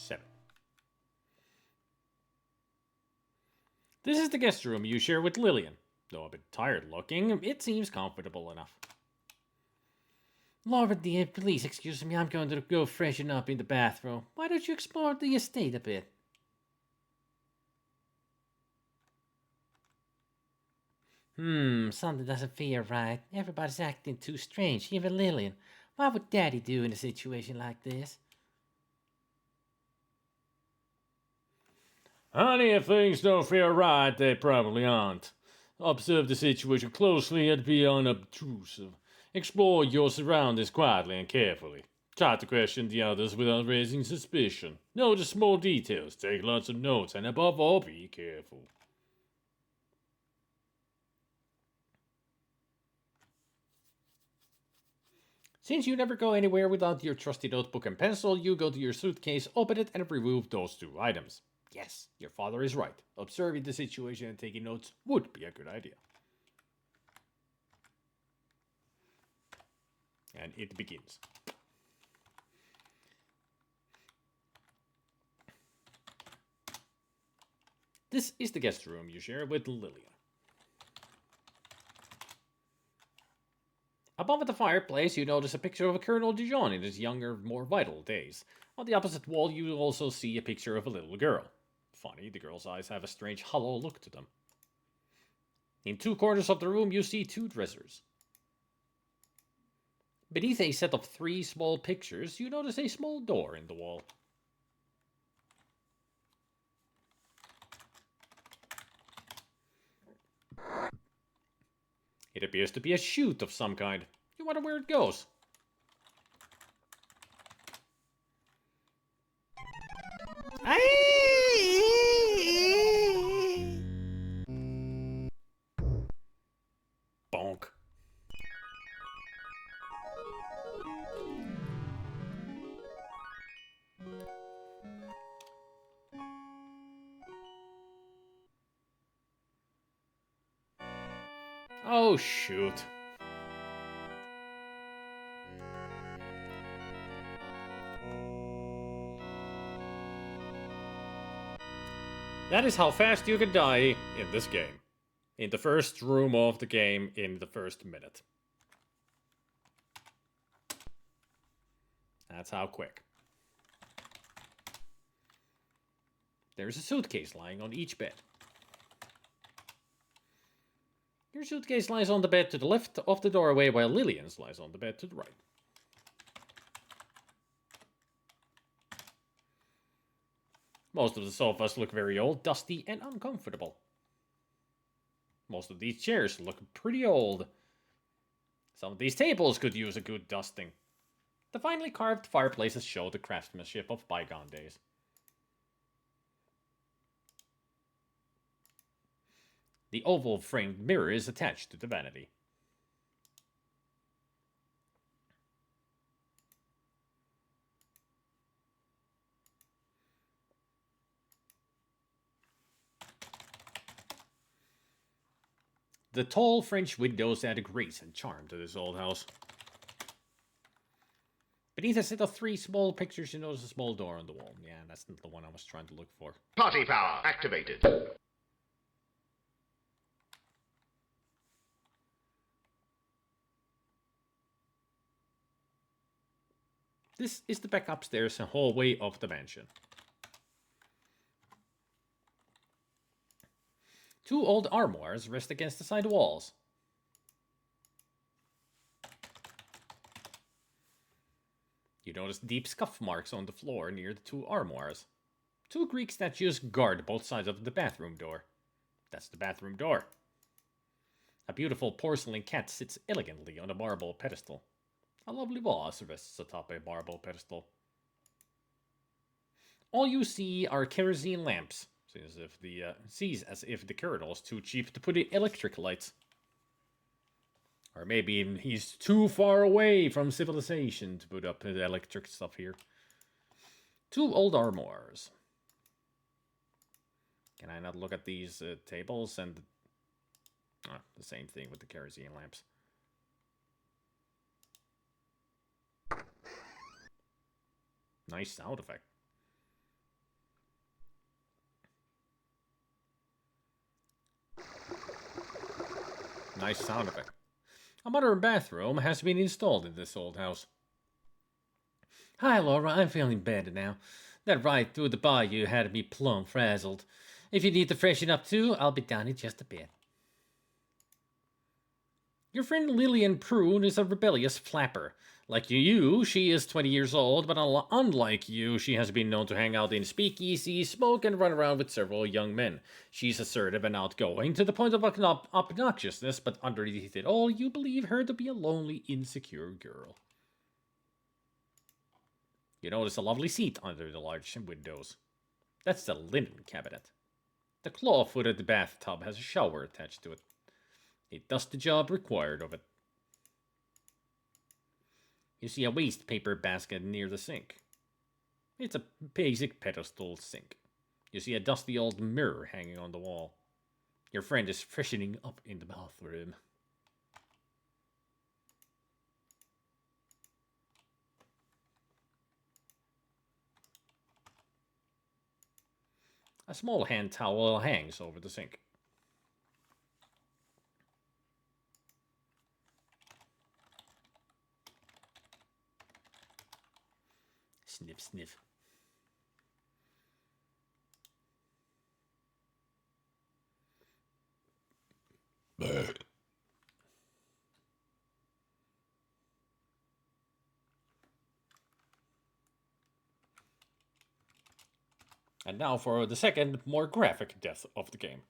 7. This is the guest room you share with Lillian. Though a bit tired looking, it seems comfortable enough. Laura dear, please excuse me, I'm going to go freshen up in the bathroom. Why don't you explore the estate a bit? Something doesn't feel right. Everybody's acting too strange, even Lillian. What would Daddy do in a situation like this? Honey, if things don't feel right, they probably aren't. Observe the situation closely and be unobtrusive. Explore your surroundings quietly and carefully. Try to question the others without raising suspicion. Notice small details, take lots of notes, and above all, be careful. Since you never go anywhere without your trusty notebook and pencil, you go to your suitcase, open it, and remove those 2 items. Yes, your father is right. Observing the situation and taking notes would be a good idea. And it begins. This is the guest room you share with Lillian. Above the fireplace, you notice a picture of Colonel Dijon in his younger, more vital days. On the opposite wall, you also see a picture of a little girl. Funny, the girl's eyes have a strange hollow look to them. In 2 corners of the room, you see 2 dressers. Beneath a set of 3 small pictures, you notice a small door in the wall. It appears to be a chute of some kind. You wonder where it goes. Bonk. Oh, shoot. That is how fast you can die in this game. In the first room of the game, in the first minute. That's how quick. There's a suitcase lying on each bed. Your suitcase lies on the bed to the left of the doorway, while Lillian's lies on the bed to the right. Most of the sofas look very old, dusty, and uncomfortable. Most of these chairs look pretty old. Some of these tables could use a good dusting. The finely carved fireplaces show the craftsmanship of bygone days. The oval-framed mirror is attached to the vanity. The tall French windows add a grace and charm to this old house. Beneath a set of 3 small pictures, you notice a small door on the wall. Yeah, that's not the one I was trying to look for. Party power activated. This is the back upstairs and hallway of the mansion. 2 old armoires rest against the side walls. You notice deep scuff marks on the floor near the 2 armoires. 2 Greek statues guard both sides of the bathroom door. That's the bathroom door. A beautiful porcelain cat sits elegantly on a marble pedestal. A lovely vase rests atop a marble pedestal. All you see are kerosene lamps. Sees as if the corridor's too cheap to put in electric lights. Or maybe he's too far away from civilization to put up the electric stuff here. 2 old armoires. Can I not look at these tables and... the same thing with the kerosene lamps. Nice sound effect. Nice sound effect. A modern bathroom has been installed in this old house. Hi, Laura. I'm feeling better now. That ride through the bayou had me plumb frazzled. If you need to freshen up too, I'll be down in just a bit. Your friend Lillian Prune is a rebellious flapper. Like you, she is 20 years old, but unlike you, she has been known to hang out in speakeasies, smoke, and run around with several young men. She's assertive and outgoing, to the point of obnoxiousness, but underneath it all, you believe her to be a lonely, insecure girl. You notice a lovely seat under the large windows. That's the linen cabinet. The claw-footed bathtub has a shower attached to it. It does the job required of it. You see a waste paper basket near the sink. It's a basic pedestal sink. You see a dusty old mirror hanging on the wall. Your friend is freshening up in the bathroom. A small hand towel hangs over the sink. Sniff, sniff. And now for the second, more graphic death of the game.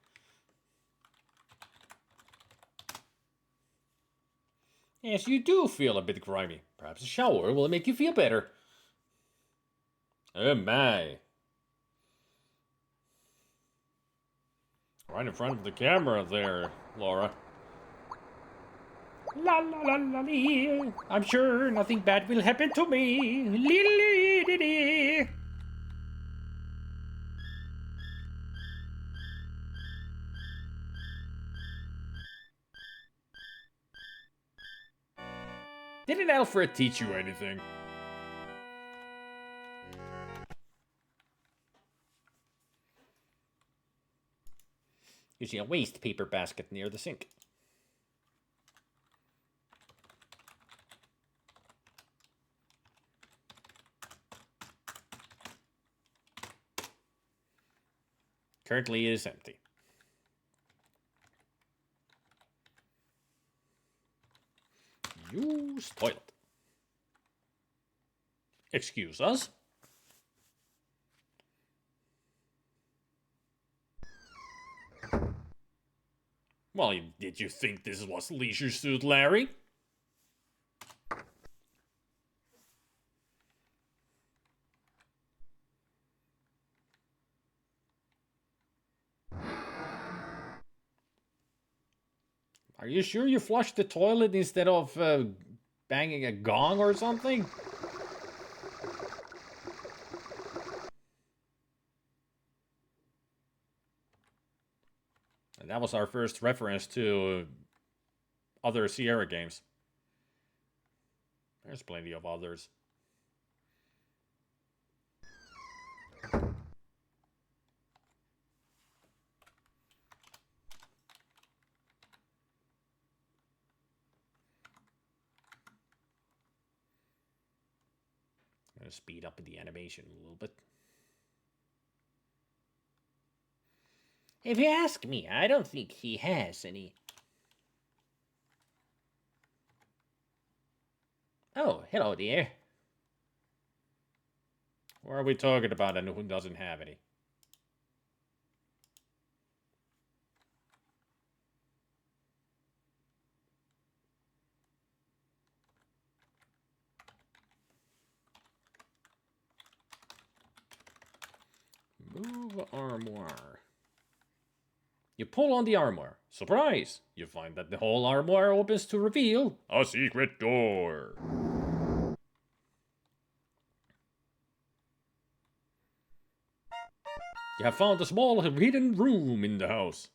Yes, you do feel a bit grimy. Perhaps a shower will make you feel better. Oh my. Right in front of the camera there, Laura. La la la la lee. I'm sure nothing bad will happen to me. Lee dee dee. Didn't Alfred teach you anything? You see a waste paper basket near the sink. Currently it is empty. Use toilet. Excuse us? Well, did you think this was Leisure Suit Larry? Are you sure you flushed the toilet instead of banging a gong or something? And that was our first reference to other Sierra games. There's plenty of others. I'm gonna speed up the animation a little bit. If you ask me, I don't think he has any. Oh, hello, dear. What are we talking about and who doesn't have any? Move armoire. You pull on the armoire. Surprise! You find that the whole armoire opens to reveal a secret door. You have found a small hidden room in the house.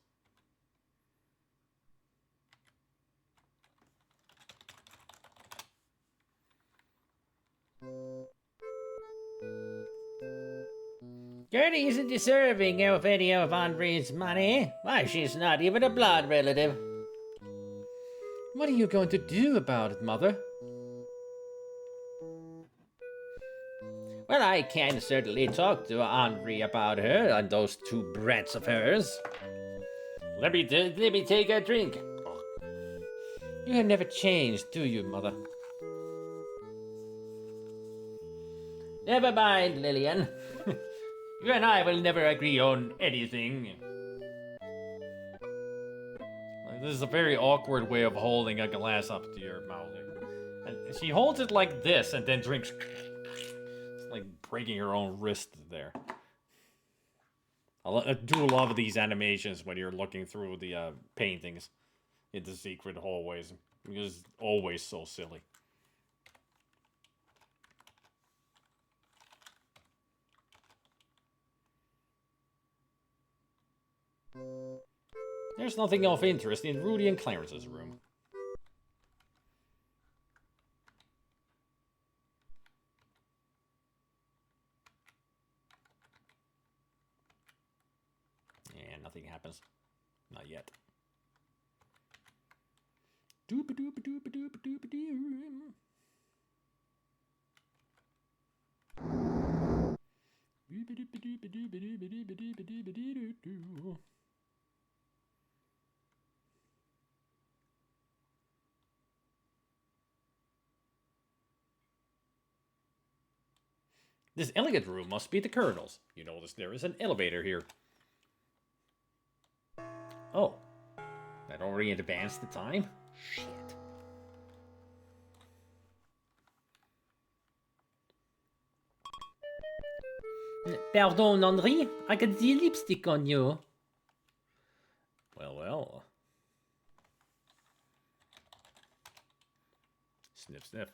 Gertie isn't deserving of any of Andre's money. Why, she's not even a blood relative. What are you going to do about it, Mother? Well, I can certainly talk to Henri about her and those two brats of hers. Let me take a drink. You have never changed, do you, Mother? Never mind, Lillian. You and I will never agree on anything. This is a very awkward way of holding a glass up to your mouth. And she holds it like this and then drinks. It's like breaking her own wrist there. I do love these animations when you're looking through the paintings in the secret hallways. Because it's always so silly. There's nothing of interest in Rudy and Clarence's room. Yeah, nothing happens. Not yet. This elegant room must be the Colonel's. You notice there is an elevator here. Oh. That already advanced the time? Shit. Pardon, Henri. I can see lipstick on you. Well, well. Sniff, sniff.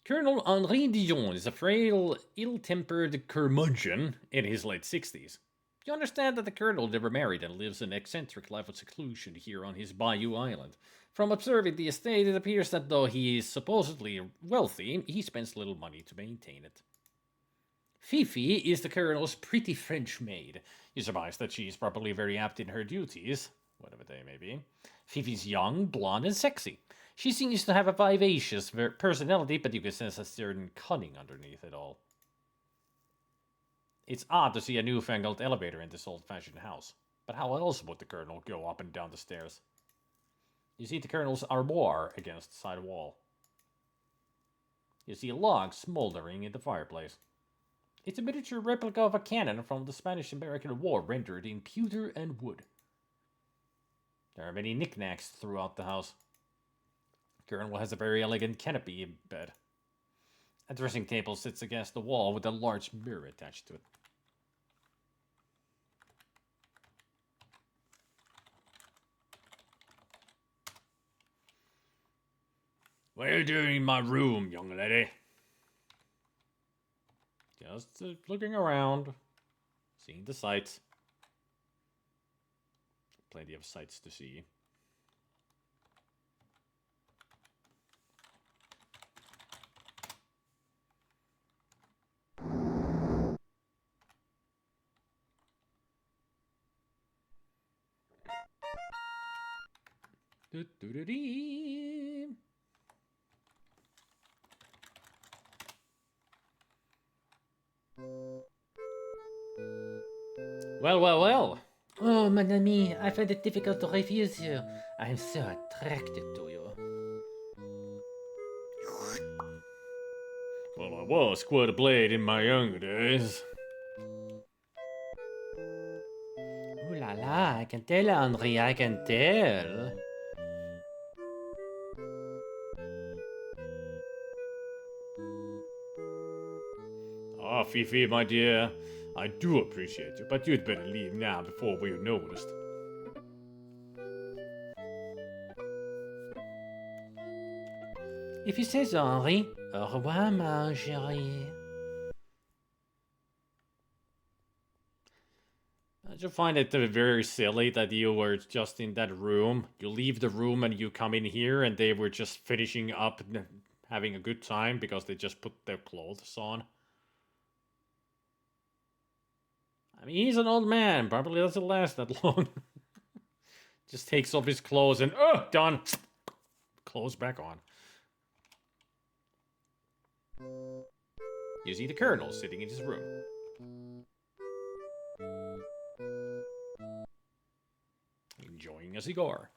Colonel Henri Dijon is a frail, ill-tempered curmudgeon in his late 60s. You understand that the Colonel never married and lives an eccentric life of seclusion here on his bayou island. From observing the estate, it appears that though he is supposedly wealthy, he spends little money to maintain it. Fifi is the Colonel's pretty French maid. You surmise that she is probably very apt in her duties, whatever they may be. Fifi's young, blonde, and sexy. She seems to have a vivacious personality, but you can sense a certain cunning underneath it all. It's odd to see a newfangled elevator in this old-fashioned house. But how else would the Colonel go up and down the stairs? You see the Colonel's armoire against the side wall. You see a log smoldering in the fireplace. It's a miniature replica of a cannon from the Spanish-American War rendered in pewter and wood. There are many knickknacks throughout the house. The Colonel has a very elegant canopy in bed. A dressing table sits against the wall with a large mirror attached to it. What are you doing in my room, young lady? Just looking around, seeing the sights. Plenty of sights to see. Well, well, well. Oh, mon ami, I find it difficult to refuse you. I am so attracted to you. Well, I was quite a blade in my younger days. Ooh la la, I can tell, Henri, I can tell. Ah, Fifi, my dear, I do appreciate you, but you'd better leave now before we're noticed. If you say so, Henri, au revoir, ma chérie. I just find it very silly that you were just in that room. You leave the room and you come in here and they were just finishing up having a good time because they just put their clothes on. I mean, he's an old man. Probably doesn't last that long. Just takes off his clothes and, done. Clothes back on. You see the Colonel sitting in his room. Enjoying a cigar.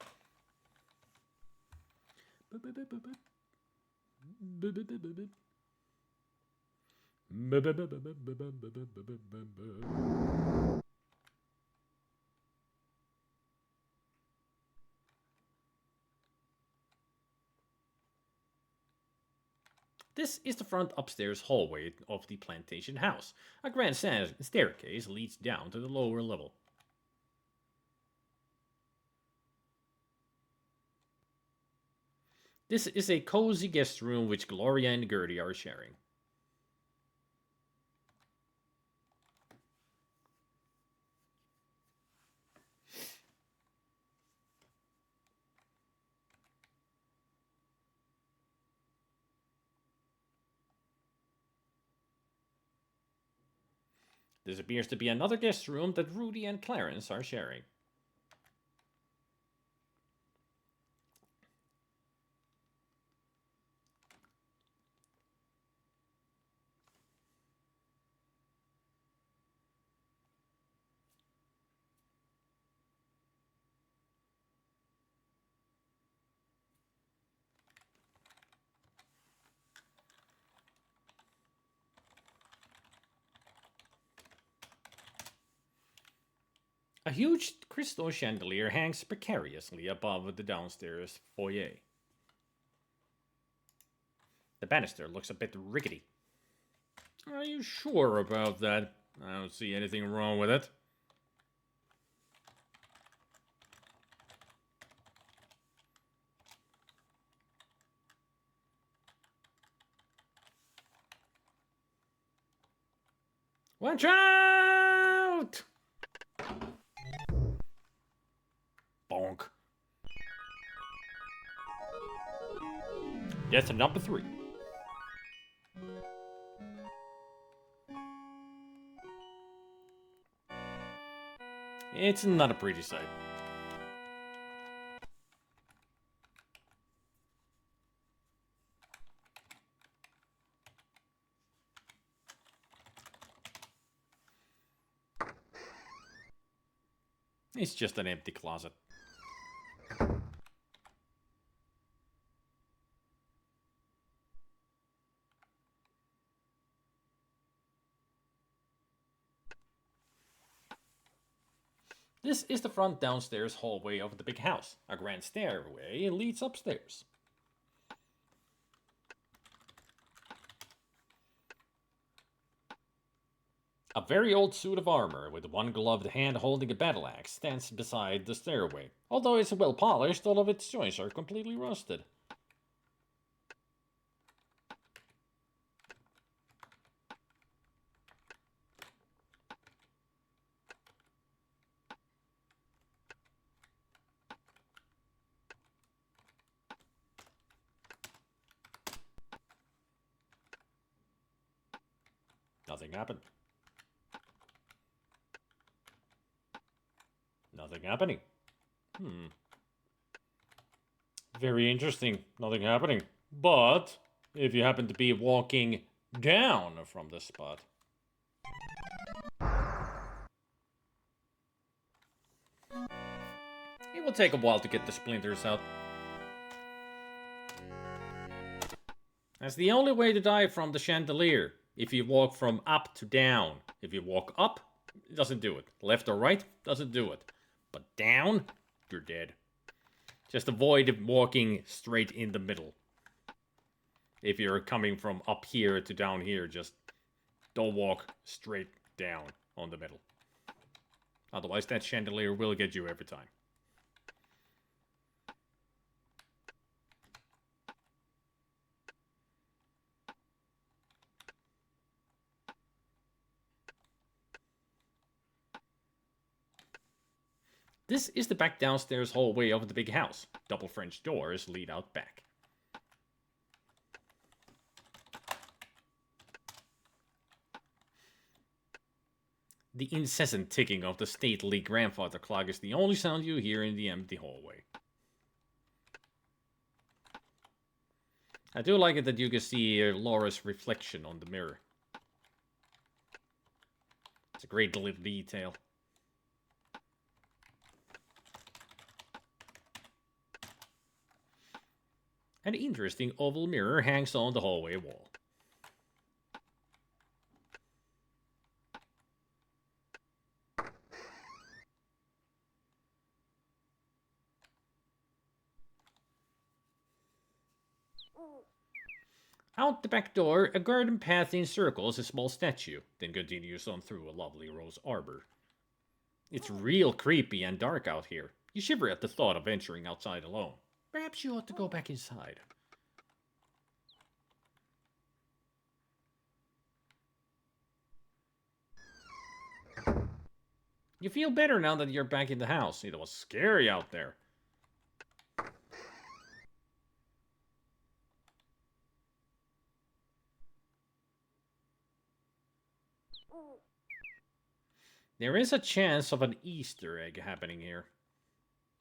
This is the front upstairs hallway of the plantation house. A grand staircase leads down to the lower level. This is a cozy guest room which Gloria and Gertie are sharing. This appears to be another guest room that Rudy and Clarence are sharing. A huge crystal chandelier hangs precariously above the downstairs foyer. The banister looks a bit rickety. Are you sure about that? I don't see anything wrong with it. Watch out! Bonk. That's number 3. It's not a pretty sight. It's just an empty closet. This is the front downstairs hallway of the big house. A grand stairway leads upstairs. A very old suit of armor with one gloved hand holding a battle axe stands beside the stairway. Although it's well polished, all of its joints are completely rusted. Nothing happened. Nothing happening. Very interesting. Nothing happening. But if you happen to be walking down from this spot, it will take a while to get the splinters out. That's the only way to die from the chandelier. If you walk from up to down. If you walk up, it doesn't do it. Left or right, doesn't do it. But down, you're dead. Just avoid walking straight in the middle. If you're coming from up here to down here, just don't walk straight down on the middle. Otherwise, that chandelier will get you every time. This is the back downstairs hallway of the big house. Double French doors lead out back. The incessant ticking of the stately grandfather clock is the only sound you hear in the empty hallway. I do like it that you can see Laura's reflection on the mirror. It's a great little detail. An interesting oval mirror hangs on the hallway wall. Out the back door, a garden path encircles a small statue, then continues on through a lovely rose arbor. It's real creepy and dark out here. You shiver at the thought of venturing outside alone. Perhaps you ought to go back inside. You feel better now that you're back in the house. It was scary out there. There is a chance of an Easter egg happening here.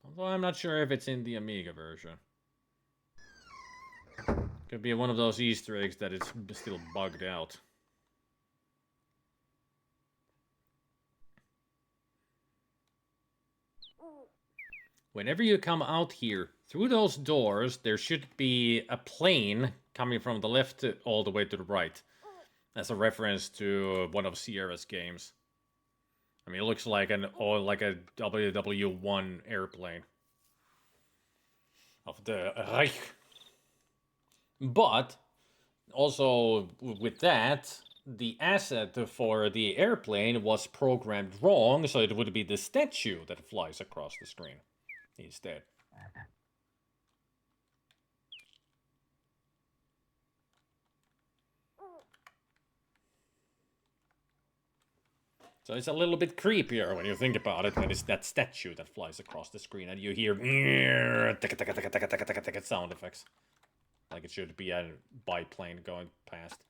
Although I'm not sure if it's in the Amiga version. Could be one of those Easter eggs that is still bugged out. Whenever you come out here, through those doors, there should be a plane coming from the left all the way to the right. That's a reference to one of Sierra's games. I mean, it looks like a WW1 airplane of the Reich. But also with that, the asset for the airplane was programmed wrong, so it would be the statue that flies across the screen instead. So it's a little bit creepier when you think about it, when it's that statue that flies across the screen and you hear sound effects. Like it should be a biplane going past.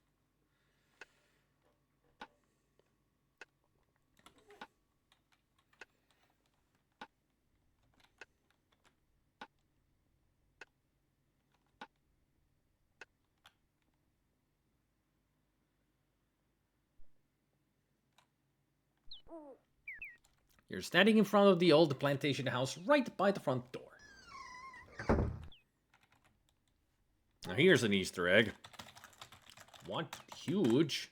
You're standing in front of the old plantation house right by the front door. Now here's an Easter egg. What huge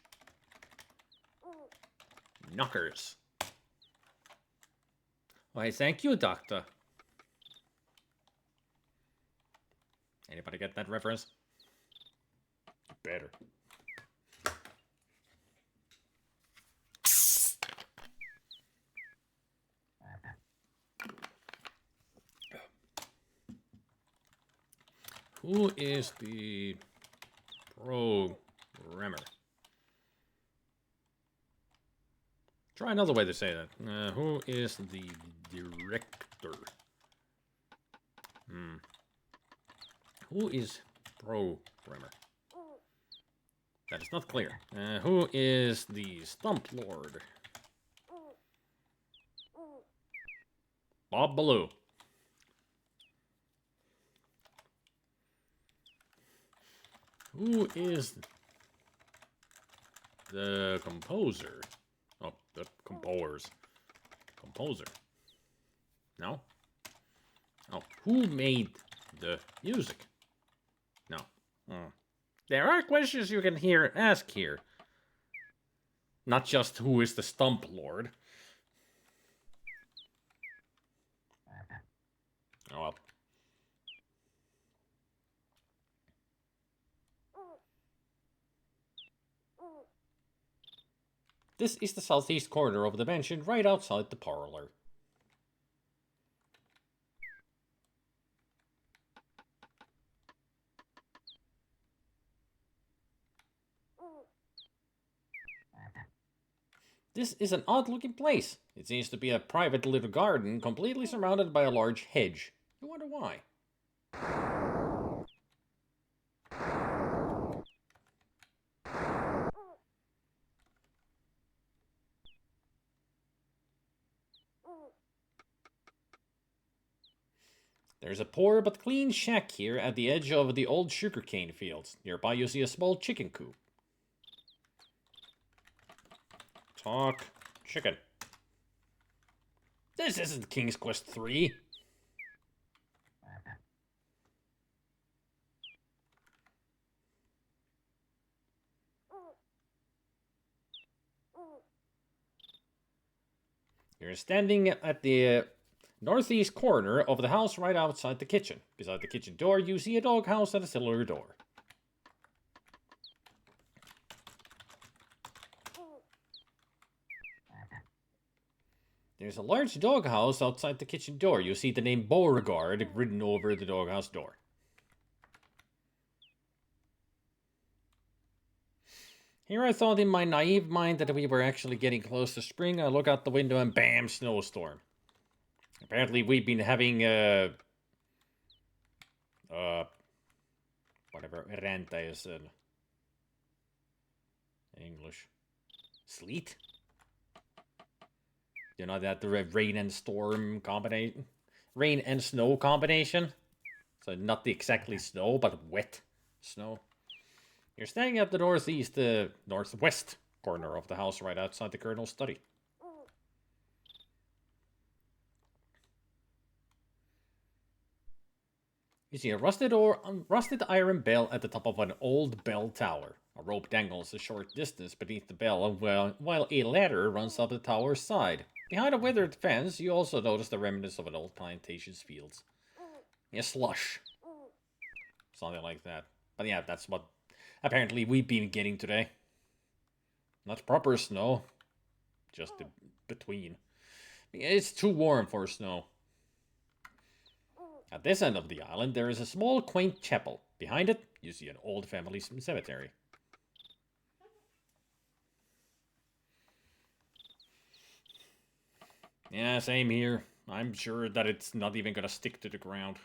knockers. Why, thank you, Doctor. Anybody get that reference? Better. Who is the programmer? Try another way to say that. Who is the director? Who is programmer? That is not clear. Who is the stump lord? Bob Ballou. Who is the composer? Oh, the composers. Composer. No? Oh, who made the music? No. There are questions you can ask here. Not just who is the stump lord. Oh well. This is the southeast corner of the mansion, right outside the parlor. This is an odd-looking place. It seems to be a private little garden, completely surrounded by a large hedge. I wonder why. There's a poor but clean shack here at the edge of the old sugarcane fields. Nearby you see a small chicken coop. Talk chicken. This isn't King's Quest 3. You're standing at the northeast corner of the house right outside the kitchen. Beside the kitchen door, you see a doghouse and a cellar door. There's a large doghouse outside the kitchen door. You see the name Beauregard written over the doghouse door. Here I thought in my naive mind that we were actually getting close to spring. I look out the window and bam, snowstorm. Apparently we've been having, whatever ränta is in English. Sleet? You know that the rain and storm combination? Rain and snow combination? So not the exactly snow, but wet snow. You're standing at the northwest corner of the house right outside the colonel's study. You see a rusted iron bell at the top of an old bell tower. A rope dangles a short distance beneath the bell, while a ladder runs up the tower's side. Behind a withered fence, you also notice the remnants of an old plantation's fields. Yeah, slush. Something like that. But yeah, that's what apparently we've been getting today. Not proper snow. Just between. It's too warm for snow. At this end of the island, there is a small, quaint chapel. Behind it, you see an old family cemetery. Yeah, same here. I'm sure that it's not even gonna stick to the ground.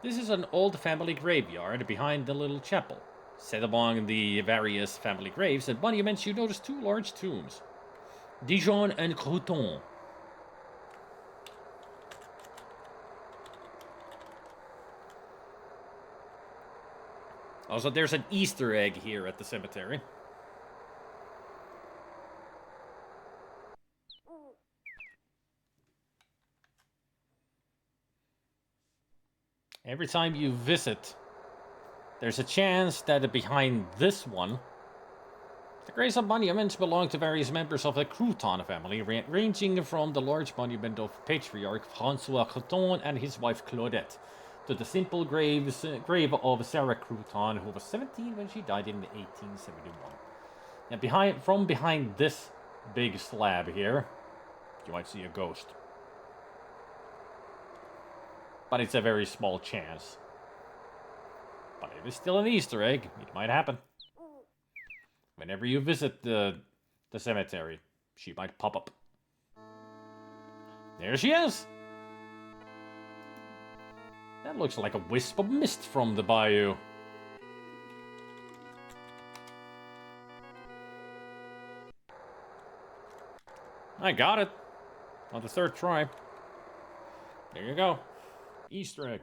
This is an old family graveyard behind the little chapel. Set among the various family graves and monuments, you notice two large tombs. Dijon and Crouton. Also, there's an Easter egg here at the cemetery. Every time you visit, there's a chance that behind this one, the graves and monuments belong to various members of the Crouton family, ranging from the large monument of patriarch François Crouton and his wife Claudette, to the simple grave of Sarah Crouton, who was 17 when she died in 1871. And from behind this big slab here, you might see a ghost. But it's a very small chance. But it is still an Easter egg. It might happen. Whenever you visit the cemetery, she might pop up. There she is! That looks like a wisp of mist from the bayou. I got it. On the third try. There you go. Easter egg.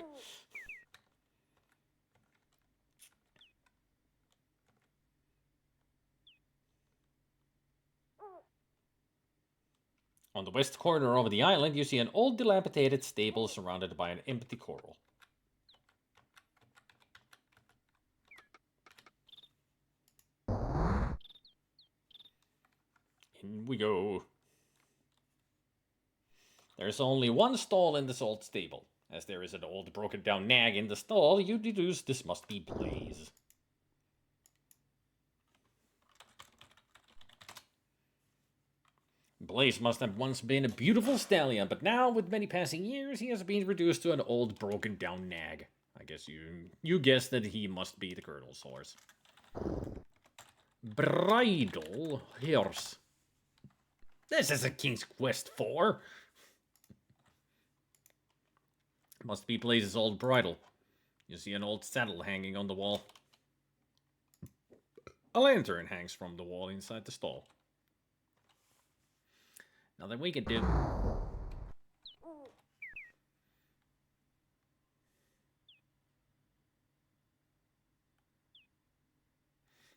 On the west corner of the island, you see an old dilapidated stable surrounded by an empty coral. In we go. There's only one stall in this old stable. As there is an old broken down nag in the stall, you deduce this must be Blaze. Blaze must have once been a beautiful stallion, but now, with many passing years, he has been reduced to an old broken down nag. I guess you guessed that he must be the colonel's horse. Bridle horse. This is a King's Quest 4. Must be Blaze's old bridle. You see an old saddle hanging on the wall. A lantern hangs from the wall inside the stall. Nothing we can do.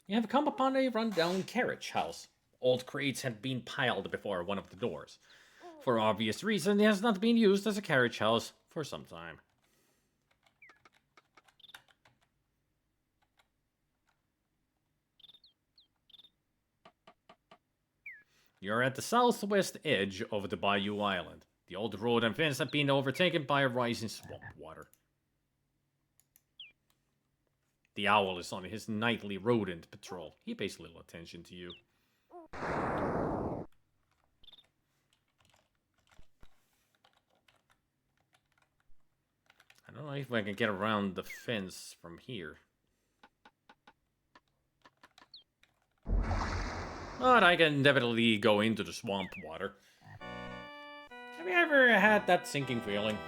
You have come upon a rundown carriage house. Old crates had been piled before one of the doors. For obvious reason, it has not been used as a carriage house for some time. You're at the southwest edge of the Bayou Island. The old road and fence have been overtaken by a rising swamp water. The owl is on his nightly rodent patrol. He pays little attention to you. I don't know if I can get around the fence from here. But I can definitely go into the swamp water. Have you ever had that sinking feeling?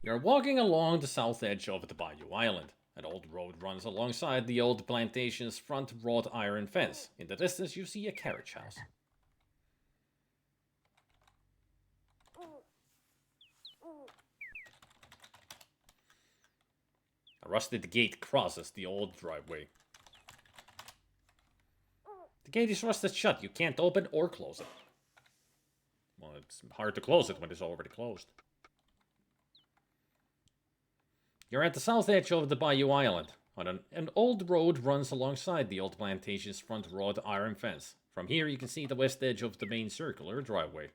You're walking along the south edge of the Bayou Island. An old road runs alongside the old plantation's front wrought iron fence. In the distance, you see a carriage house. A rusted gate crosses the old driveway. The gate is rusted shut. You can't open or close it. Well, it's hard to close it when it's already closed. You're at the south edge of the Bayou Island. An old road runs alongside the old plantation's front wrought iron fence. From here, you can see the west edge of the main circular driveway.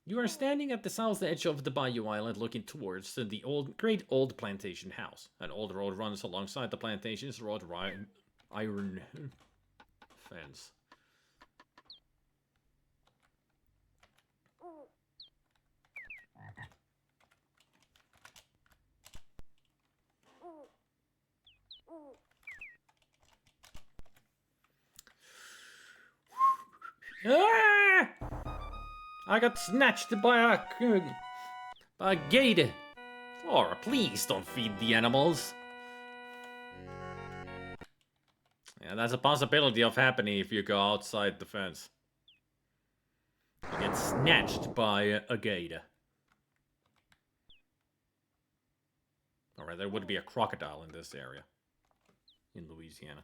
You are standing at the south edge of the Bayou Island looking towards the great old plantation house. An old road runs alongside the plantation's wrought iron fence. Ah! I got snatched by a gator. Laura, please don't feed the animals. Yeah, that's a possibility of happening if you go outside the fence. You get snatched by a gator. Alright, there would be a crocodile in this area. In Louisiana.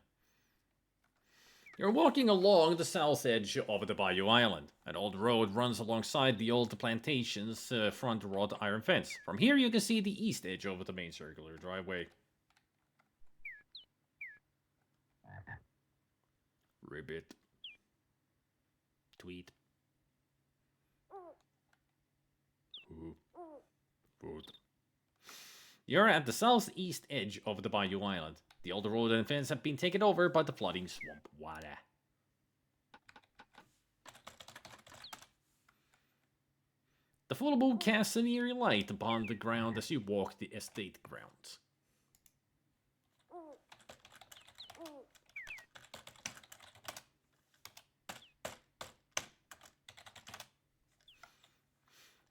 You're walking along the south edge of the Bayou Island. An old road runs alongside the old plantation's front wrought iron fence. From here you can see the east edge of the main circular driveway. Ribbit. Tweet. Food. You're at the southeast edge of the Bayou Island. The old road and fence have been taken over by the flooding swamp water. The full moon casts an eerie light upon the ground as you walk the estate grounds.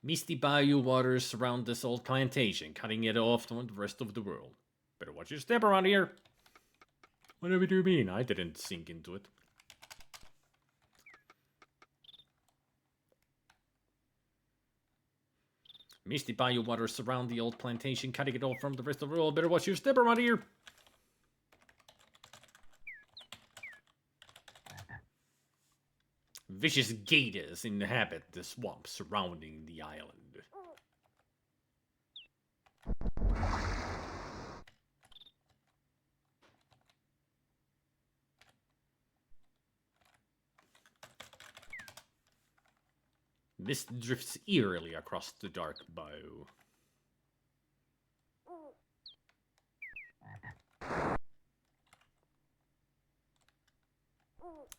Misty bayou waters surround this old plantation, cutting it off from the rest of the world. Better watch your step around here. Whatever do you mean? I didn't sink into it. Misty bayou waters surround the old plantation, cutting it off from the rest of the world. Better watch your step around here. Vicious gators inhabit the swamp surrounding the island. Mist drifts eerily across the dark bayou.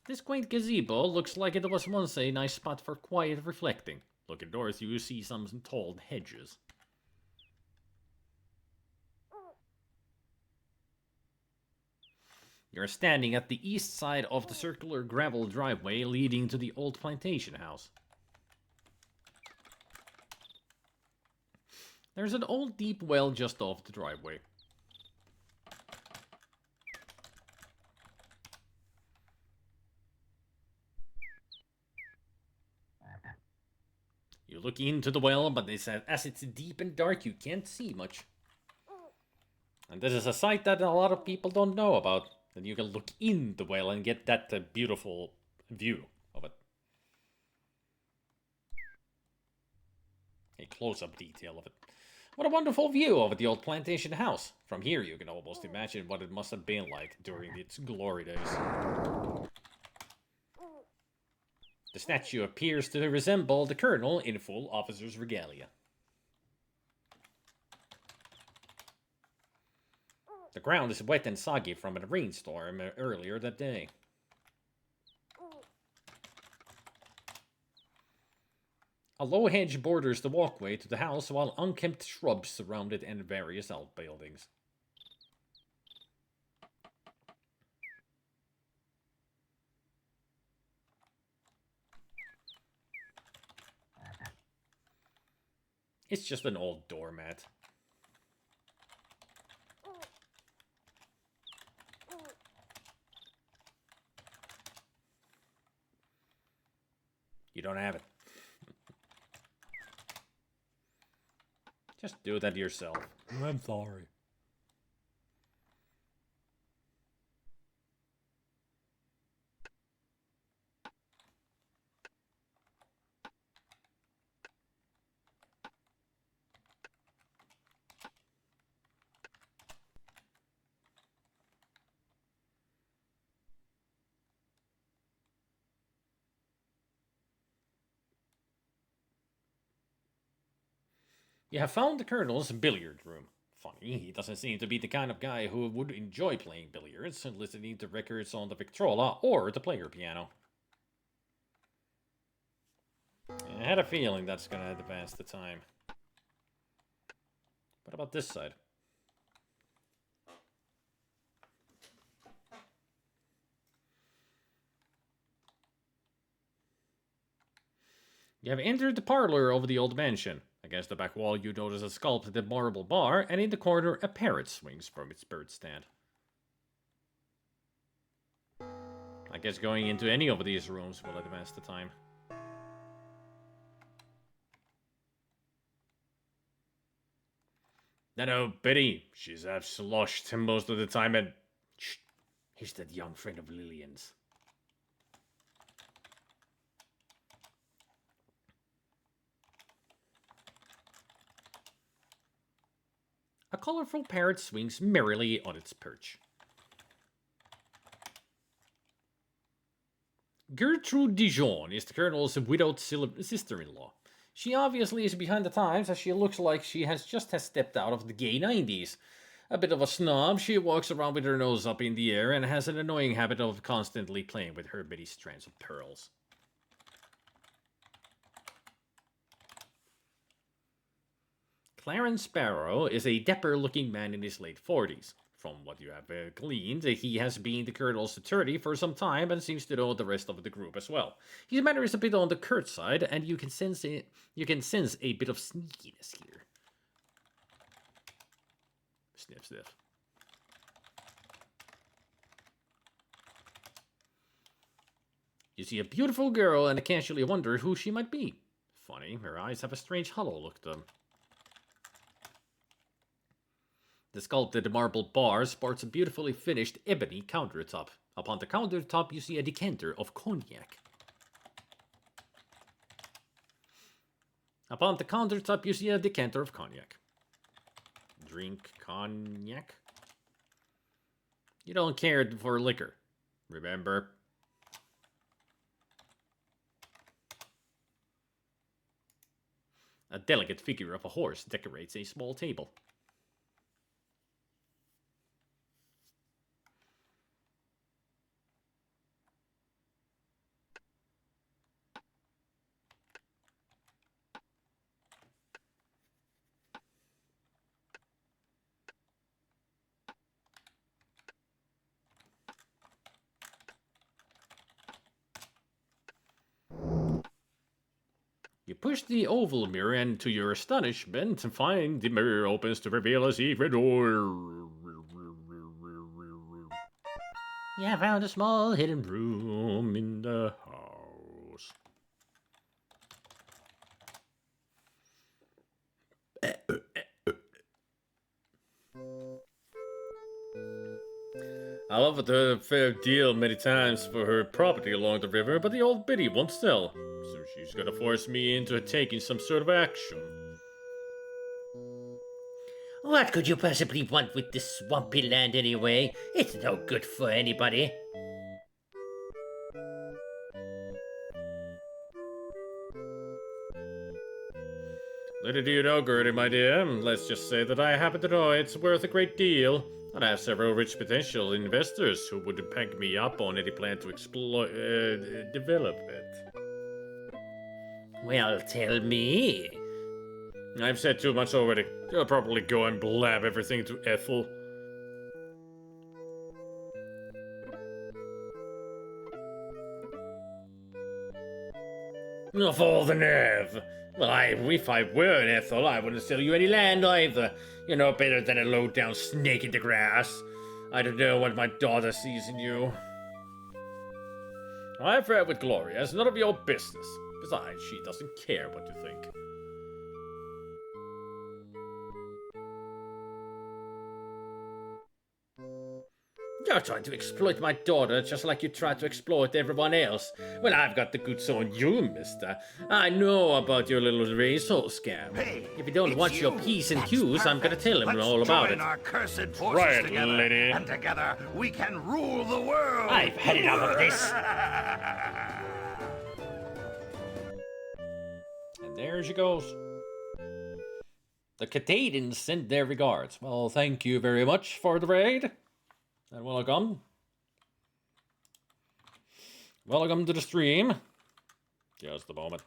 This quaint gazebo looks like it was once a nice spot for quiet reflecting. Look indoors, you see some tall hedges. You're standing at the east side of the circular gravel driveway leading to the old plantation house. There's an old deep well just off the driveway. You look into the well, but as it's deep and dark, you can't see much. And this is a site that a lot of people don't know about. And you can look in the well and get that beautiful view of it. A close-up detail of it. What a wonderful view of the old plantation house. From here you can almost imagine what it must have been like during its glory days. The statue appears to resemble the colonel in full officer's regalia. The ground is wet and soggy from a rainstorm earlier that day. A low hedge borders the walkway to the house, while unkempt shrubs surround it and various outbuildings. It's just an old doormat. You don't have it. Just do that yourself. I'm sorry. You have found the colonel's billiard room. Funny, he doesn't seem to be the kind of guy who would enjoy playing billiards and listening to records on the Victrola or the player piano. I had a feeling that's gonna advance the time. What about this side? You have entered the parlor of the old mansion. Against the back wall, you notice a sculpted marble bar, and in the corner, a parrot swings from its bird stand. I guess going into any of these rooms will advance the time. No, Betty. She's half sloshed most of the time, and... Shh! He's that young friend of Lillian's. A colorful parrot swings merrily on its perch. Gertrude Dijon is the colonel's widowed sister-in-law. She obviously is behind the times, as she looks like she has stepped out of the gay 90s. A bit of a snob, she walks around with her nose up in the air and has an annoying habit of constantly playing with her many strands of pearls. Clarence Sparrow is a dapper-looking man in his late 40s. From what you have gleaned, he has been the colonel's attorney for some time and seems to know the rest of the group as well. His manner is a bit on the curt side, and you can sense a bit of sneakiness here. Sniff, sniff. You see a beautiful girl and casually wonder who she might be. Funny, her eyes have a strange hollow look to them. The sculpted marble bar sports a beautifully finished ebony countertop. Upon the countertop, you see a decanter of cognac. Upon the countertop, you see a decanter of cognac. Drink cognac? You don't care for liquor, remember? A delicate figure of a horse decorates a small table. push the oval mirror and to your astonishment, find the mirror opens to reveal a secret door. Yeah, I found a small hidden room in the House. I'll offer her a fair deal many times for her property along the river, but the old biddy won't sell, so she's gonna force me into taking some sort of action. What could you possibly want with this swampy land anyway? It's no good for anybody. Little do you know, Gertie, my dear, let's just say that I happen to know it's worth a great deal, and I have several rich potential investors who would back me up on any plan to develop it. Well, tell me. I've said too much already. I'll probably go and blab everything to Ethel. Of all the nerve! Well, if I were an Ethel, I wouldn't sell you any land either. You're no better than a low-down snake in the grass. I don't know what my daughter sees in you. I've read with Gloria. It's none of your business. Besides, she doesn't care what you think. You're trying to exploit my daughter just like you tried to exploit everyone else. Well, I've got the goods on you, mister. I know about your little racehole scam. Hey, if you don't want your P's and Q's, I'm gonna tell him all about it. Our cursed forces Right, together, lady. and together we can rule the world. I've had enough of this. And there she goes. The Catadans send their regards. Well, thank you very much for the raid. And welcome. Welcome to the stream. Just a moment.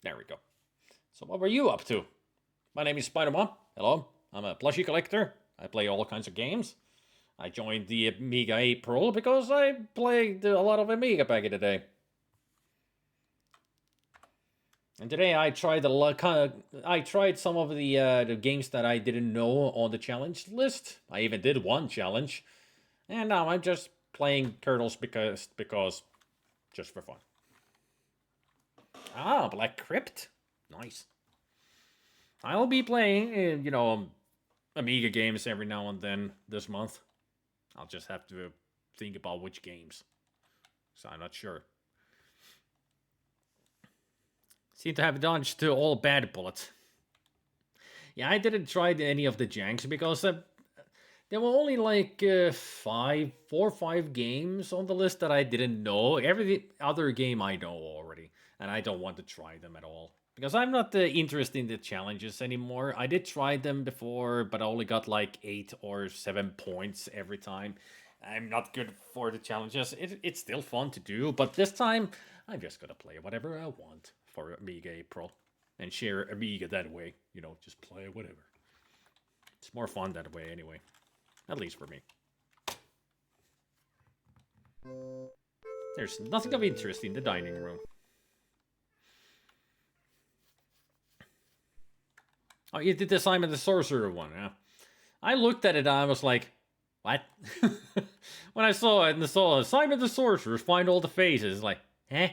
There we go. So what were you up to? My name is SpiderMwa. Hello. I'm a plushie collector. I play all kinds of games. I joined the Amiga April because I played a lot of Amiga back in the day. And today I tried some of the games that I didn't know on the challenge list. I even did one challenge, and now I'm just playing Turtles because just for fun. Ah, Black Crypt, nice. I'll be playing, Amiga games every now and then this month. I'll just have to think about which games, so I'm not sure. Seem to have dodged to all bad bullets. Yeah, I didn't try any of the janks because there were only like 4 or 5 games on the list that I didn't know. Every other game I know already, and I don't want to try them at all. Because I'm not interested in the challenges anymore. I did try them before, but I only got like 8 or 7 points every time. I'm not good for the challenges. It's still fun to do, but this time I'm just gonna play whatever I want for Amiga April and share Amiga that way. Just play whatever. It's more fun that way anyway. At least for me. There's nothing of interest in the dining room. Oh, you did the Simon the Sorcerer one, yeah? I looked at it and I was like, what? When I saw it and saw Simon the Sorcerer find all the phases, like, eh?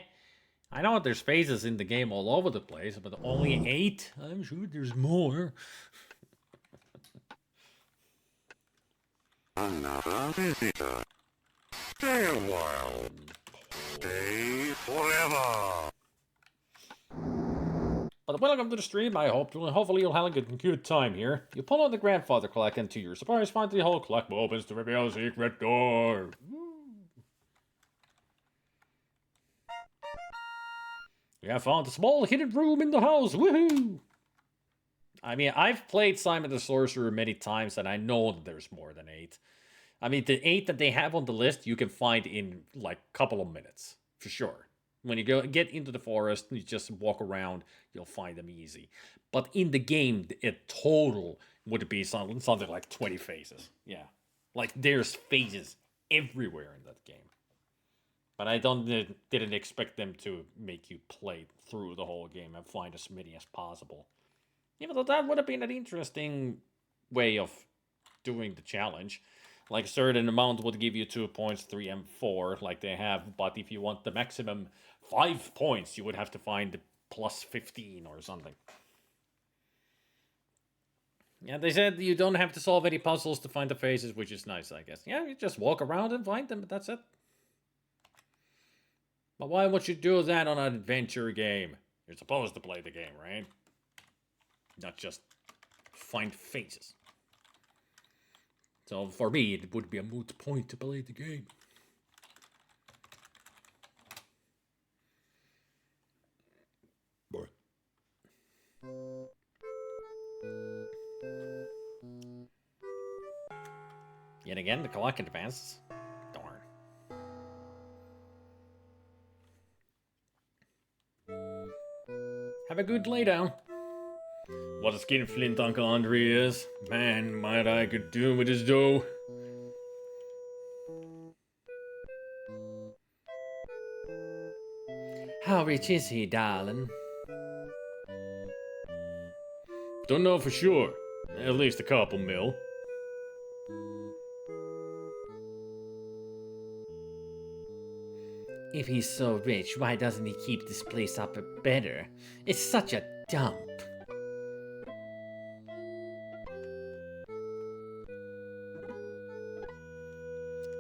I know there's phases in the game all over the place, but only 8? I'm sure there's more. Another visitor. Stay a while. Stay forever. But welcome to the stream. Hopefully you'll have a good time here. You pull out the grandfather clock and to your surprise find the whole clock opens to reveal a secret door. We have found a small hidden room in the house. Woohoo! I mean, I've played Simon the Sorcerer many times, and I know that there's more than 8. I mean, the 8 that they have on the list, you can find in, like, a couple of minutes. For sure. When you get into the forest, you just walk around, you'll find them easy. But in the game, a total would be something like 20 phases. Yeah. Like, there's phases everywhere in that game. But I didn't expect them to make you play through the whole game and find as many as possible. Even though that would have been an interesting way of doing the challenge. Like a certain amount would give you 2 points, 3 and 4, like they have. But if you want the maximum 5 points, you would have to find plus 15 or something. Yeah, they said you don't have to solve any puzzles to find the faces, which is nice, I guess. Yeah, you just walk around and find them, but that's it. But why would you do that on an adventure game? You're supposed to play the game, right? Not just find faces. So for me, it would be a moot point to play the game. Boy. Yet again, the clock advances. Darn. Have a good lay down. What a skinflint Uncle Andre is. Man, might I could do with his dough. How rich is he, darling? Don't know for sure. At least a couple mil. If he's so rich, why doesn't he keep this place up better? It's such a dump.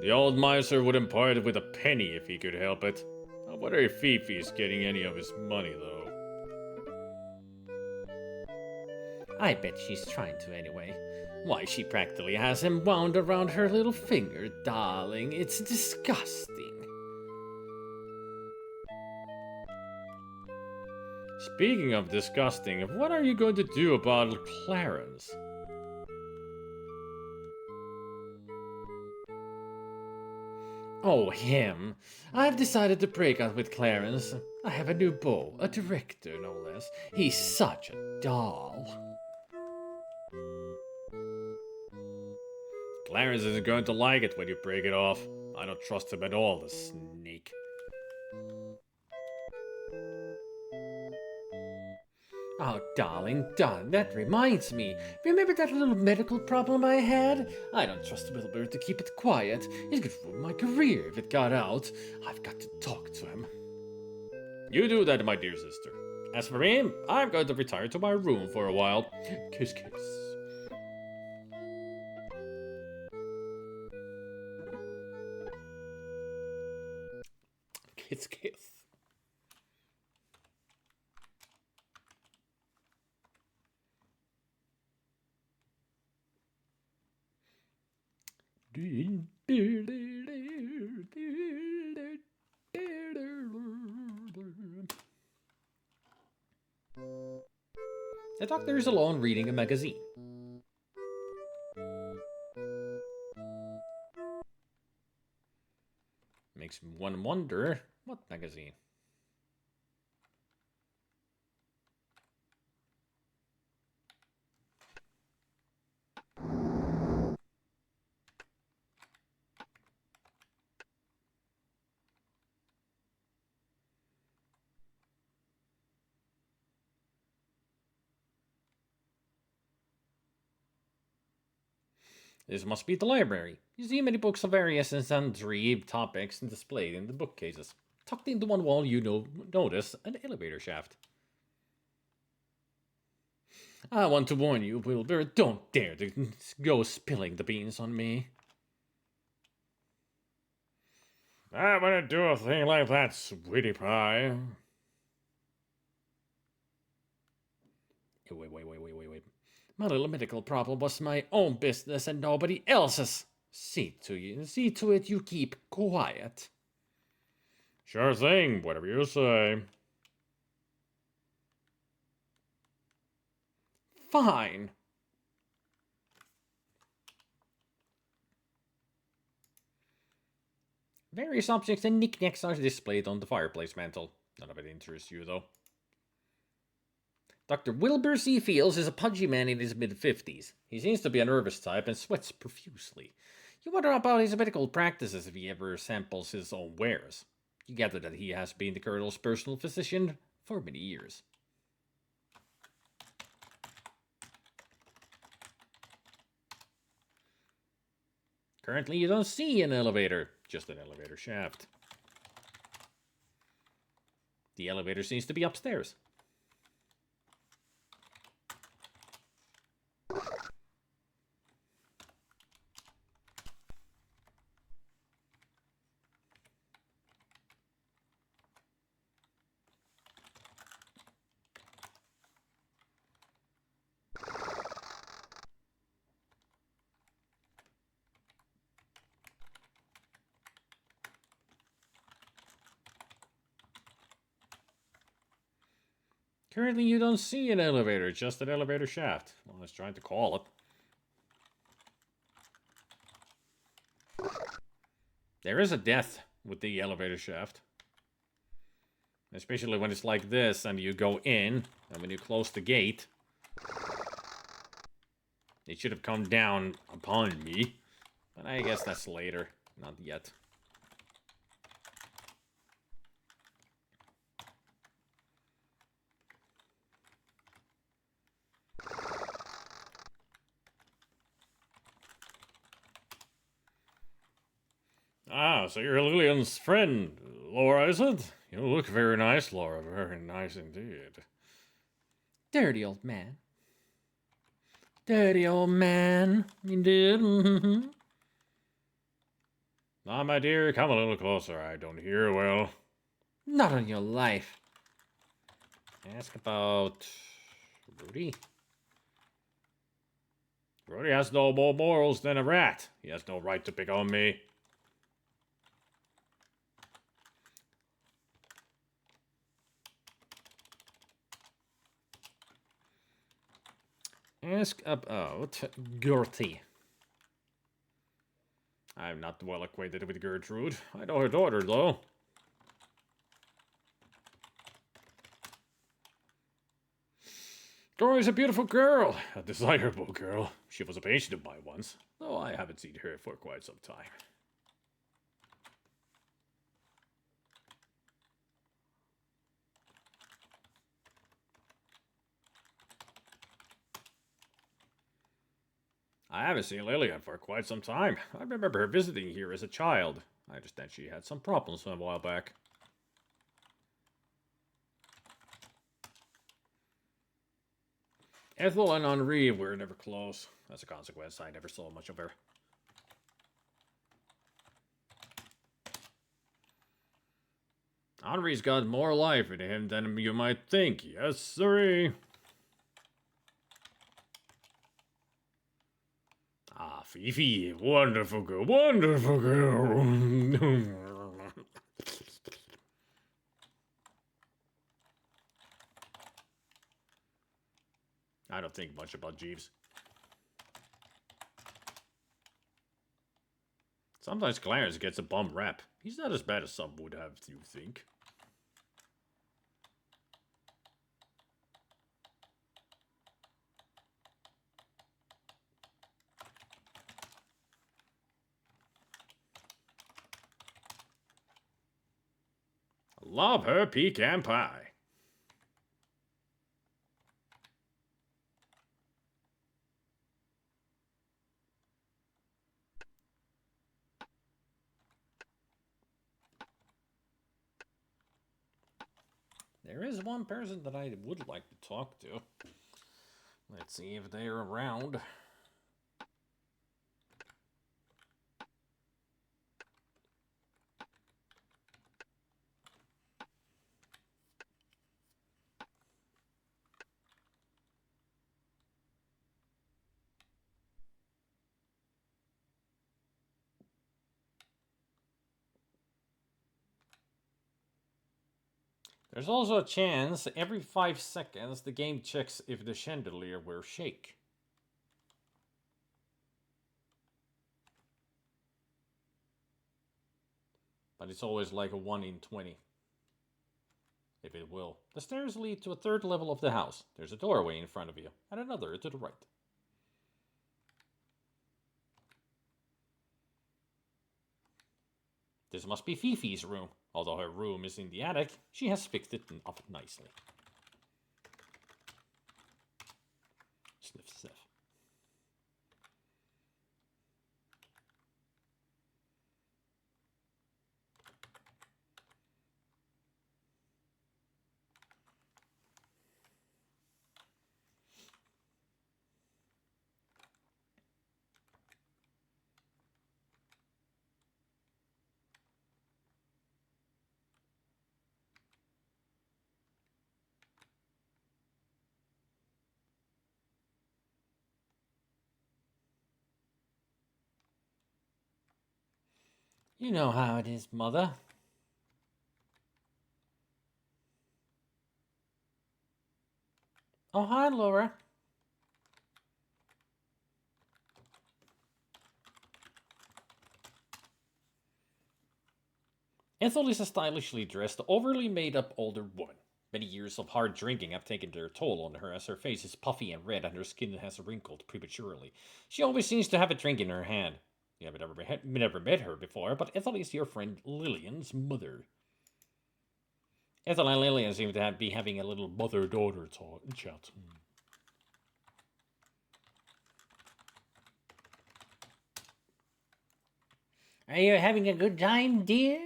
The old miser wouldn't part with a penny if he could help it. I wonder if Fifi's getting any of his money, though. I bet she's trying to anyway. Why, she practically has him wound around her little finger, darling. It's disgusting. Speaking of disgusting, what are you going to do about Clarence? Oh, him. I've decided to break up with Clarence. I have a new beau, a director, no less. He's such a doll. Clarence isn't going to like it when you break it off. I don't trust him at all, the sneak. Oh, darling, that reminds me. Remember that little medical problem I had? I don't trust Wilbur to keep it quiet. It could ruin my career if it got out. I've got to talk to him. You do that, my dear sister. As for me, I'm going to retire to my room for a while. Kiss, kiss. Kiss, kiss. The doctor is alone reading a magazine. Makes one wonder, what magazine? This must be the library. You see many books of various and sundry topics displayed in the bookcases. Tucked into one wall, you notice an elevator shaft. I want to warn you, Wilbur, don't dare to go spilling the beans on me. I wouldn't do a thing like that, sweetie pie. Wait. My little medical problem was my own business and nobody else's. See to it you keep quiet. Sure thing, whatever you say. Fine. Various objects and knickknacks are displayed on the fireplace mantel. None of it interests you, though. Dr. Wilbur C. Fields is a pudgy man in his mid-50s. He seems to be a nervous type and sweats profusely. You wonder about his medical practices if he ever samples his own wares. You gather that he has been the Colonel's personal physician for many years. Currently, you don't see an elevator, just an elevator shaft. The elevator seems to be upstairs. Currently, you don't see an elevator, just an elevator shaft. Well, I was trying to call it. There is a death with the elevator shaft. Especially when it's like this and you go in, and when you close the gate, it should have come down upon me. But I guess that's later, not yet. Ah, so you're Lillian's friend, Laura, is it? You look very nice, Laura. Very nice indeed. Dirty old man. Dirty old man. Indeed. Mm-hmm. Ah, my dear, come a little closer. I don't hear well. Not on your life. Ask about Rudy. Rudy has no more morals than a rat. He has no right to pick on me. Ask about Gertie. I'm not well acquainted with Gertrude. I know her daughter, though. Dory's a beautiful girl. A desirable girl. She was a patient of mine once, though I haven't seen her for quite some time. I haven't seen Lillian for quite some time. I remember her visiting here as a child. I understand she had some problems a while back. Ethel and Henri were never close. As a consequence, I never saw much of her. Henri's got more life in him than you might think. Yes, sirree. Ah, Fifi, wonderful girl, wonderful girl. I don't think much about Jeeves. Sometimes Clarence gets a bum rap. He's not as bad as some would have you think. Love her pecan pie. There is one person that I would like to talk to. Let's see if they're around. There's also a chance every 5 seconds the game checks if the chandelier will shake. But it's always like a 1 in 20. If it will. The stairs lead to a third level of the house. There's a doorway in front of you, and another to the right. This must be Fifi's room. Although her room is in the attic, she has fixed it up nicely. Sniff, sniff. You know how it is, Mother. Oh, hi, Laura. Ethel is a stylishly dressed, overly made-up older woman. Many years of hard drinking have taken their toll on her as her face is puffy and red and her skin has wrinkled prematurely. She always seems to have a drink in her hand. You have never met her before, but Ethel is your friend Lillian's mother. Ethel and Lillian seem to be having a little mother-daughter chat. Are you having a good time, dear?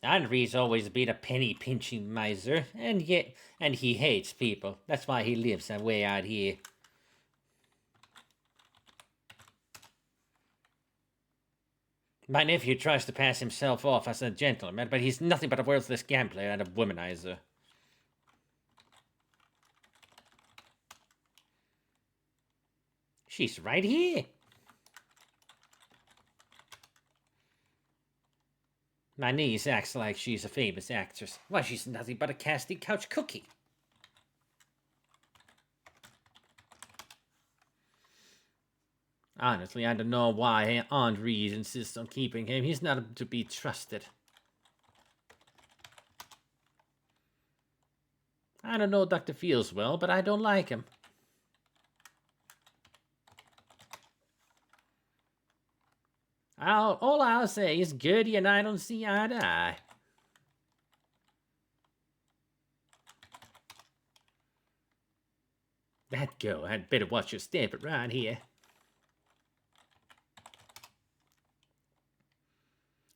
Henry's always been a penny-pinching miser, and he hates people. That's why he lives way out here. My nephew tries to pass himself off as a gentleman, but he's nothing but a worthless gambler and a womanizer. She's right here. My niece acts like she's a famous actress. Why, she's nothing but a casting couch cookie. Honestly, I don't know why Aunt Reed insists on keeping him. He's not to be trusted. I don't know Dr. Feels well, but I don't like him. All I'll say is Gertie and I don't see eye to eye. That girl had better watch her step around here.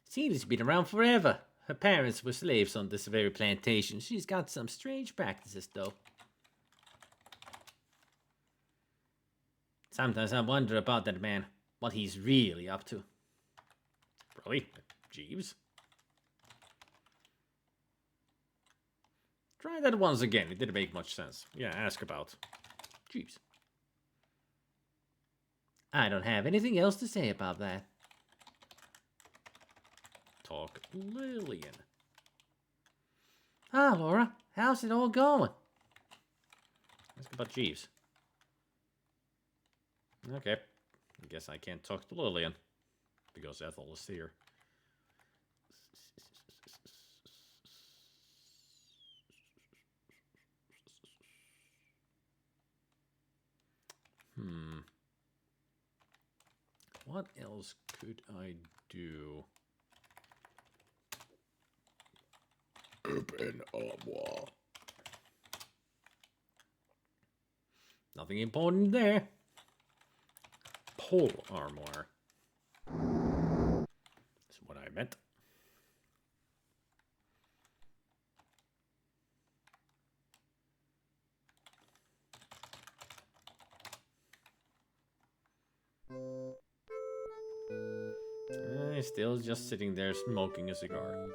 Celia's been around forever. Her parents were slaves on this very plantation. She's got some strange practices, though. Sometimes I wonder about that man, what he's really up to. Really? Jeeves? Try that once again. It didn't make much sense. Yeah, ask about Jeeves. I don't have anything else to say about that. Talk Lillian. Ah, Laura, how's it all going? Ask about Jeeves. Okay. I guess I can't talk to Lillian. Because Ethel is here. What else could I do? Open Amwa. Nothing important there. Pole armor. That's what I meant. He's still just sitting there smoking a cigar.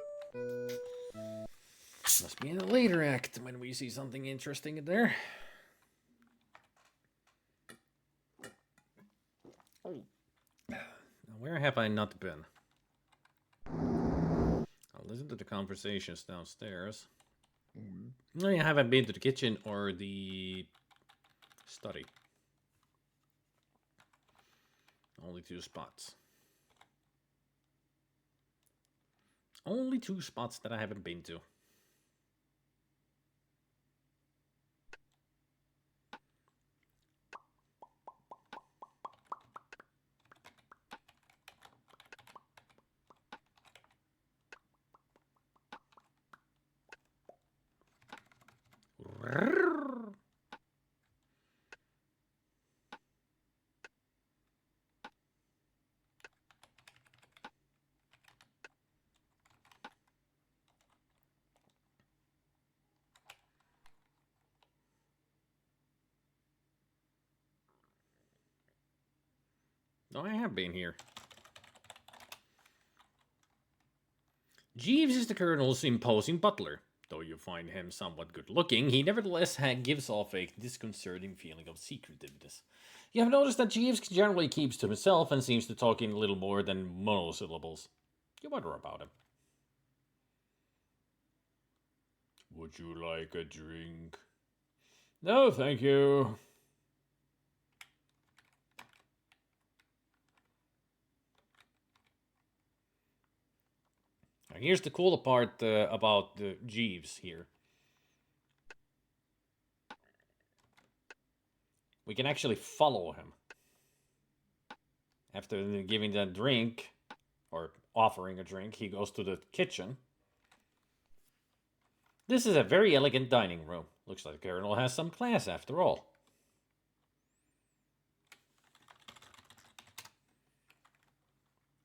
Must be in a later act when we see something interesting in there. Now, where have I not been? I'll listen to the conversations downstairs. I haven't been to the kitchen or the study. Only 2 spots. Only 2 spots that I haven't been to. No, I have been here. Jeeves is the Colonel's imposing butler. Though you find him somewhat good-looking, he nevertheless gives off a disconcerting feeling of secretiveness. You have noticed that Jeeves generally keeps to himself and seems to talk in little more than monosyllables. You wonder about him. Would you like a drink? No, thank you. Now, here's the cool part about Jeeves here. We can actually follow him. After giving that drink, or offering a drink, he goes to the kitchen. This is a very elegant dining room. Looks like the Colonel has some class after all.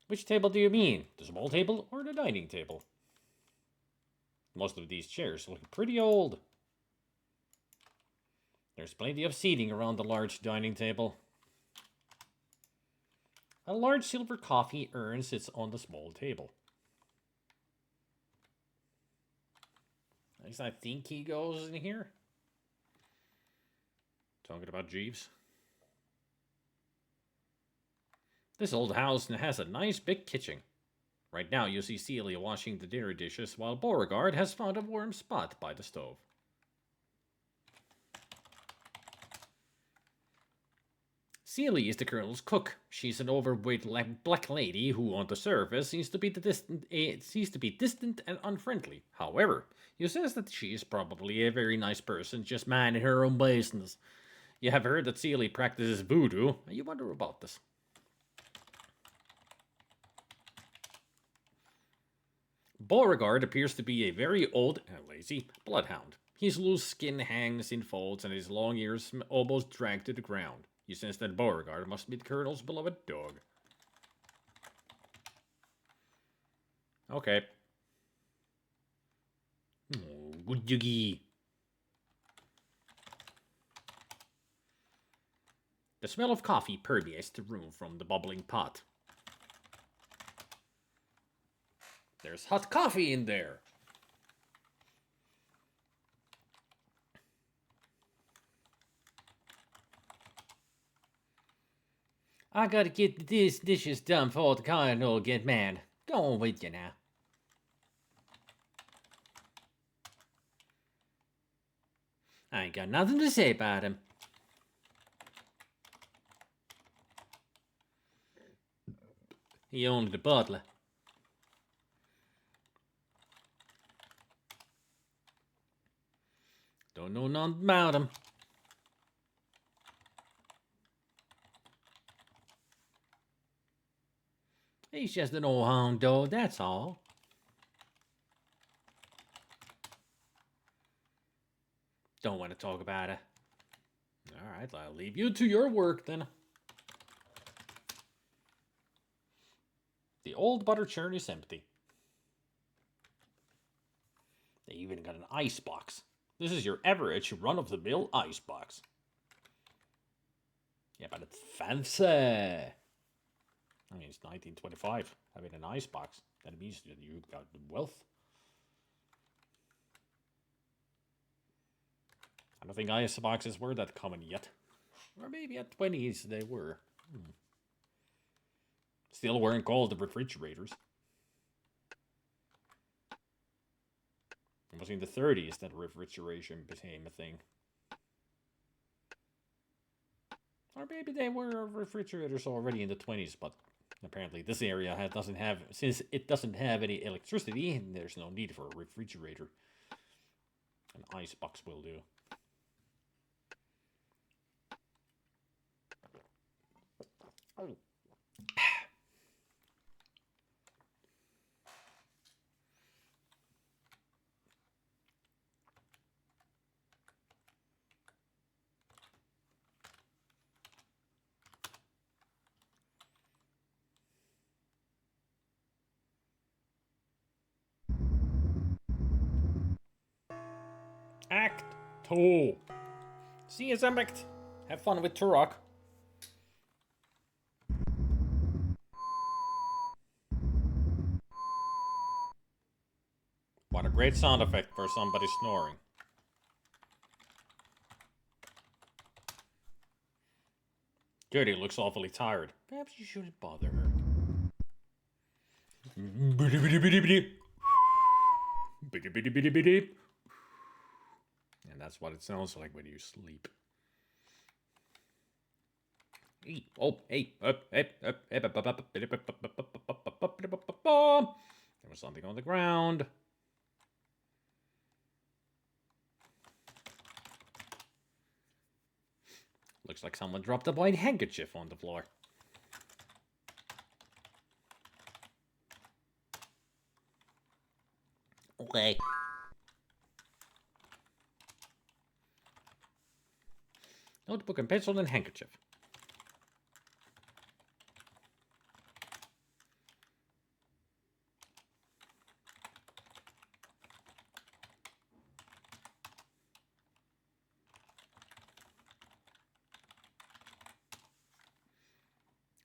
Which table do you mean? The small table or the dining table? Most of these chairs look pretty old. There's plenty of seating around the large dining table. A large silver coffee urn sits on the small table. At least I think he goes in here. Talking about Jeeves. This old house has a nice big kitchen. Right now you see Celia washing the dinner dishes while Beauregard has found a warm spot by the stove. Celia is the Colonel's cook. She's an overweight black lady who, on the surface, seems to be distant and unfriendly. However, you says that she is probably a very nice person, just minding her own business. You have heard that Celia practices voodoo, and you wonder about this. Beauregard appears to be a very old and lazy bloodhound. His loose skin hangs in folds, and his long ears almost drag to the ground. You sense that Beauregard must be the Colonel's beloved dog. Okay. Oh, good doggy. The smell of coffee permeates the room from the bubbling pot. There's hot coffee in there. I gotta get these dishes done before the Colonel get mad. Go on with you now. I ain't got nothing to say about him. He only the butler. Don't know nothing about him. He's just an old hound dog, that's all. Don't want to talk about it. Alright, I'll leave you to your work then. The old butter churn is empty. They even got an ice box. This is your average run-of-the-mill ice box. Yeah, but it's fancy. I mean, it's 1925, having an ice box. That means that you got wealth. I don't think ice boxes were that common yet. Or maybe at 20s they were. Still weren't called the refrigerators. It was in the 30s that refrigeration became a thing. Or maybe they were refrigerators already in the 20s, but apparently this area doesn't have, since it doesn't have any electricity, there's no need for a refrigerator. An icebox will do. Oh. Act 2. See you, Zambect. Have fun with Turok. What a great sound effect for somebody snoring. Gertie looks awfully tired. Perhaps you shouldn't bother her. And that's what it sounds like when you sleep. Oh, hey, up. There was something on the ground. Looks like someone dropped a white handkerchief on the floor. Okay. Notebook and pencil and handkerchief.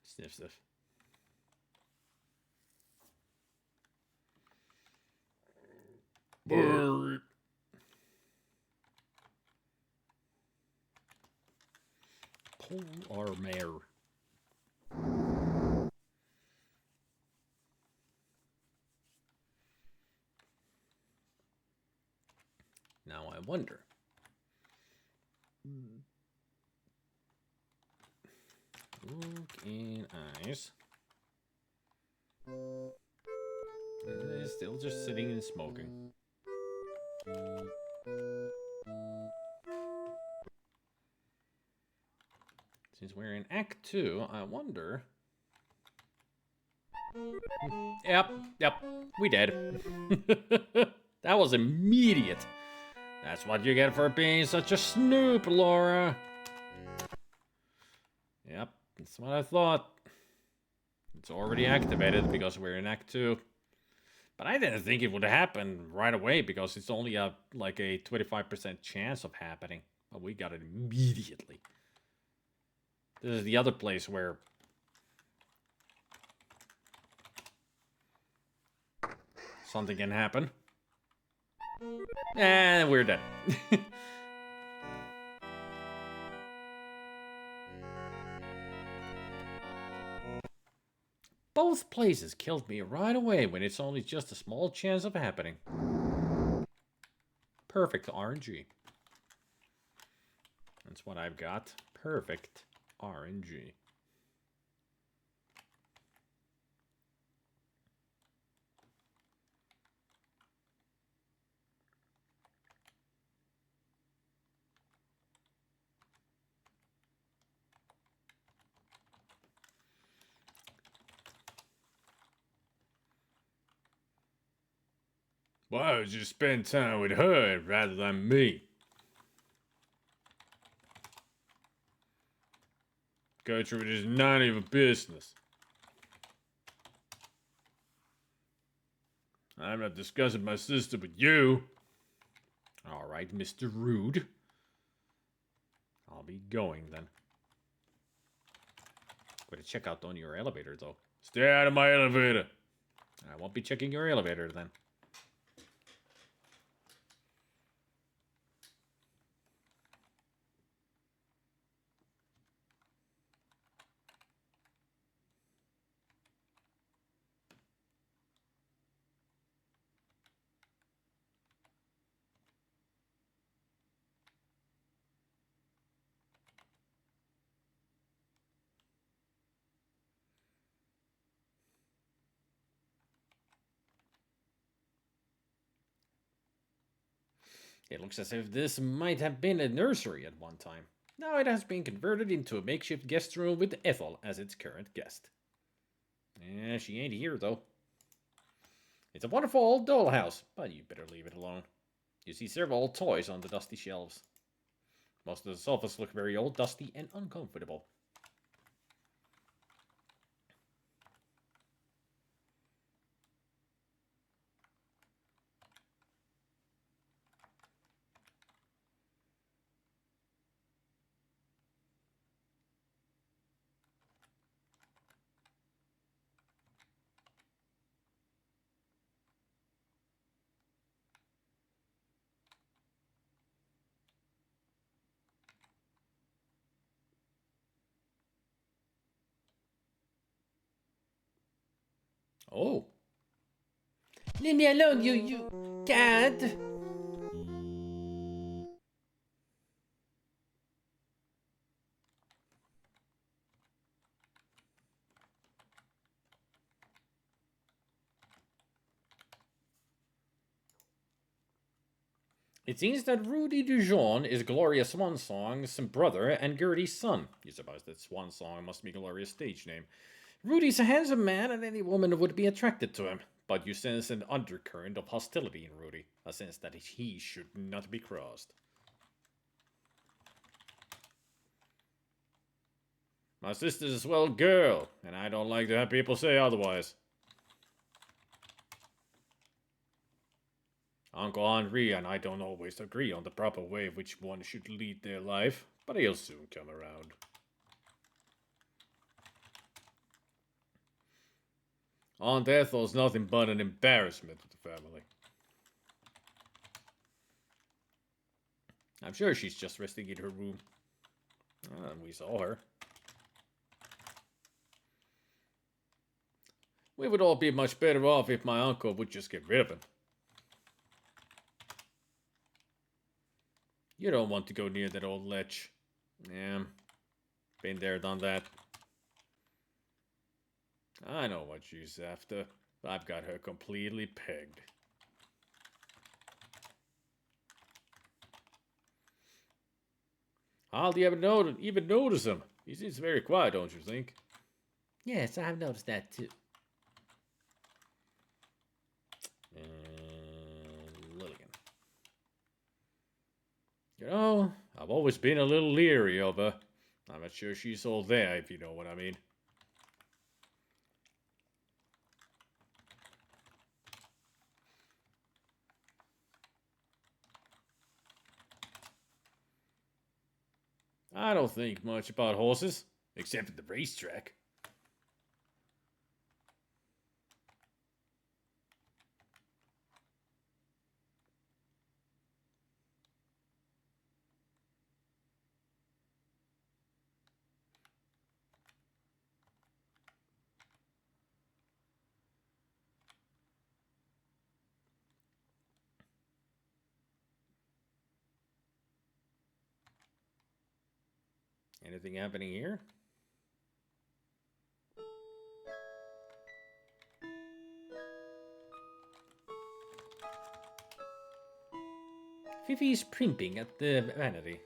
Sniff, sniff. Bird. Polar mare. Now I wonder. Look in eyes. It's still just sitting and smoking. Since we're in Act 2, I wonder... Yep, we dead. That was immediate. That's what you get for being such a snoop, Laura. Yep, that's what I thought. It's already activated because we're in Act 2. But I didn't think it would happen right away because it's only like a 25% chance of happening. But we got it immediately. This is the other place where something can happen. And we're dead. Both places killed me right away when it's only just a small chance of happening. Perfect RNG. That's what I've got. Perfect RNG. Why would you spend time with her rather than me? Gertrude is none of your business. I'm not discussing my sister with you. All right, Mr. Rude. I'll be going then. Going to check out on your elevator though. Stay out of my elevator. I won't be checking your elevator then. It looks as if this might have been a nursery at one time. Now it has been converted into a makeshift guest room with Ethel as its current guest. Yeah, she ain't here though. It's a wonderful old dollhouse, but you better leave it alone. You see several old toys on the dusty shelves. Most of the sofas look very old, dusty, and uncomfortable. Oh. Leave me alone, you cat! It seems that Rudy Dujon is Gloria Swansong's brother and Gertie's son. You suppose that Swansong must be Gloria's stage name. Rudy's a handsome man and any woman would be attracted to him, but you sense an undercurrent of hostility in Rudy, a sense that he should not be crossed. My sister's a swell girl, and I don't like to have people say otherwise. Uncle Henri and I don't always agree on the proper way which one should lead their life, but he'll soon come around. Aunt Ethel's nothing but an embarrassment to the family. I'm sure she's just resting in her room. We saw her. We would all be much better off if my uncle would just get rid of him. You don't want to go near that old lech. Yeah, been there, done that. I know what she's after. I've got her completely pegged. How do you ever even notice him? He seems very quiet, don't you think? Yes, I've noticed that too. Lillian. You know, I've always been a little leery of her. I'm not sure she's all there, if you know what I mean. I don't think much about horses, except at the racetrack. Anything happening here? Fifi's primping at the vanity.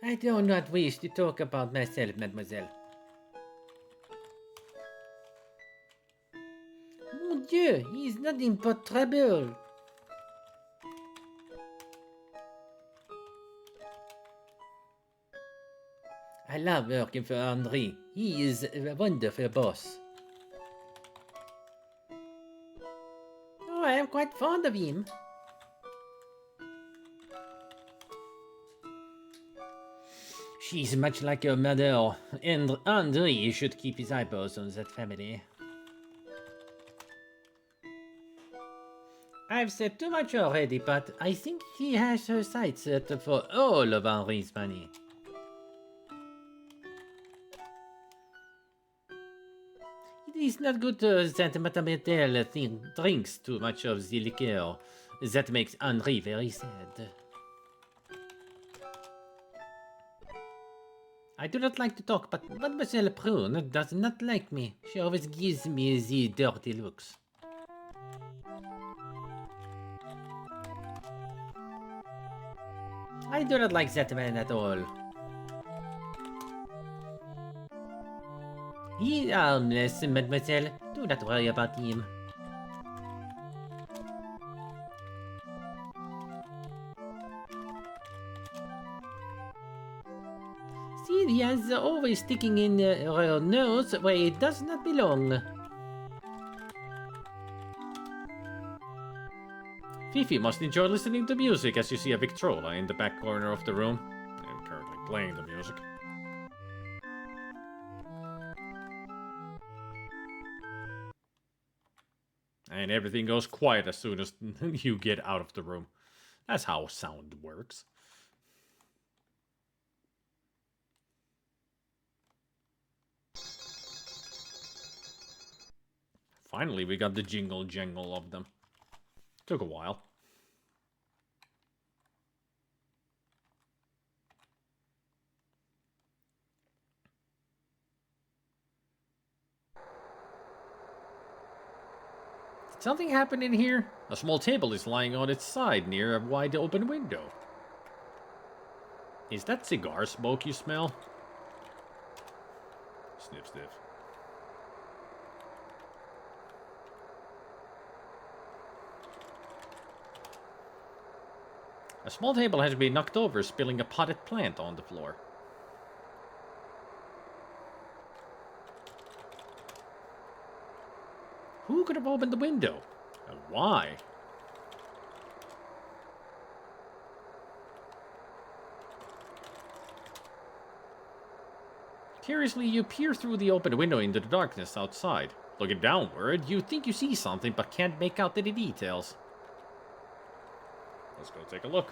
I do not wish to talk about myself, mademoiselle. Mon Dieu, he is nothing but trouble. I love working for Henri. He is a wonderful boss. Oh, I am quite fond of him. She's much like your mother, and Henri should keep his eyeballs on that family. I've said too much already, but I think he has her sights set for all of Henri's money. It is not good that Mademoiselle drinks too much of the liqueur. That makes Henri very sad. I do not like to talk, but Mademoiselle Prune does not like me. She always gives me the dirty looks. I do not like that man at all. He is harmless, mademoiselle. Do not worry about him. See, he is always sticking in her nose where it does not belong. Fifi must enjoy listening to music as you see a Victrola in the back corner of the room. I'm currently playing the music. And everything goes quiet as soon as you get out of the room. That's how sound works. Finally, we got the jingle jangle of them. Took a while. Did something happen in here? A small table is lying on its side near a wide open window. Is that cigar smoke you smell? Sniff, sniff. A small table has been knocked over, spilling a potted plant on the floor. Who could have opened the window? And why? Curiously, you peer through the open window into the darkness outside. Looking downward, you think you see something, but can't make out any details. Let's go take a look.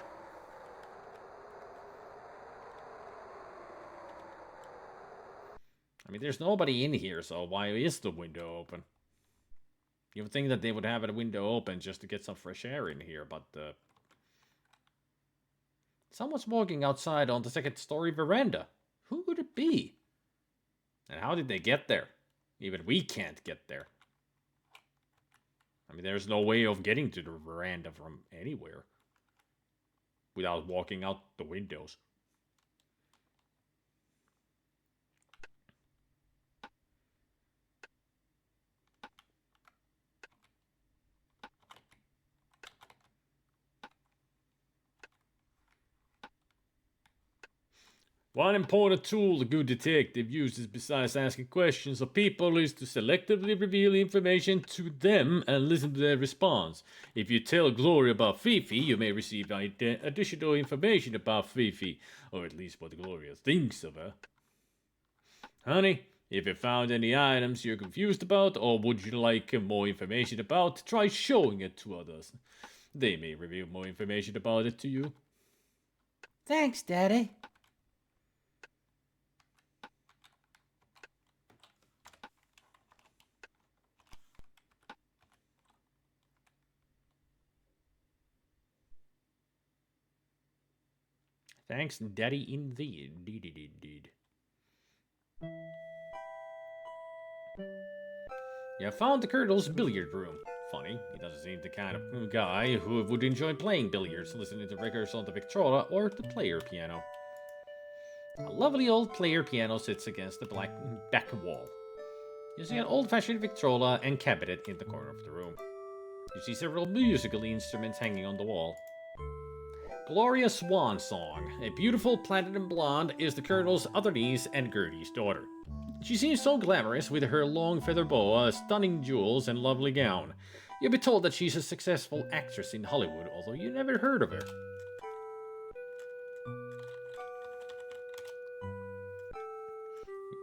I mean, there's nobody in here, so why is the window open? You would think that they would have a window open just to get some fresh air in here, but... someone's walking outside on the second-story veranda. Who would it be? And how did they get there? Even we can't get there. I mean, there's no way of getting to the veranda from anywhere without walking out the windows. One important tool a good detective uses besides asking questions of people is to selectively reveal information to them and listen to their response. If you tell Gloria about Fifi, you may receive additional information about Fifi, or at least what Gloria thinks of her. Honey, if you found any items you're confused about or would you like more information about, try showing it to others. They may reveal more information about it to you. Thanks, Daddy. Thanks, Daddy, indeed. You found the Colonel's billiard room. Funny, he doesn't seem the kind of guy who would enjoy playing billiards, listening to records on the Victrola or the player piano. A lovely old player piano sits against the back wall. You see an old-fashioned Victrola and cabinet in the corner of the room. You see several musical instruments hanging on the wall. Gloria's Swan Song, a beautiful platinum blonde, is the Colonel's other niece and Gertie's daughter. She seems so glamorous with her long feather boa, stunning jewels, and lovely gown. You'll be told that she's a successful actress in Hollywood, although you never heard of her.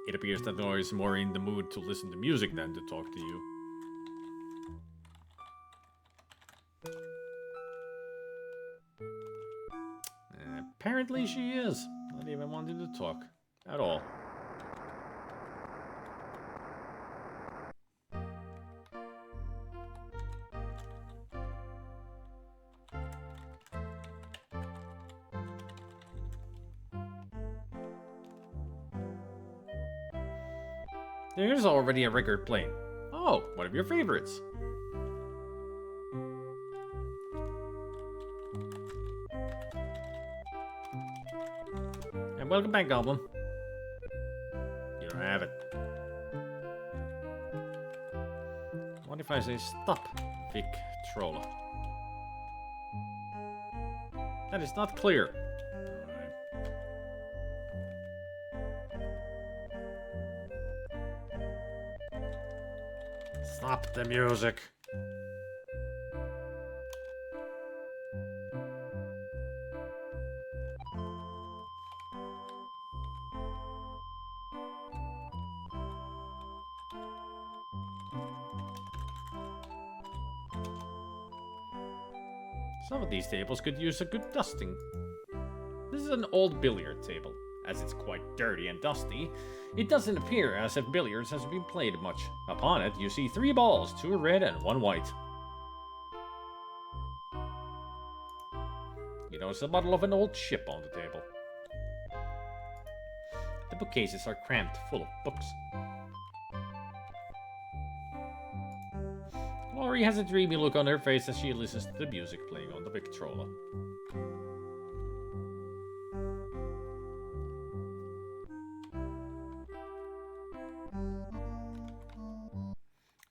It appears that Nora is more in the mood to listen to music than to talk to you. Apparently she is. Not even wanting to talk. At all. There's already a record playing. Oh, one of your favorites. And welcome back, Goblin. You don't have it. What if I say stop, Victrola? That is not clear. Stop the music. Some of these tables could use a good dusting. This is an old billiard table. as it's quite dirty and dusty, it doesn't appear as if billiards has been played much. Upon it, you see 3 balls, 2 red and 1 white. You notice a bottle of an old ship on the table. The bookcases are cramped full of books. Glory has a dreamy look on her face as she listens to the music playing on the Victrola.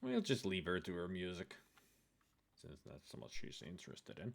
We'll just leave her to her music, since that's so much she's interested in.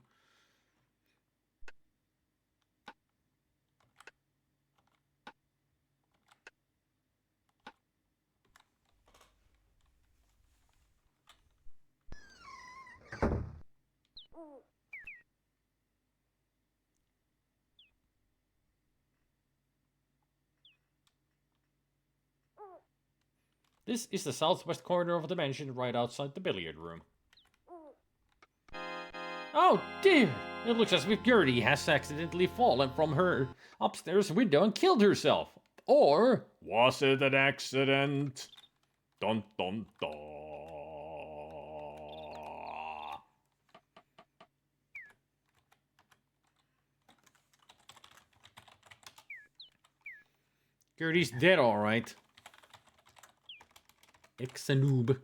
This is the southwest corner of the mansion, right outside the billiard room. Oh dear! It looks as if Gertie has accidentally fallen from her upstairs window and killed herself. Or was it an accident? Dun dun dun. Gertie's dead, alright. Ex-a-noob.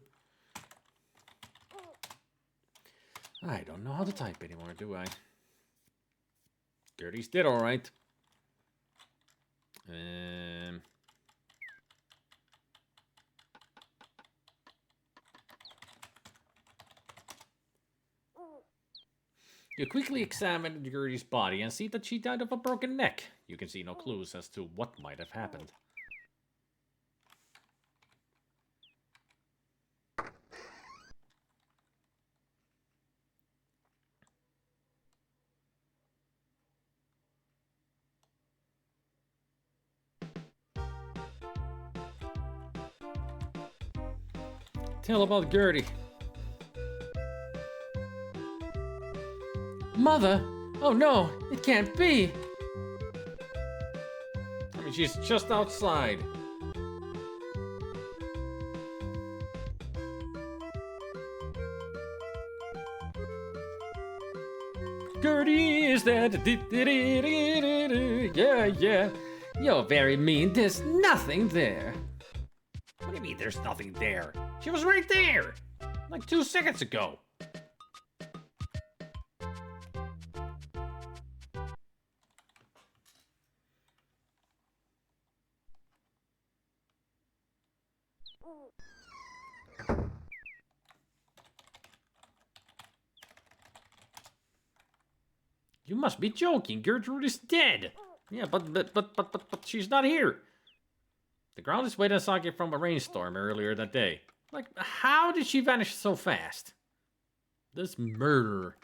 I don't know how to type anymore, do I? Gertie's dead, alright. You quickly examine Gertie's body and see that she died of a broken neck. You can see no clues as to what might have happened. Tell about Gertie. Mother! Oh no, it can't be! I mean, she's just outside. Gertie is dead. Yeah, yeah. You're very mean. There's nothing there. What do you mean there's nothing there? She was right there! Like 2 seconds ago. You must be joking. Gertrude is dead. Yeah, but she's not here. The ground is wet and soggy from a rainstorm earlier that day. Like, how did she vanish so fast? This murder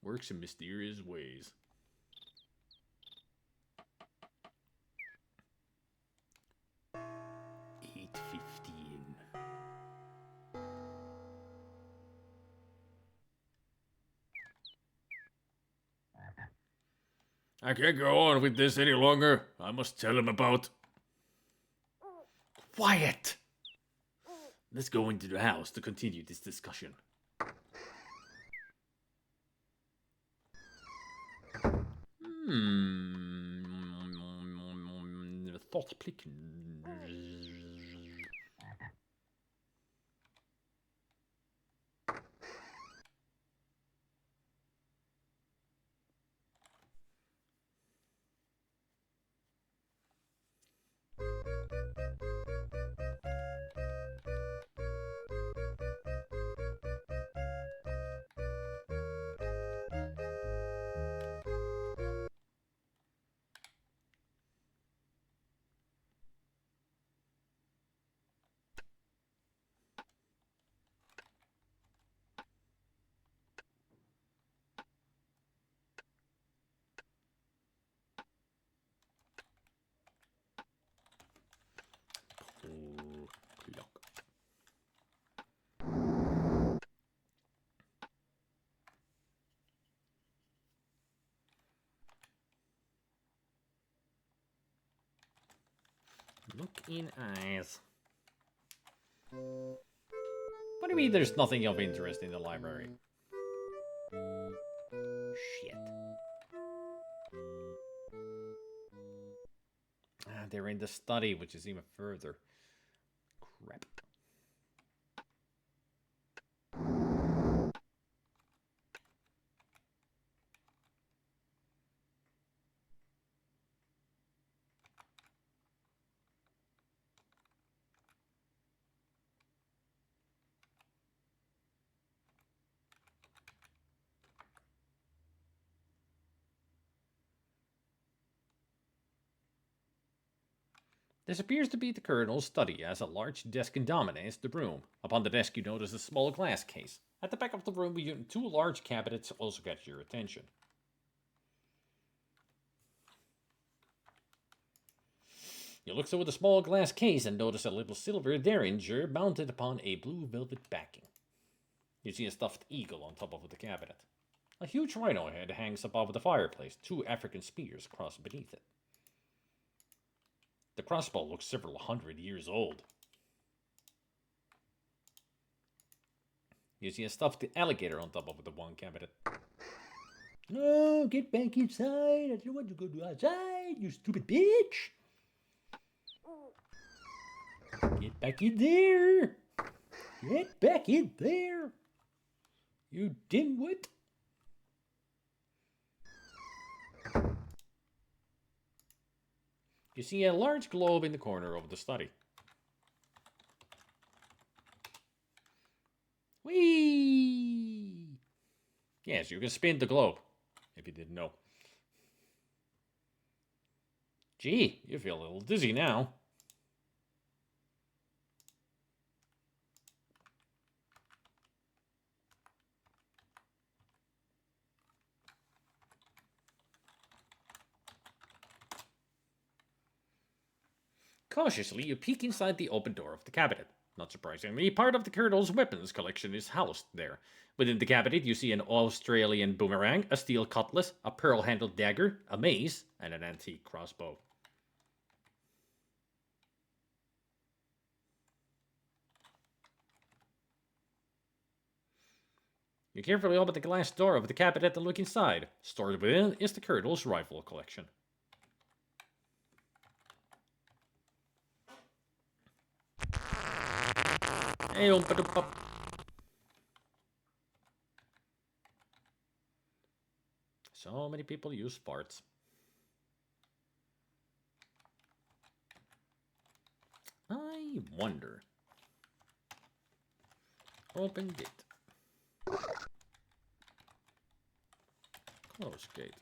works in mysterious ways. I can't go on with this any longer. I must tell him about... Quiet! Let's go into the house to continue this discussion. Thought plicken. Look in eyes. What do you mean there's nothing of interest in the library? Shit. Ah, they're in the study, which is even further. Crap. This appears to be the Colonel's study, as a large desk dominates the room. Upon the desk, you notice a small glass case. At the back of the room, two large cabinets also catch your attention. You look through the small glass case and notice a little silver derringer mounted upon a blue velvet backing. You see a stuffed eagle on top of the cabinet. A huge rhino head hangs above the fireplace, 2 African spears crossed beneath it. The crossbow looks several hundred years old. You see a stuffed alligator on top of the one cabinet. No, get back inside. I don't want to go outside, you stupid bitch. Get back in there. Get back in there. You dimwit. You see a large globe in the corner of the study. Whee! Yes, you can spin the globe, if you didn't know. Gee, you feel a little dizzy now. Cautiously, you peek inside the open door of the cabinet. Not surprisingly, part of the Colonel's weapons collection is housed there. Within the cabinet, you see an Australian boomerang, a steel cutlass, a pearl-handled dagger, a mace, and an antique crossbow. You carefully open the glass door of the cabinet and look inside. Stored within is the Colonel's rifle collection. Hey, so many people use farts. I wonder. Open gate. Close gate.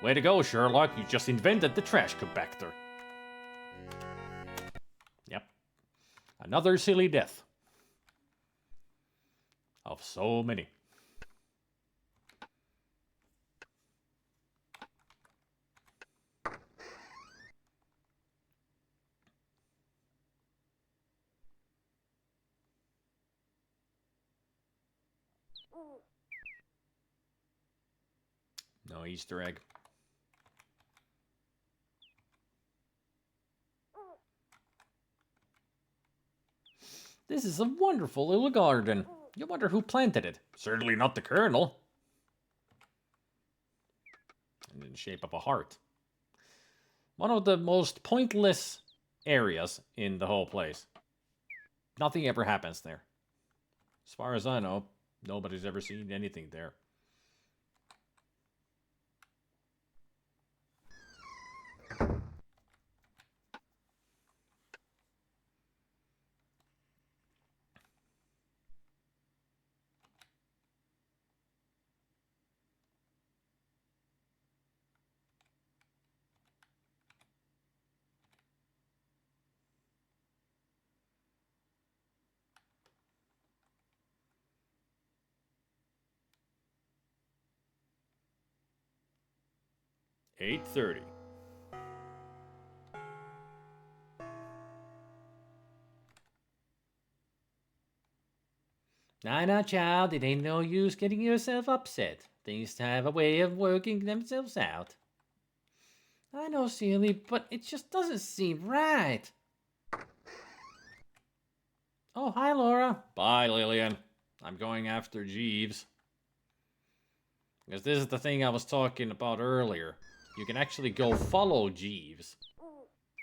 Way to go, Sherlock. You just invented the trash compactor. Yep. Another silly death. Of so many. No Easter egg. This is a wonderful little garden. You wonder who planted it. Certainly not the Colonel. And in the shape of a heart. One of the most pointless areas in the whole place. Nothing ever happens there. As far as I know, nobody's ever seen anything there. $8:30. Nah, child, it ain't no use getting yourself upset. Things have a way of working themselves out. I know, silly, but it just doesn't seem right. Oh, hi, Laura. Bye, Lillian. I'm going after Jeeves. Because this is the thing I was talking about earlier. You can actually go follow Jeeves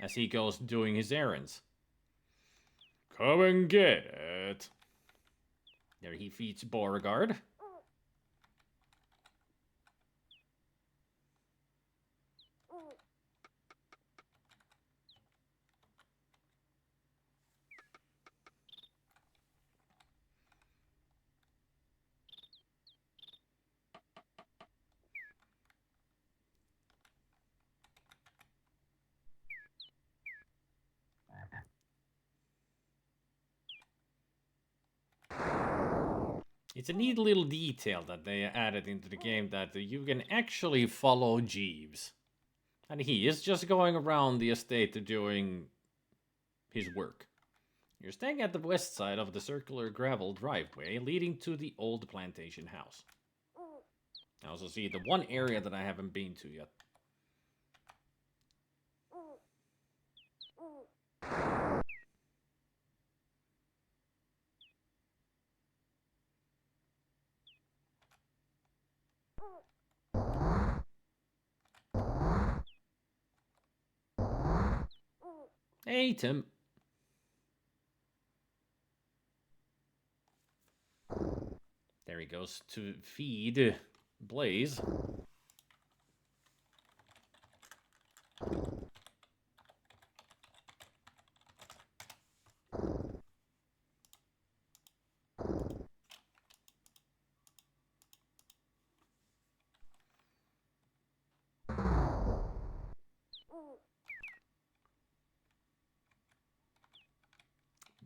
as he goes doing his errands. Come and get it. There he feeds Beauregard. It's a neat little detail that they added into the game that you can actually follow Jeeves. And he is just going around the estate doing his work. You're staying at the west side of the circular gravel driveway leading to the old plantation house. I also see the one area that I haven't been to yet. Hey, Tim. There he goes to feed Blaze.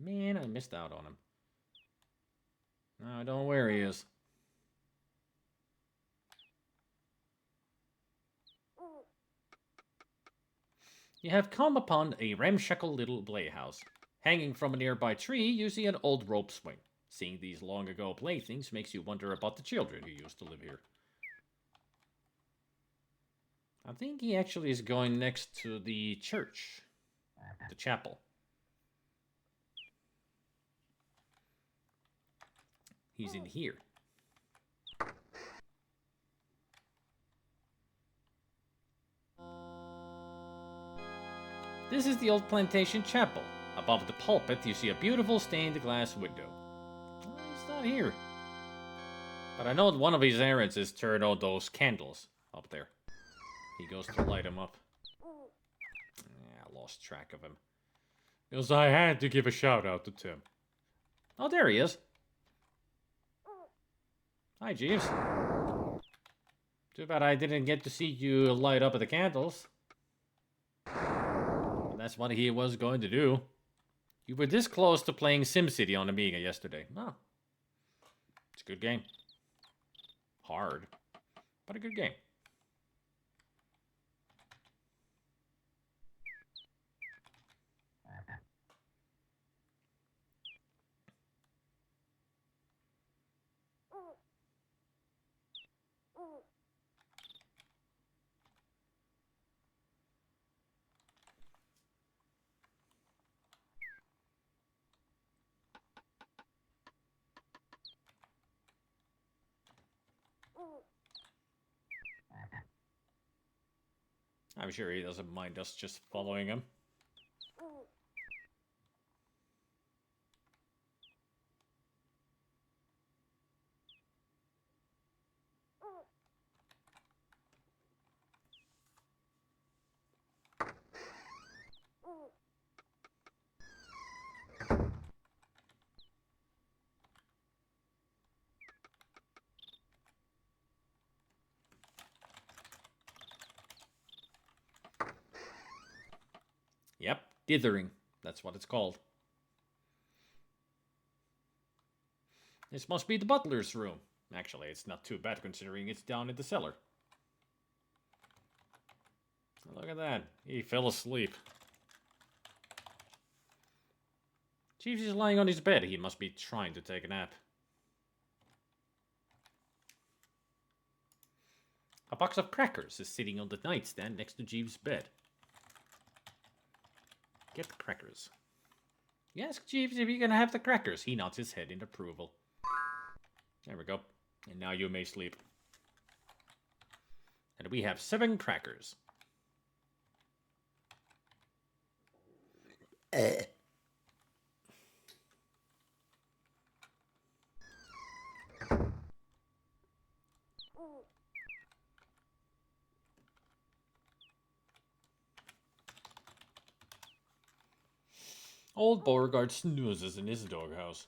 Man, I missed out on him. No, don't worry, he is. You have come upon a ramshackle little playhouse. Hanging from a nearby tree, you see an old rope swing. Seeing these long ago playthings makes you wonder about the children who used to live here. I think he actually is going next to the church. The chapel. He's in here. This is the old plantation chapel. Above the pulpit, you see a beautiful stained glass window. Well, he's not here. But I know one of his errands is turn on those candles up there. He goes to light them up. Yeah, I lost track of him. Because I had to give a shout out to Tim. Oh, there he is. Hi, Jeeves. Too bad I didn't get to see you light up the candles. But that's what he was going to do. You were this close to playing SimCity on Amiga yesterday. Oh. It's a good game. Hard. But a good game. I'm sure he doesn't mind us just following him. Yep, dithering. That's what it's called. This must be the butler's room. Actually, it's not too bad considering it's down in the cellar. Look at that. He fell asleep. Jeeves is lying on his bed. He must be trying to take a nap. A box of crackers is sitting on the nightstand next to Jeeves' bed. Get the crackers. You ask Jeeves if you're gonna have the crackers. He nods his head in approval. There we go. And now you may sleep. And we have 7 crackers. Old Beauregard snoozes in his doghouse.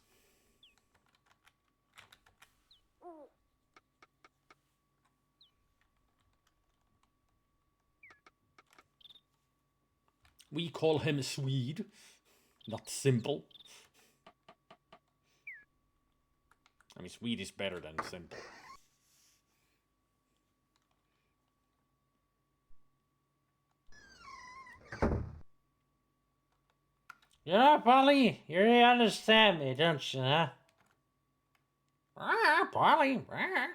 We call him Swede, not Simple. I mean, Swede is better than Simple. You know, Polly, you really understand me, don't you, huh? Ah, Polly. Ah.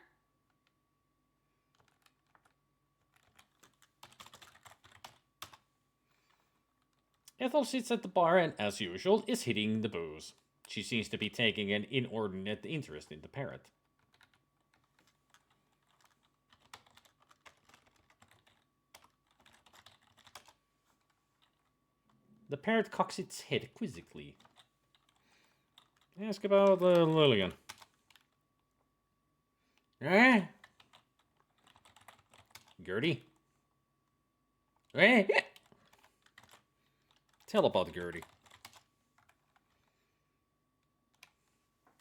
Ethel sits at the bar and, as usual, is hitting the booze. She seems to be taking an inordinate interest in the parrot. The parrot cocks its head quizzically. Ask about Lillian. Eh? Gertie? Eh? Tell about Gertie.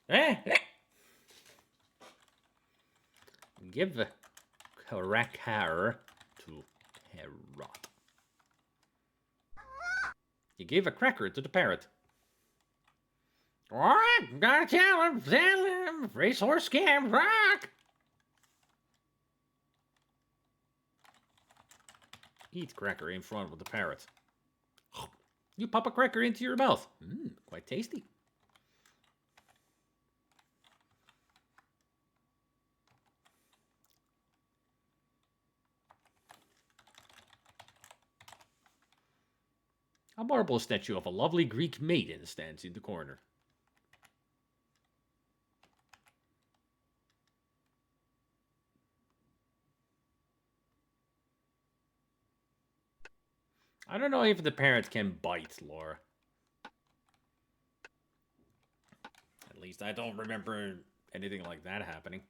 Eh? Give a cracker to Carrot. You gave a cracker to the parrot. Alright, gotta tell him, racehorse scam, rock! Eat cracker in front of the parrot. You pop a cracker into your mouth. Quite tasty. A marble statue of a lovely Greek maiden stands in the corner. I don't know if the parrot can bite, Laura. At least I don't remember anything like that happening.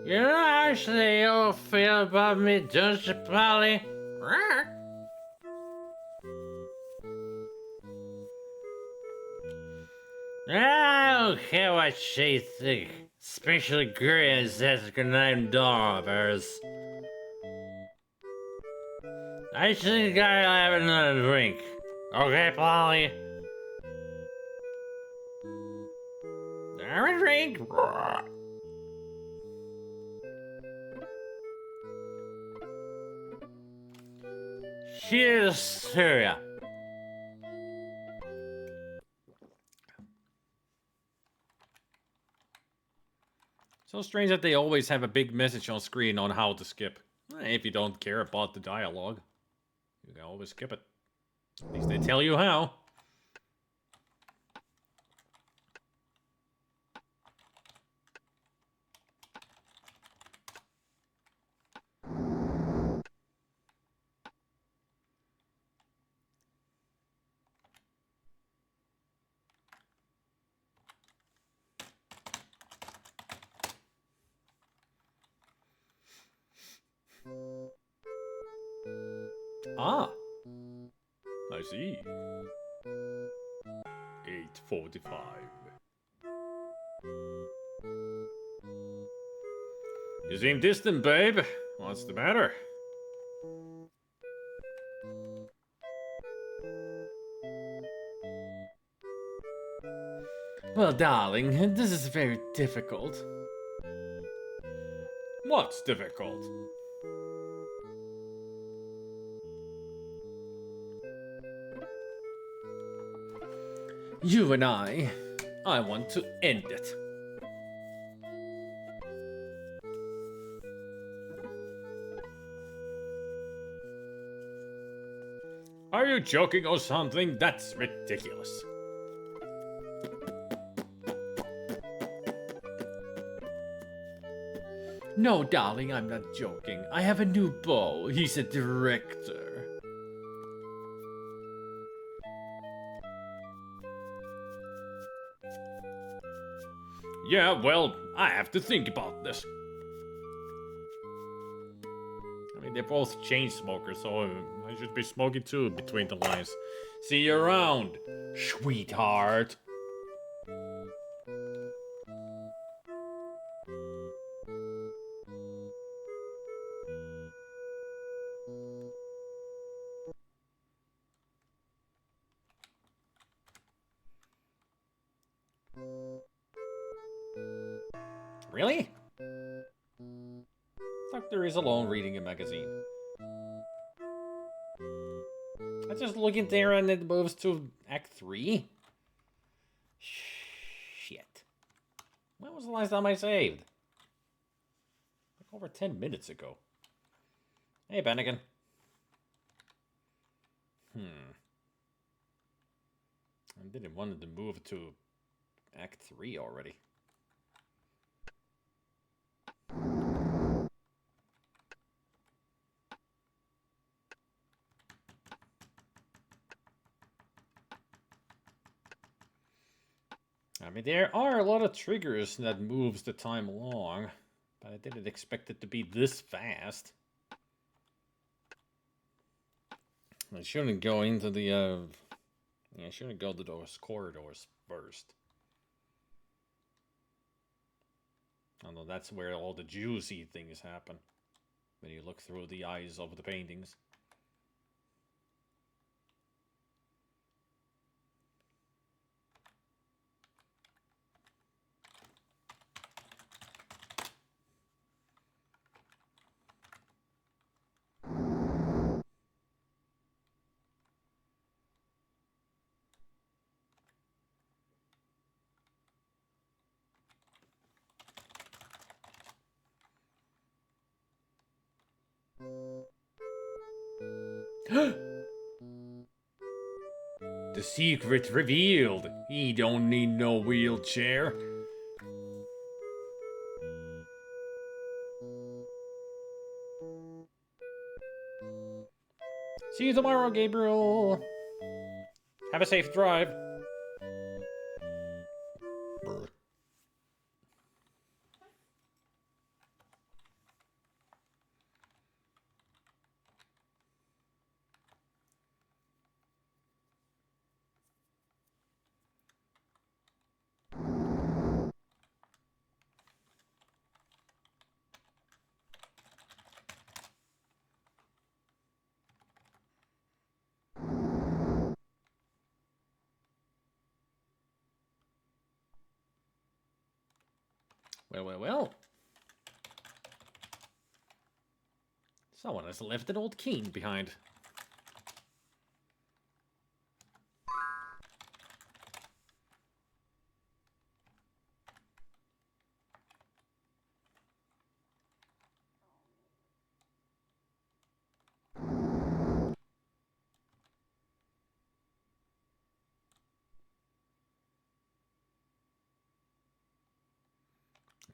You know how they all feel about me, don't you, Polly? I don't care what she thinks, especially Grace that's named daughters. I think I'll have another drink. Okay, Polly? Have a drink. Cheers to ya. So strange that they always have a big message on screen on how to skip. If you don't care about the dialogue, you can always skip it. At least they tell you how. Ah, I see. 8:45. You seem distant, babe. What's the matter? Well, darling, this is very difficult. What's difficult? You and I want to end it. Are you joking or something? That's ridiculous. No, darling, I'm not joking. I have a new beau. He's a director. Yeah, well, I have to think about this. I mean, they're both chain smokers, so I should be smoking too between the lines. See you around, sweetheart. Really? Doctor is alone reading a magazine. I just look in there and it moves to Act 3. Shit. When was the last time I saved? Like over 10 minutes ago. Hey, Bennigan. I didn't want to move to Act 3 already. I mean, there are a lot of triggers that moves the time along, but I didn't expect it to be this fast. I shouldn't go into the, I shouldn't go to those corridors first. Although that's where all the juicy things happen, when you look through the eyes of the paintings. The secret revealed. He don't need no wheelchair. See you tomorrow, Gabriel. Have a safe drive. Well. Someone has left an old cane behind.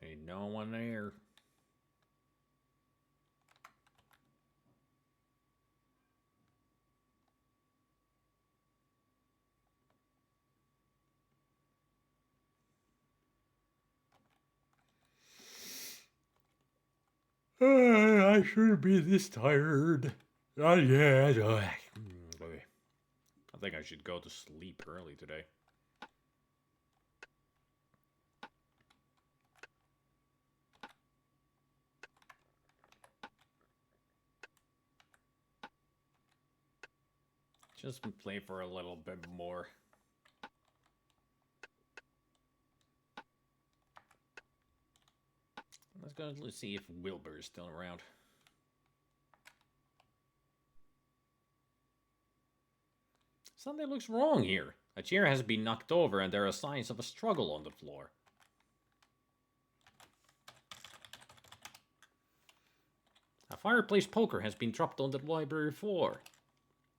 Ain't no one there. I shouldn't be this tired. Yeah. I think I should go to sleep early today. Just play for a little bit more. Let's see if Wilbur is still around. Something looks wrong here. A chair has been knocked over and there are signs of a struggle on the floor. A fireplace poker has been dropped on the library floor.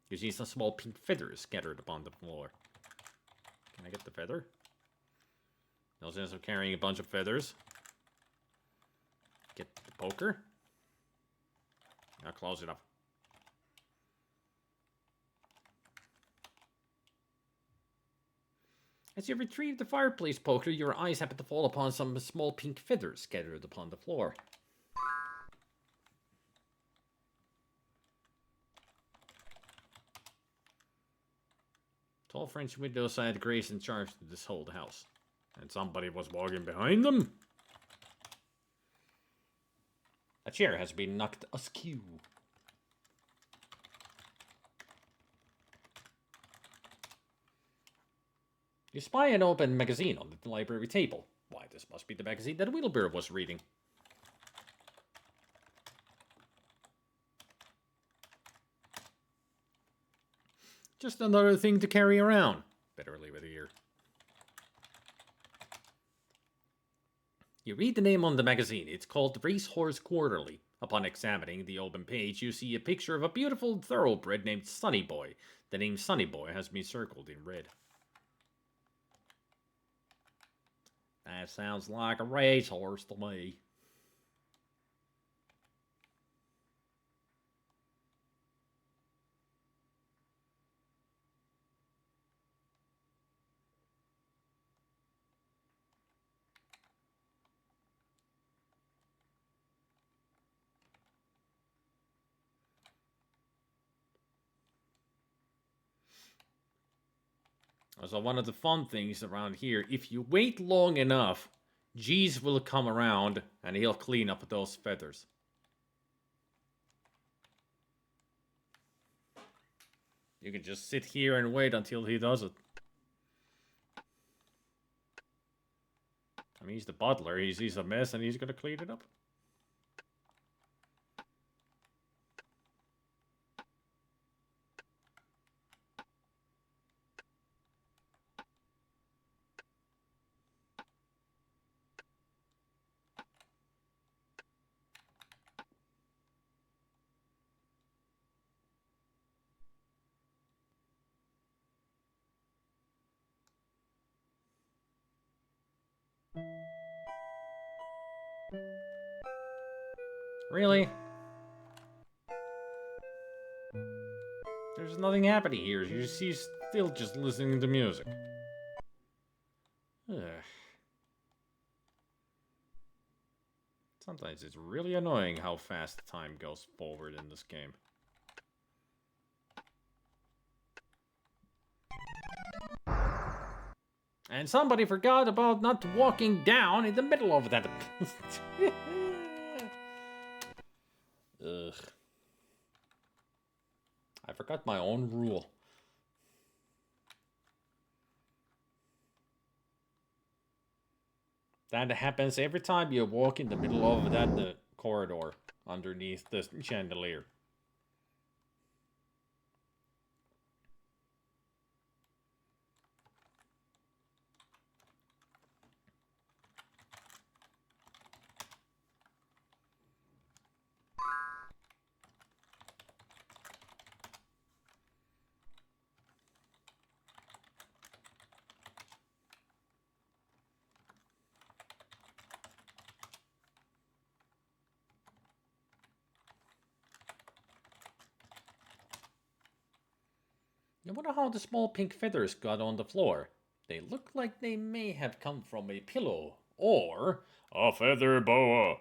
You see some small pink feathers scattered upon the floor. Can I get the feather? No sense of carrying a bunch of feathers. Get the poker. Now close it up. As you retrieve the fireplace poker, your eyes happen to fall upon some small pink feathers scattered upon the floor. Tall French windows had grace and charms to this whole house. And somebody was walking behind them. A chair has been knocked askew. You spy an open magazine on the library table. Why, this must be the magazine that Wilbur was reading. Just another thing to carry around. Better leave it here. You read the name on the magazine. It's called Racehorse Quarterly. Upon examining the open page, you see a picture of a beautiful thoroughbred named Sonny Boy. The name Sonny Boy has been circled in red. That sounds like a racehorse to me. So one of the fun things around here, if you wait long enough, Jeez will come around and he'll clean up those feathers. You can just sit here and wait until he does it. I mean, he's the butler. He sees a mess and he's gonna clean it up. Really? There's nothing happening here. She's still just listening to music. Ugh. Sometimes it's really annoying how fast time goes forward in this game. And somebody forgot about not walking down in the middle of that. Ugh. I forgot my own rule. That happens every time you walk in the middle of that corridor underneath the chandelier. I wonder how the small pink feathers got on the floor. They look like they may have come from a pillow or a feather boa.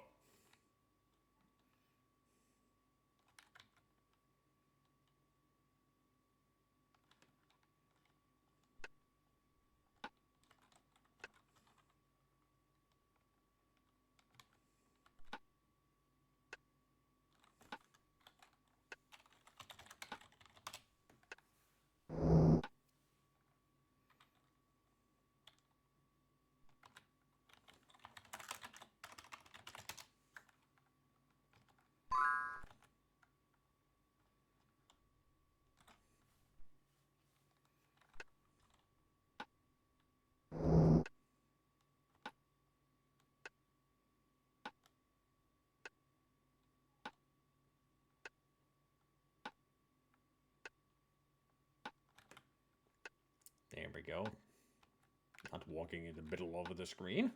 There we go. Not walking in the middle of the screen.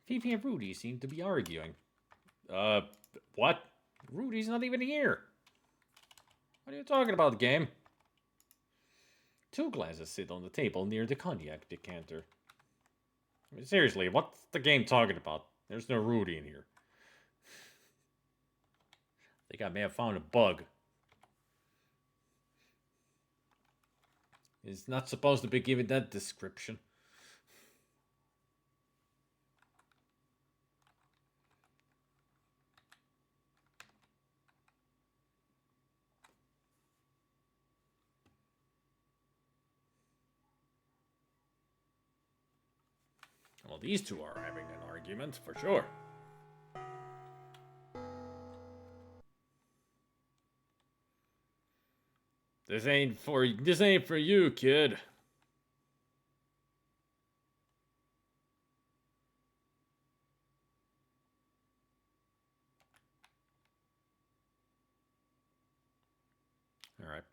Fifi and Rudy seem to be arguing. What? Rudy's not even here. What are you talking about, game? Two glasses sit on the table near the cognac decanter. I mean, seriously, what's the game talking about? There's no Rudy in here. I think I may have found a bug. It's not supposed to be given that description. Well, these two are having an argument, for sure. This ain't for you, kid. All right.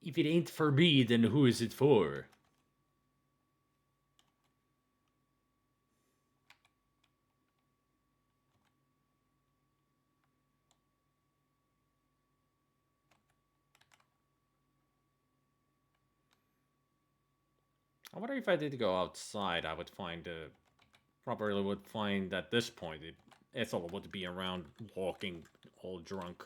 If it ain't for me, then who is it for? I wonder if I did go outside, I would find, probably would find at this point, Ethel would be around walking all drunk.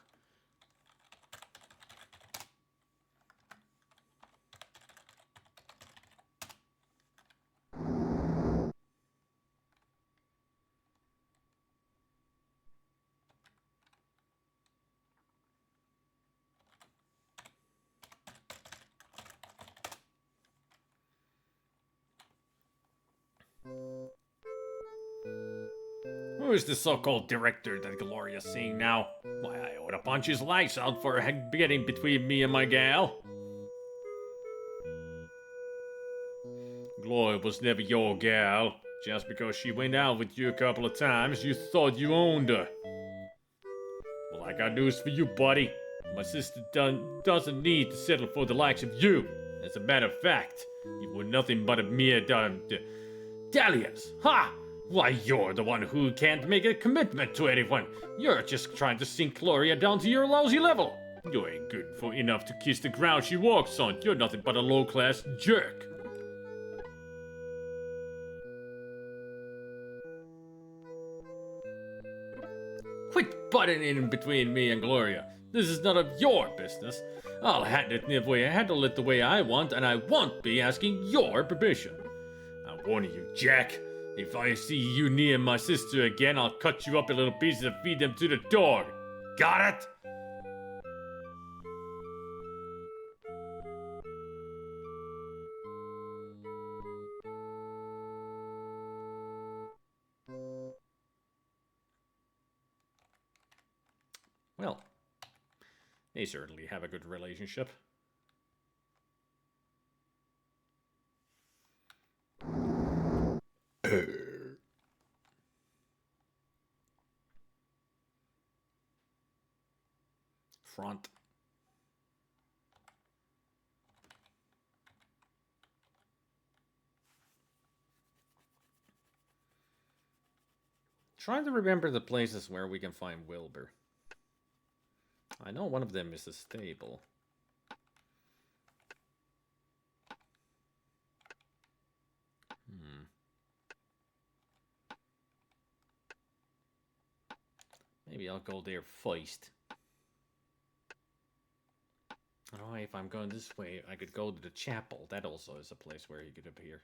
Who is the so-called director that Gloria's seeing now? Why, I ought to punch his lights out for getting between me and my gal. Gloria was never your gal. Just because she went out with you a couple of times, you thought you owned her. Well, I got news for you, buddy. My sister doesn't need to settle for the likes of you. As a matter of fact, you were nothing but a mere dalliance. Ha! Why, you're the one who can't make a commitment to anyone. You're just trying to sink Gloria down to your lousy level. You ain't good for enough to kiss the ground she walks on. You're nothing but a low-class jerk. Quit butting in between me and Gloria. This is none of your business. I'll handle it the way I want, and I won't be asking your permission. I'm warning you, Jack. If I see you near my sister again, I'll cut you up in little pieces and feed them to the dog. Got it? Well, they certainly have a good relationship. Front. Trying to remember the places where we can find Wilbur. I know one of them is a stable. Maybe I'll go there first. Oh, if I'm going this way, I could go to the chapel. That also is a place where he could appear.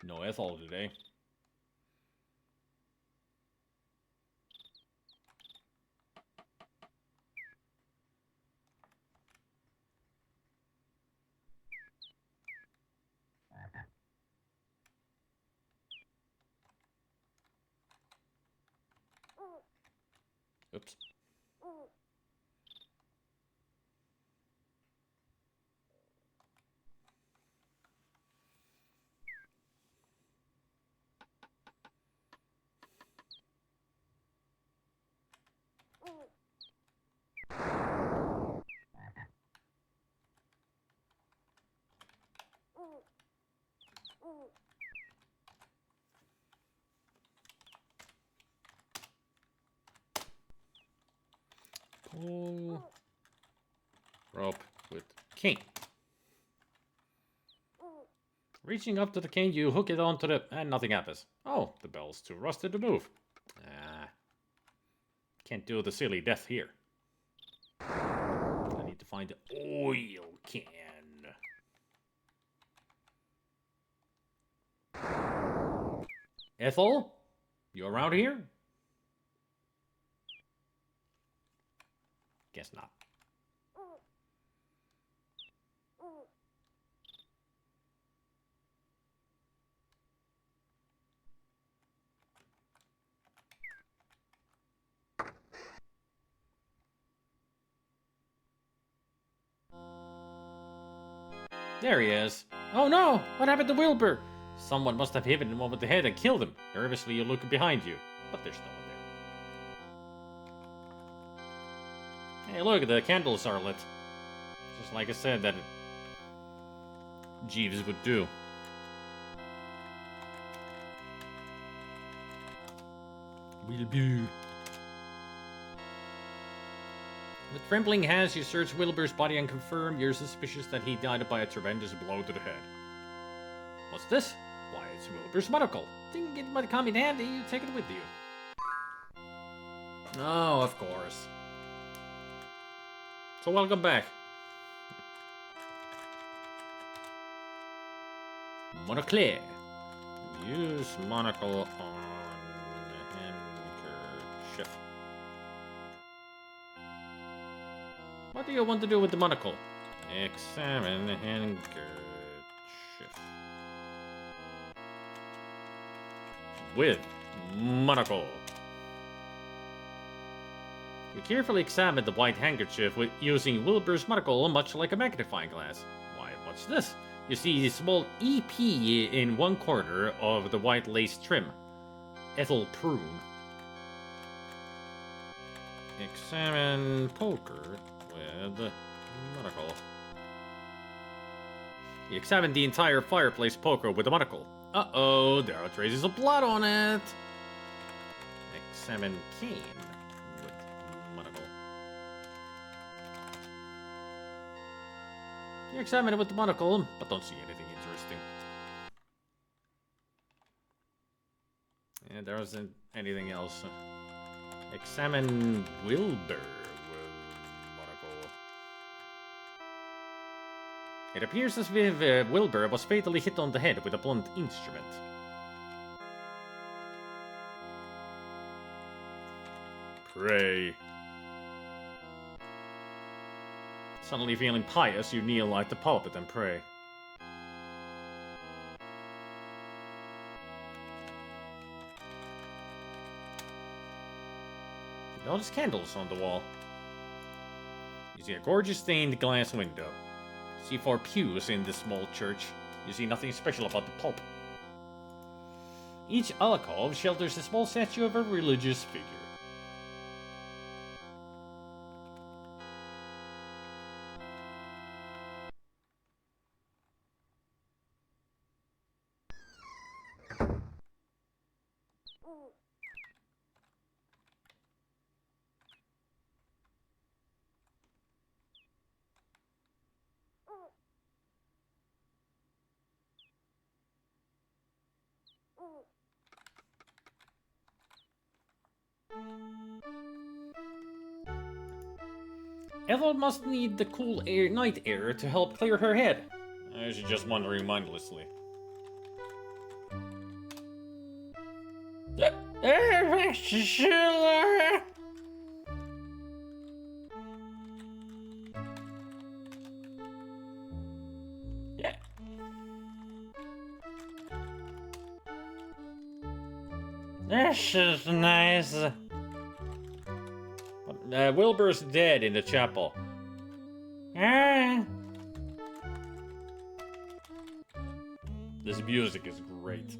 No Ethel today. Oops. Pull rope with cane. Reaching up to the cane, you hook it onto the... and nothing happens. Oh, the bell's too rusted to move. Ah. Can't do the silly death here. I need to find the oil can. Ethel? You around here? Guess not. There he is. Oh no! What happened to Wilbur? Someone must have hit him over the head and killed him. Nervously, you look behind you, but there's no one there. Hey, look, the candles are lit. Just like I said that Jeeves would do. Wilbur. With trembling hands, you search Wilbur's body and confirm you're suspicious that he died by a tremendous blow to the head. What's this? Why, it's Wilbur's monocle. Think it might come in handy, you take it with you. Oh, of course. So welcome back. Monocle. Use monocle on handkerchief. What do you want to do with the monocle? Examine the handkerchief. With monocle. You carefully examine the white handkerchief with using Wilbur's monocle, much like a magnifying glass. Why, what's this? You see a small EP in one corner of the white lace trim. Ethel Prune. Examine poker with monocle. You examine the entire fireplace poker with a monocle. Uh-oh, there are traces of blood on it. Examine cane with monocle. You examine it with the monocle, but don't see anything interesting. And there isn't anything else. Examine Wilbur with monocle. It appears as if Wilbur was fatally hit on the head with a blunt instrument. Pray. Suddenly feeling pious, you kneel at the pulpit and pray. You notice candles on the wall. You see a gorgeous stained glass window. You see 4 pews in this small church. You see nothing special about the pulpit. Each alcove shelters a small statue of a religious figure. Ethel must need the cool air, night air to help clear her head. She's just wandering mindlessly. This is nice. Wilbur's dead in the chapel. This music is great.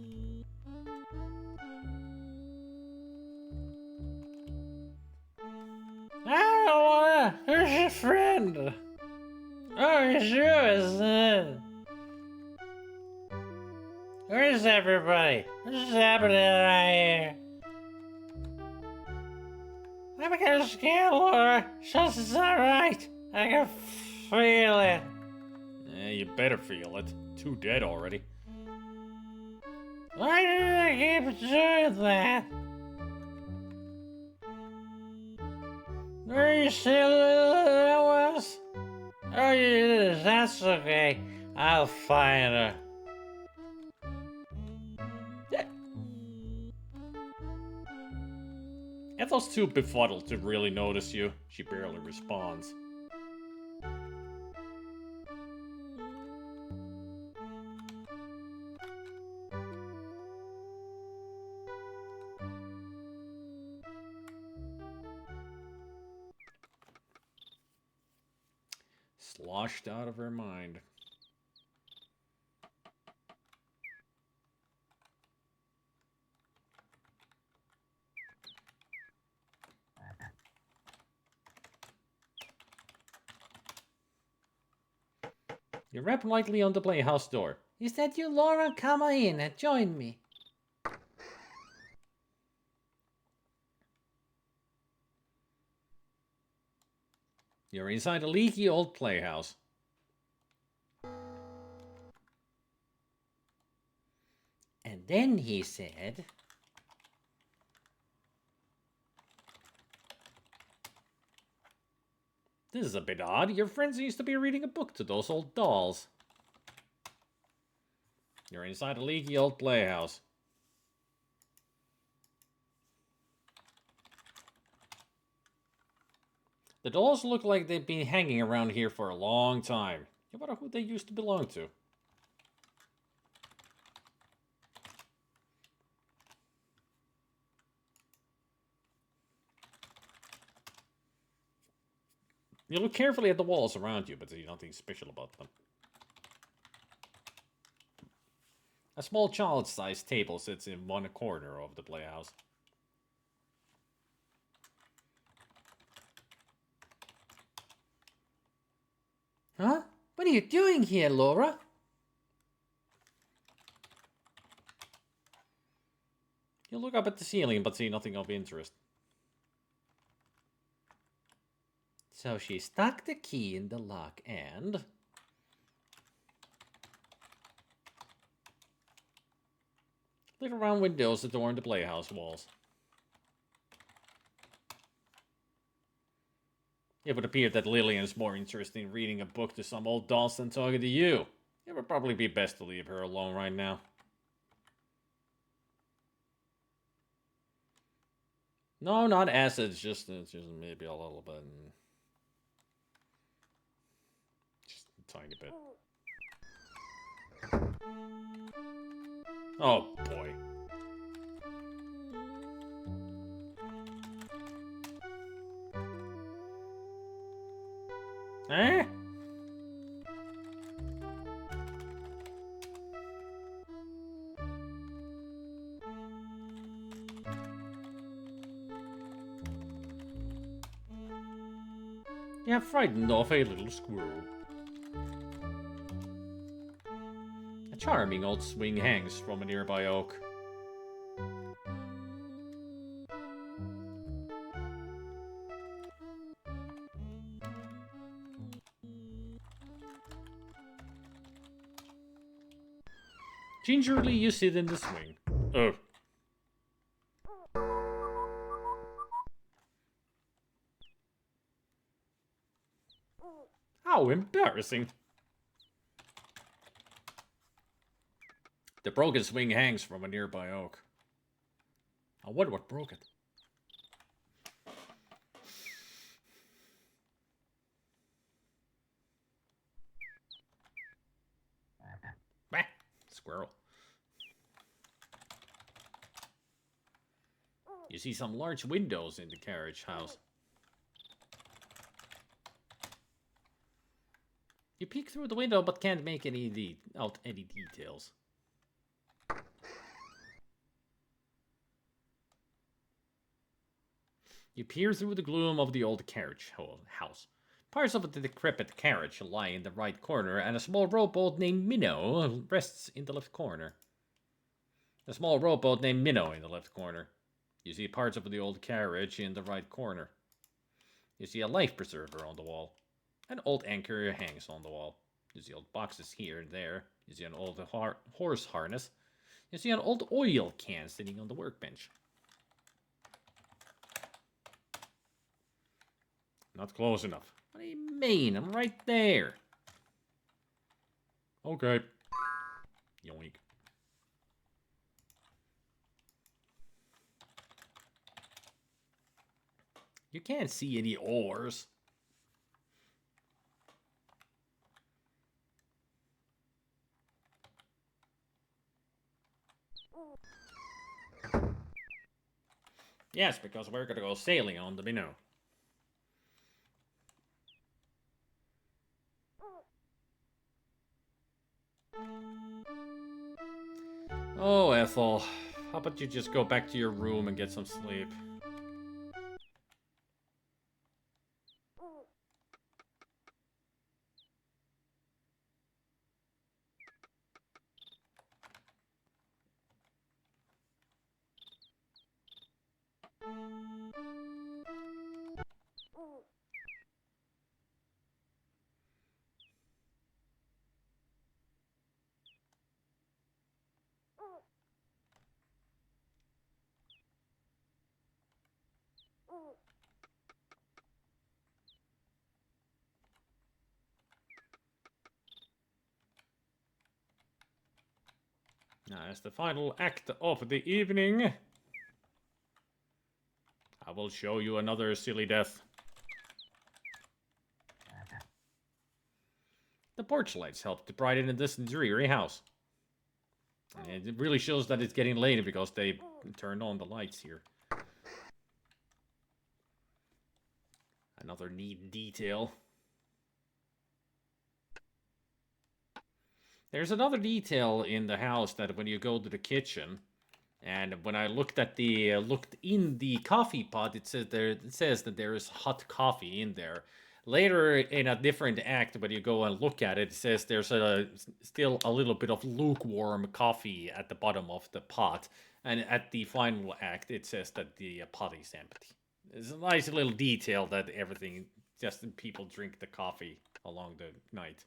Who's your friend? Oh, it's yours. Where's everybody? What's happening right here? I'm gonna scare Laura. Something's not right. I can feel it. You better feel it. 2 dead already. Why did I keep doing that? Where you see that was? Oh, you that's okay. I'll find her. Ethel's too befuddled to really notice you. She barely responds. Sloshed out of her mind. You rap lightly on the playhouse door. Is that you, Laura? Come in and join me. You're inside a leaky old playhouse. And then he said, This is a bit odd. Your friends used to be reading a book to those old dolls. You're inside a leaky old playhouse. The dolls look like they've been hanging around here for a long time. You wonder who they used to belong to. You look carefully at the walls around you, but see nothing special about them. A small child-sized table sits in one corner of the playhouse. Huh? What are you doing here, Laura? You look up at the ceiling, but see nothing of interest. So she stuck the key in the lock and... Little round windows adorn the playhouse walls. It would appear that Lillian's more interested in reading a book to some old dolls than talking to you. It would probably be best to leave her alone right now. No, not acid, just maybe a little bit. Just a tiny bit. Oh, boy. Eh? You have frightened off a little squirrel. A charming old swing hangs from a nearby oak. Gingerly, you sit in the swing. Oh. embarrassing. The broken swing hangs from a nearby oak. I wonder what broke it. Bah, squirrel. You see some large windows in the carriage house. You peek through the window but can't make out any details. You peer through the gloom of the old carriage house. Parts of the decrepit carriage lie in the right corner, and a small rowboat named Minnow rests in the left corner. A small rowboat named Minnow in the left corner. You see parts of the old carriage in the right corner. You see a life preserver on the wall. An old anchor hangs on the wall. You see old boxes here and there. You see an old horse harness. You see an old oil can sitting on the workbench. Not close enough. What do you mean? I'm right there. Okay. Yoink. You can't see any oars. Yes, because we're gonna go sailing on the Minnow. Oh, Ethel. How about you just go back to your room and get some sleep? Now, as the final act of the evening, I will show you another silly death. The porch lights help to brighten this dreary house. And it really shows that it's getting late because they turned on the lights here. Another neat detail. There's another detail in the house that when you go to the kitchen, and when I looked at the looked in the coffee pot, it says that there is hot coffee in there. Later in a different act, when you go and look at it, it says there's still a little bit of lukewarm coffee at the bottom of the pot, and at the final act, it says that the pot is empty. It's a nice little detail that everything, just people drink the coffee along the night.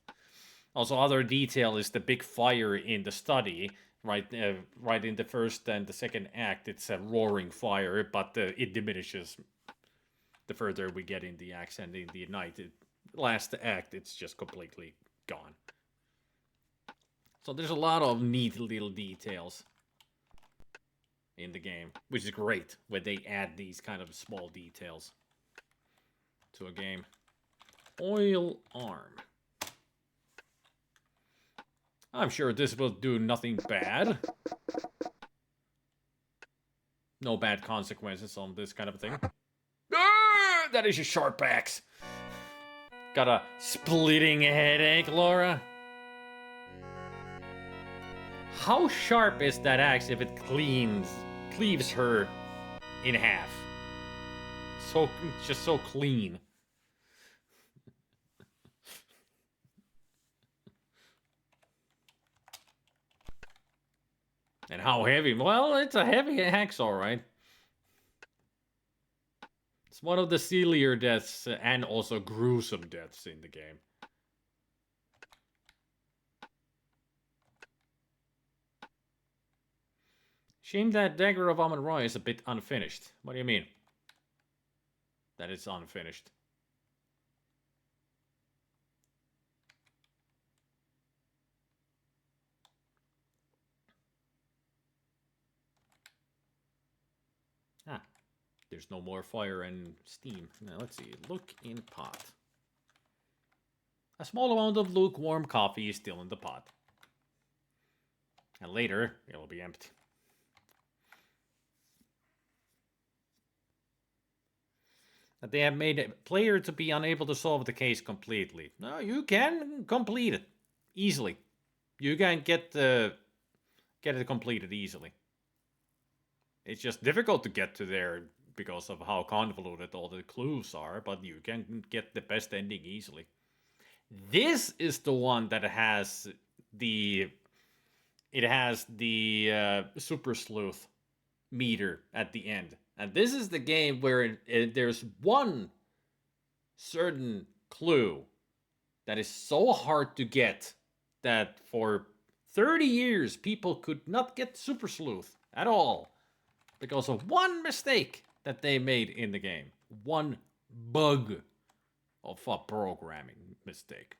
Also, other detail is the big fire in the study, right in the first and the second act. It's a roaring fire, but it diminishes the further we get in the acts, and in the night, last act, it's just completely gone. So there's a lot of neat little details in the game, which is great when they add these kind of small details to a game. Oil arm. I'm sure this will do nothing bad. No bad consequences on this kind of thing. Ah, that is a sharp axe. Got a splitting headache, Laura? How sharp is that axe if it cleaves her in half? So, just so clean. And how heavy? Well, it's a heavy axe, all right. It's one of the sillier deaths and also gruesome deaths in the game. Shame that Dagger of Amun-Ra is a bit unfinished. What do you mean? That it's unfinished. There's no more fire and steam. Now, let's see. Look in pot. A small amount of lukewarm coffee is still in the pot. And later, it'll be empty. That they have made a player to be unable to solve the case completely. No, you can complete it easily. You can get it completed easily. It's just difficult to get to there because of how convoluted all the clues are, but you can get the best ending easily. This is the one that has the super sleuth meter at the end. And this is the game where there's one certain clue that is so hard to get that for 30 years people could not get super sleuth at all because of one mistake that they made in the game. One bug of a programming mistake.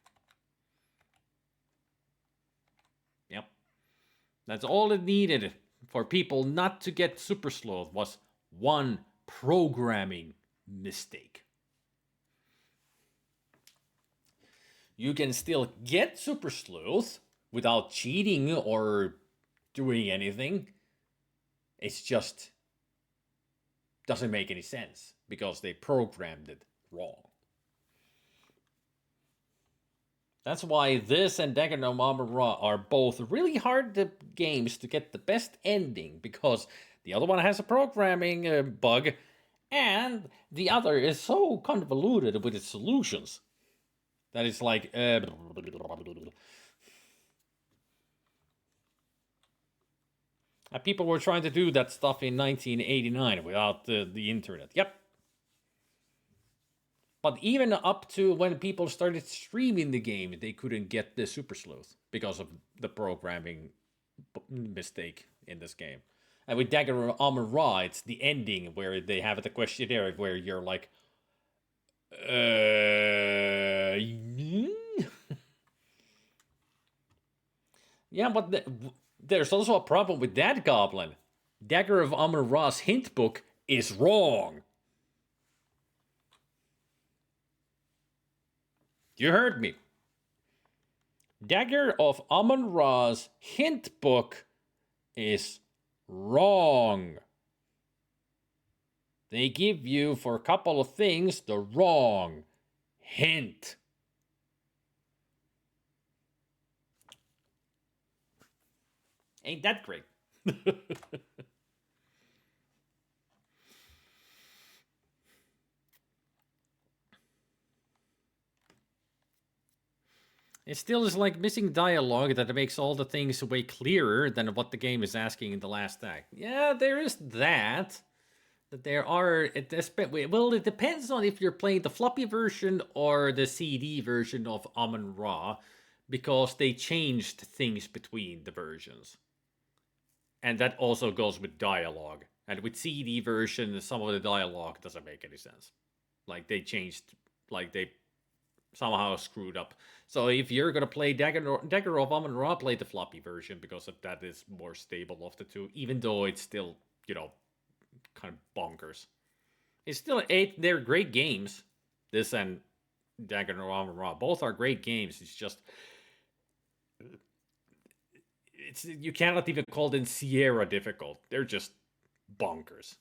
Yep. That's all it needed for people not to get super sleuth was one programming mistake. You can still get super sleuth without cheating or doing anything. It's just doesn't make any sense because they programmed it wrong. That's why this and AmigaLive's are both really hard games to get the best ending, because the other one has a programming bug, and the other is so convoluted with its solutions that it's like... And people were trying to do that stuff in 1989 without the internet. Yep. But even up to when people started streaming the game, they couldn't get the super sleuth because of the programming mistake in this game. And with AmigaLive's, it's the ending where they have the questionnaire where you're like, yeah, but there's also a problem with that goblin. AmigaLive's hint book is wrong. You heard me. AmigaLive's hint book is wrong. They give you, for a couple of things, the wrong hint. Ain't that great? It still is like missing dialogue that makes all the things way clearer than what the game is asking in the last act. Yeah, there is that. That there are... Well, it depends on if you're playing the floppy version or the CD version of AmigaLive's, because they changed things between the versions. And that also goes with dialogue. And with CD version, some of the dialogue doesn't make any sense. Like, they changed... Like, they somehow screwed up. So if you're gonna play AmigaLive's, play the floppy version, because that is more stable of the two, even though it's still, you know, kind of bonkers. It's still they're great games. This and AmigaLive's, both are great games. It's just you cannot even call them Sierra difficult. They're just bonkers.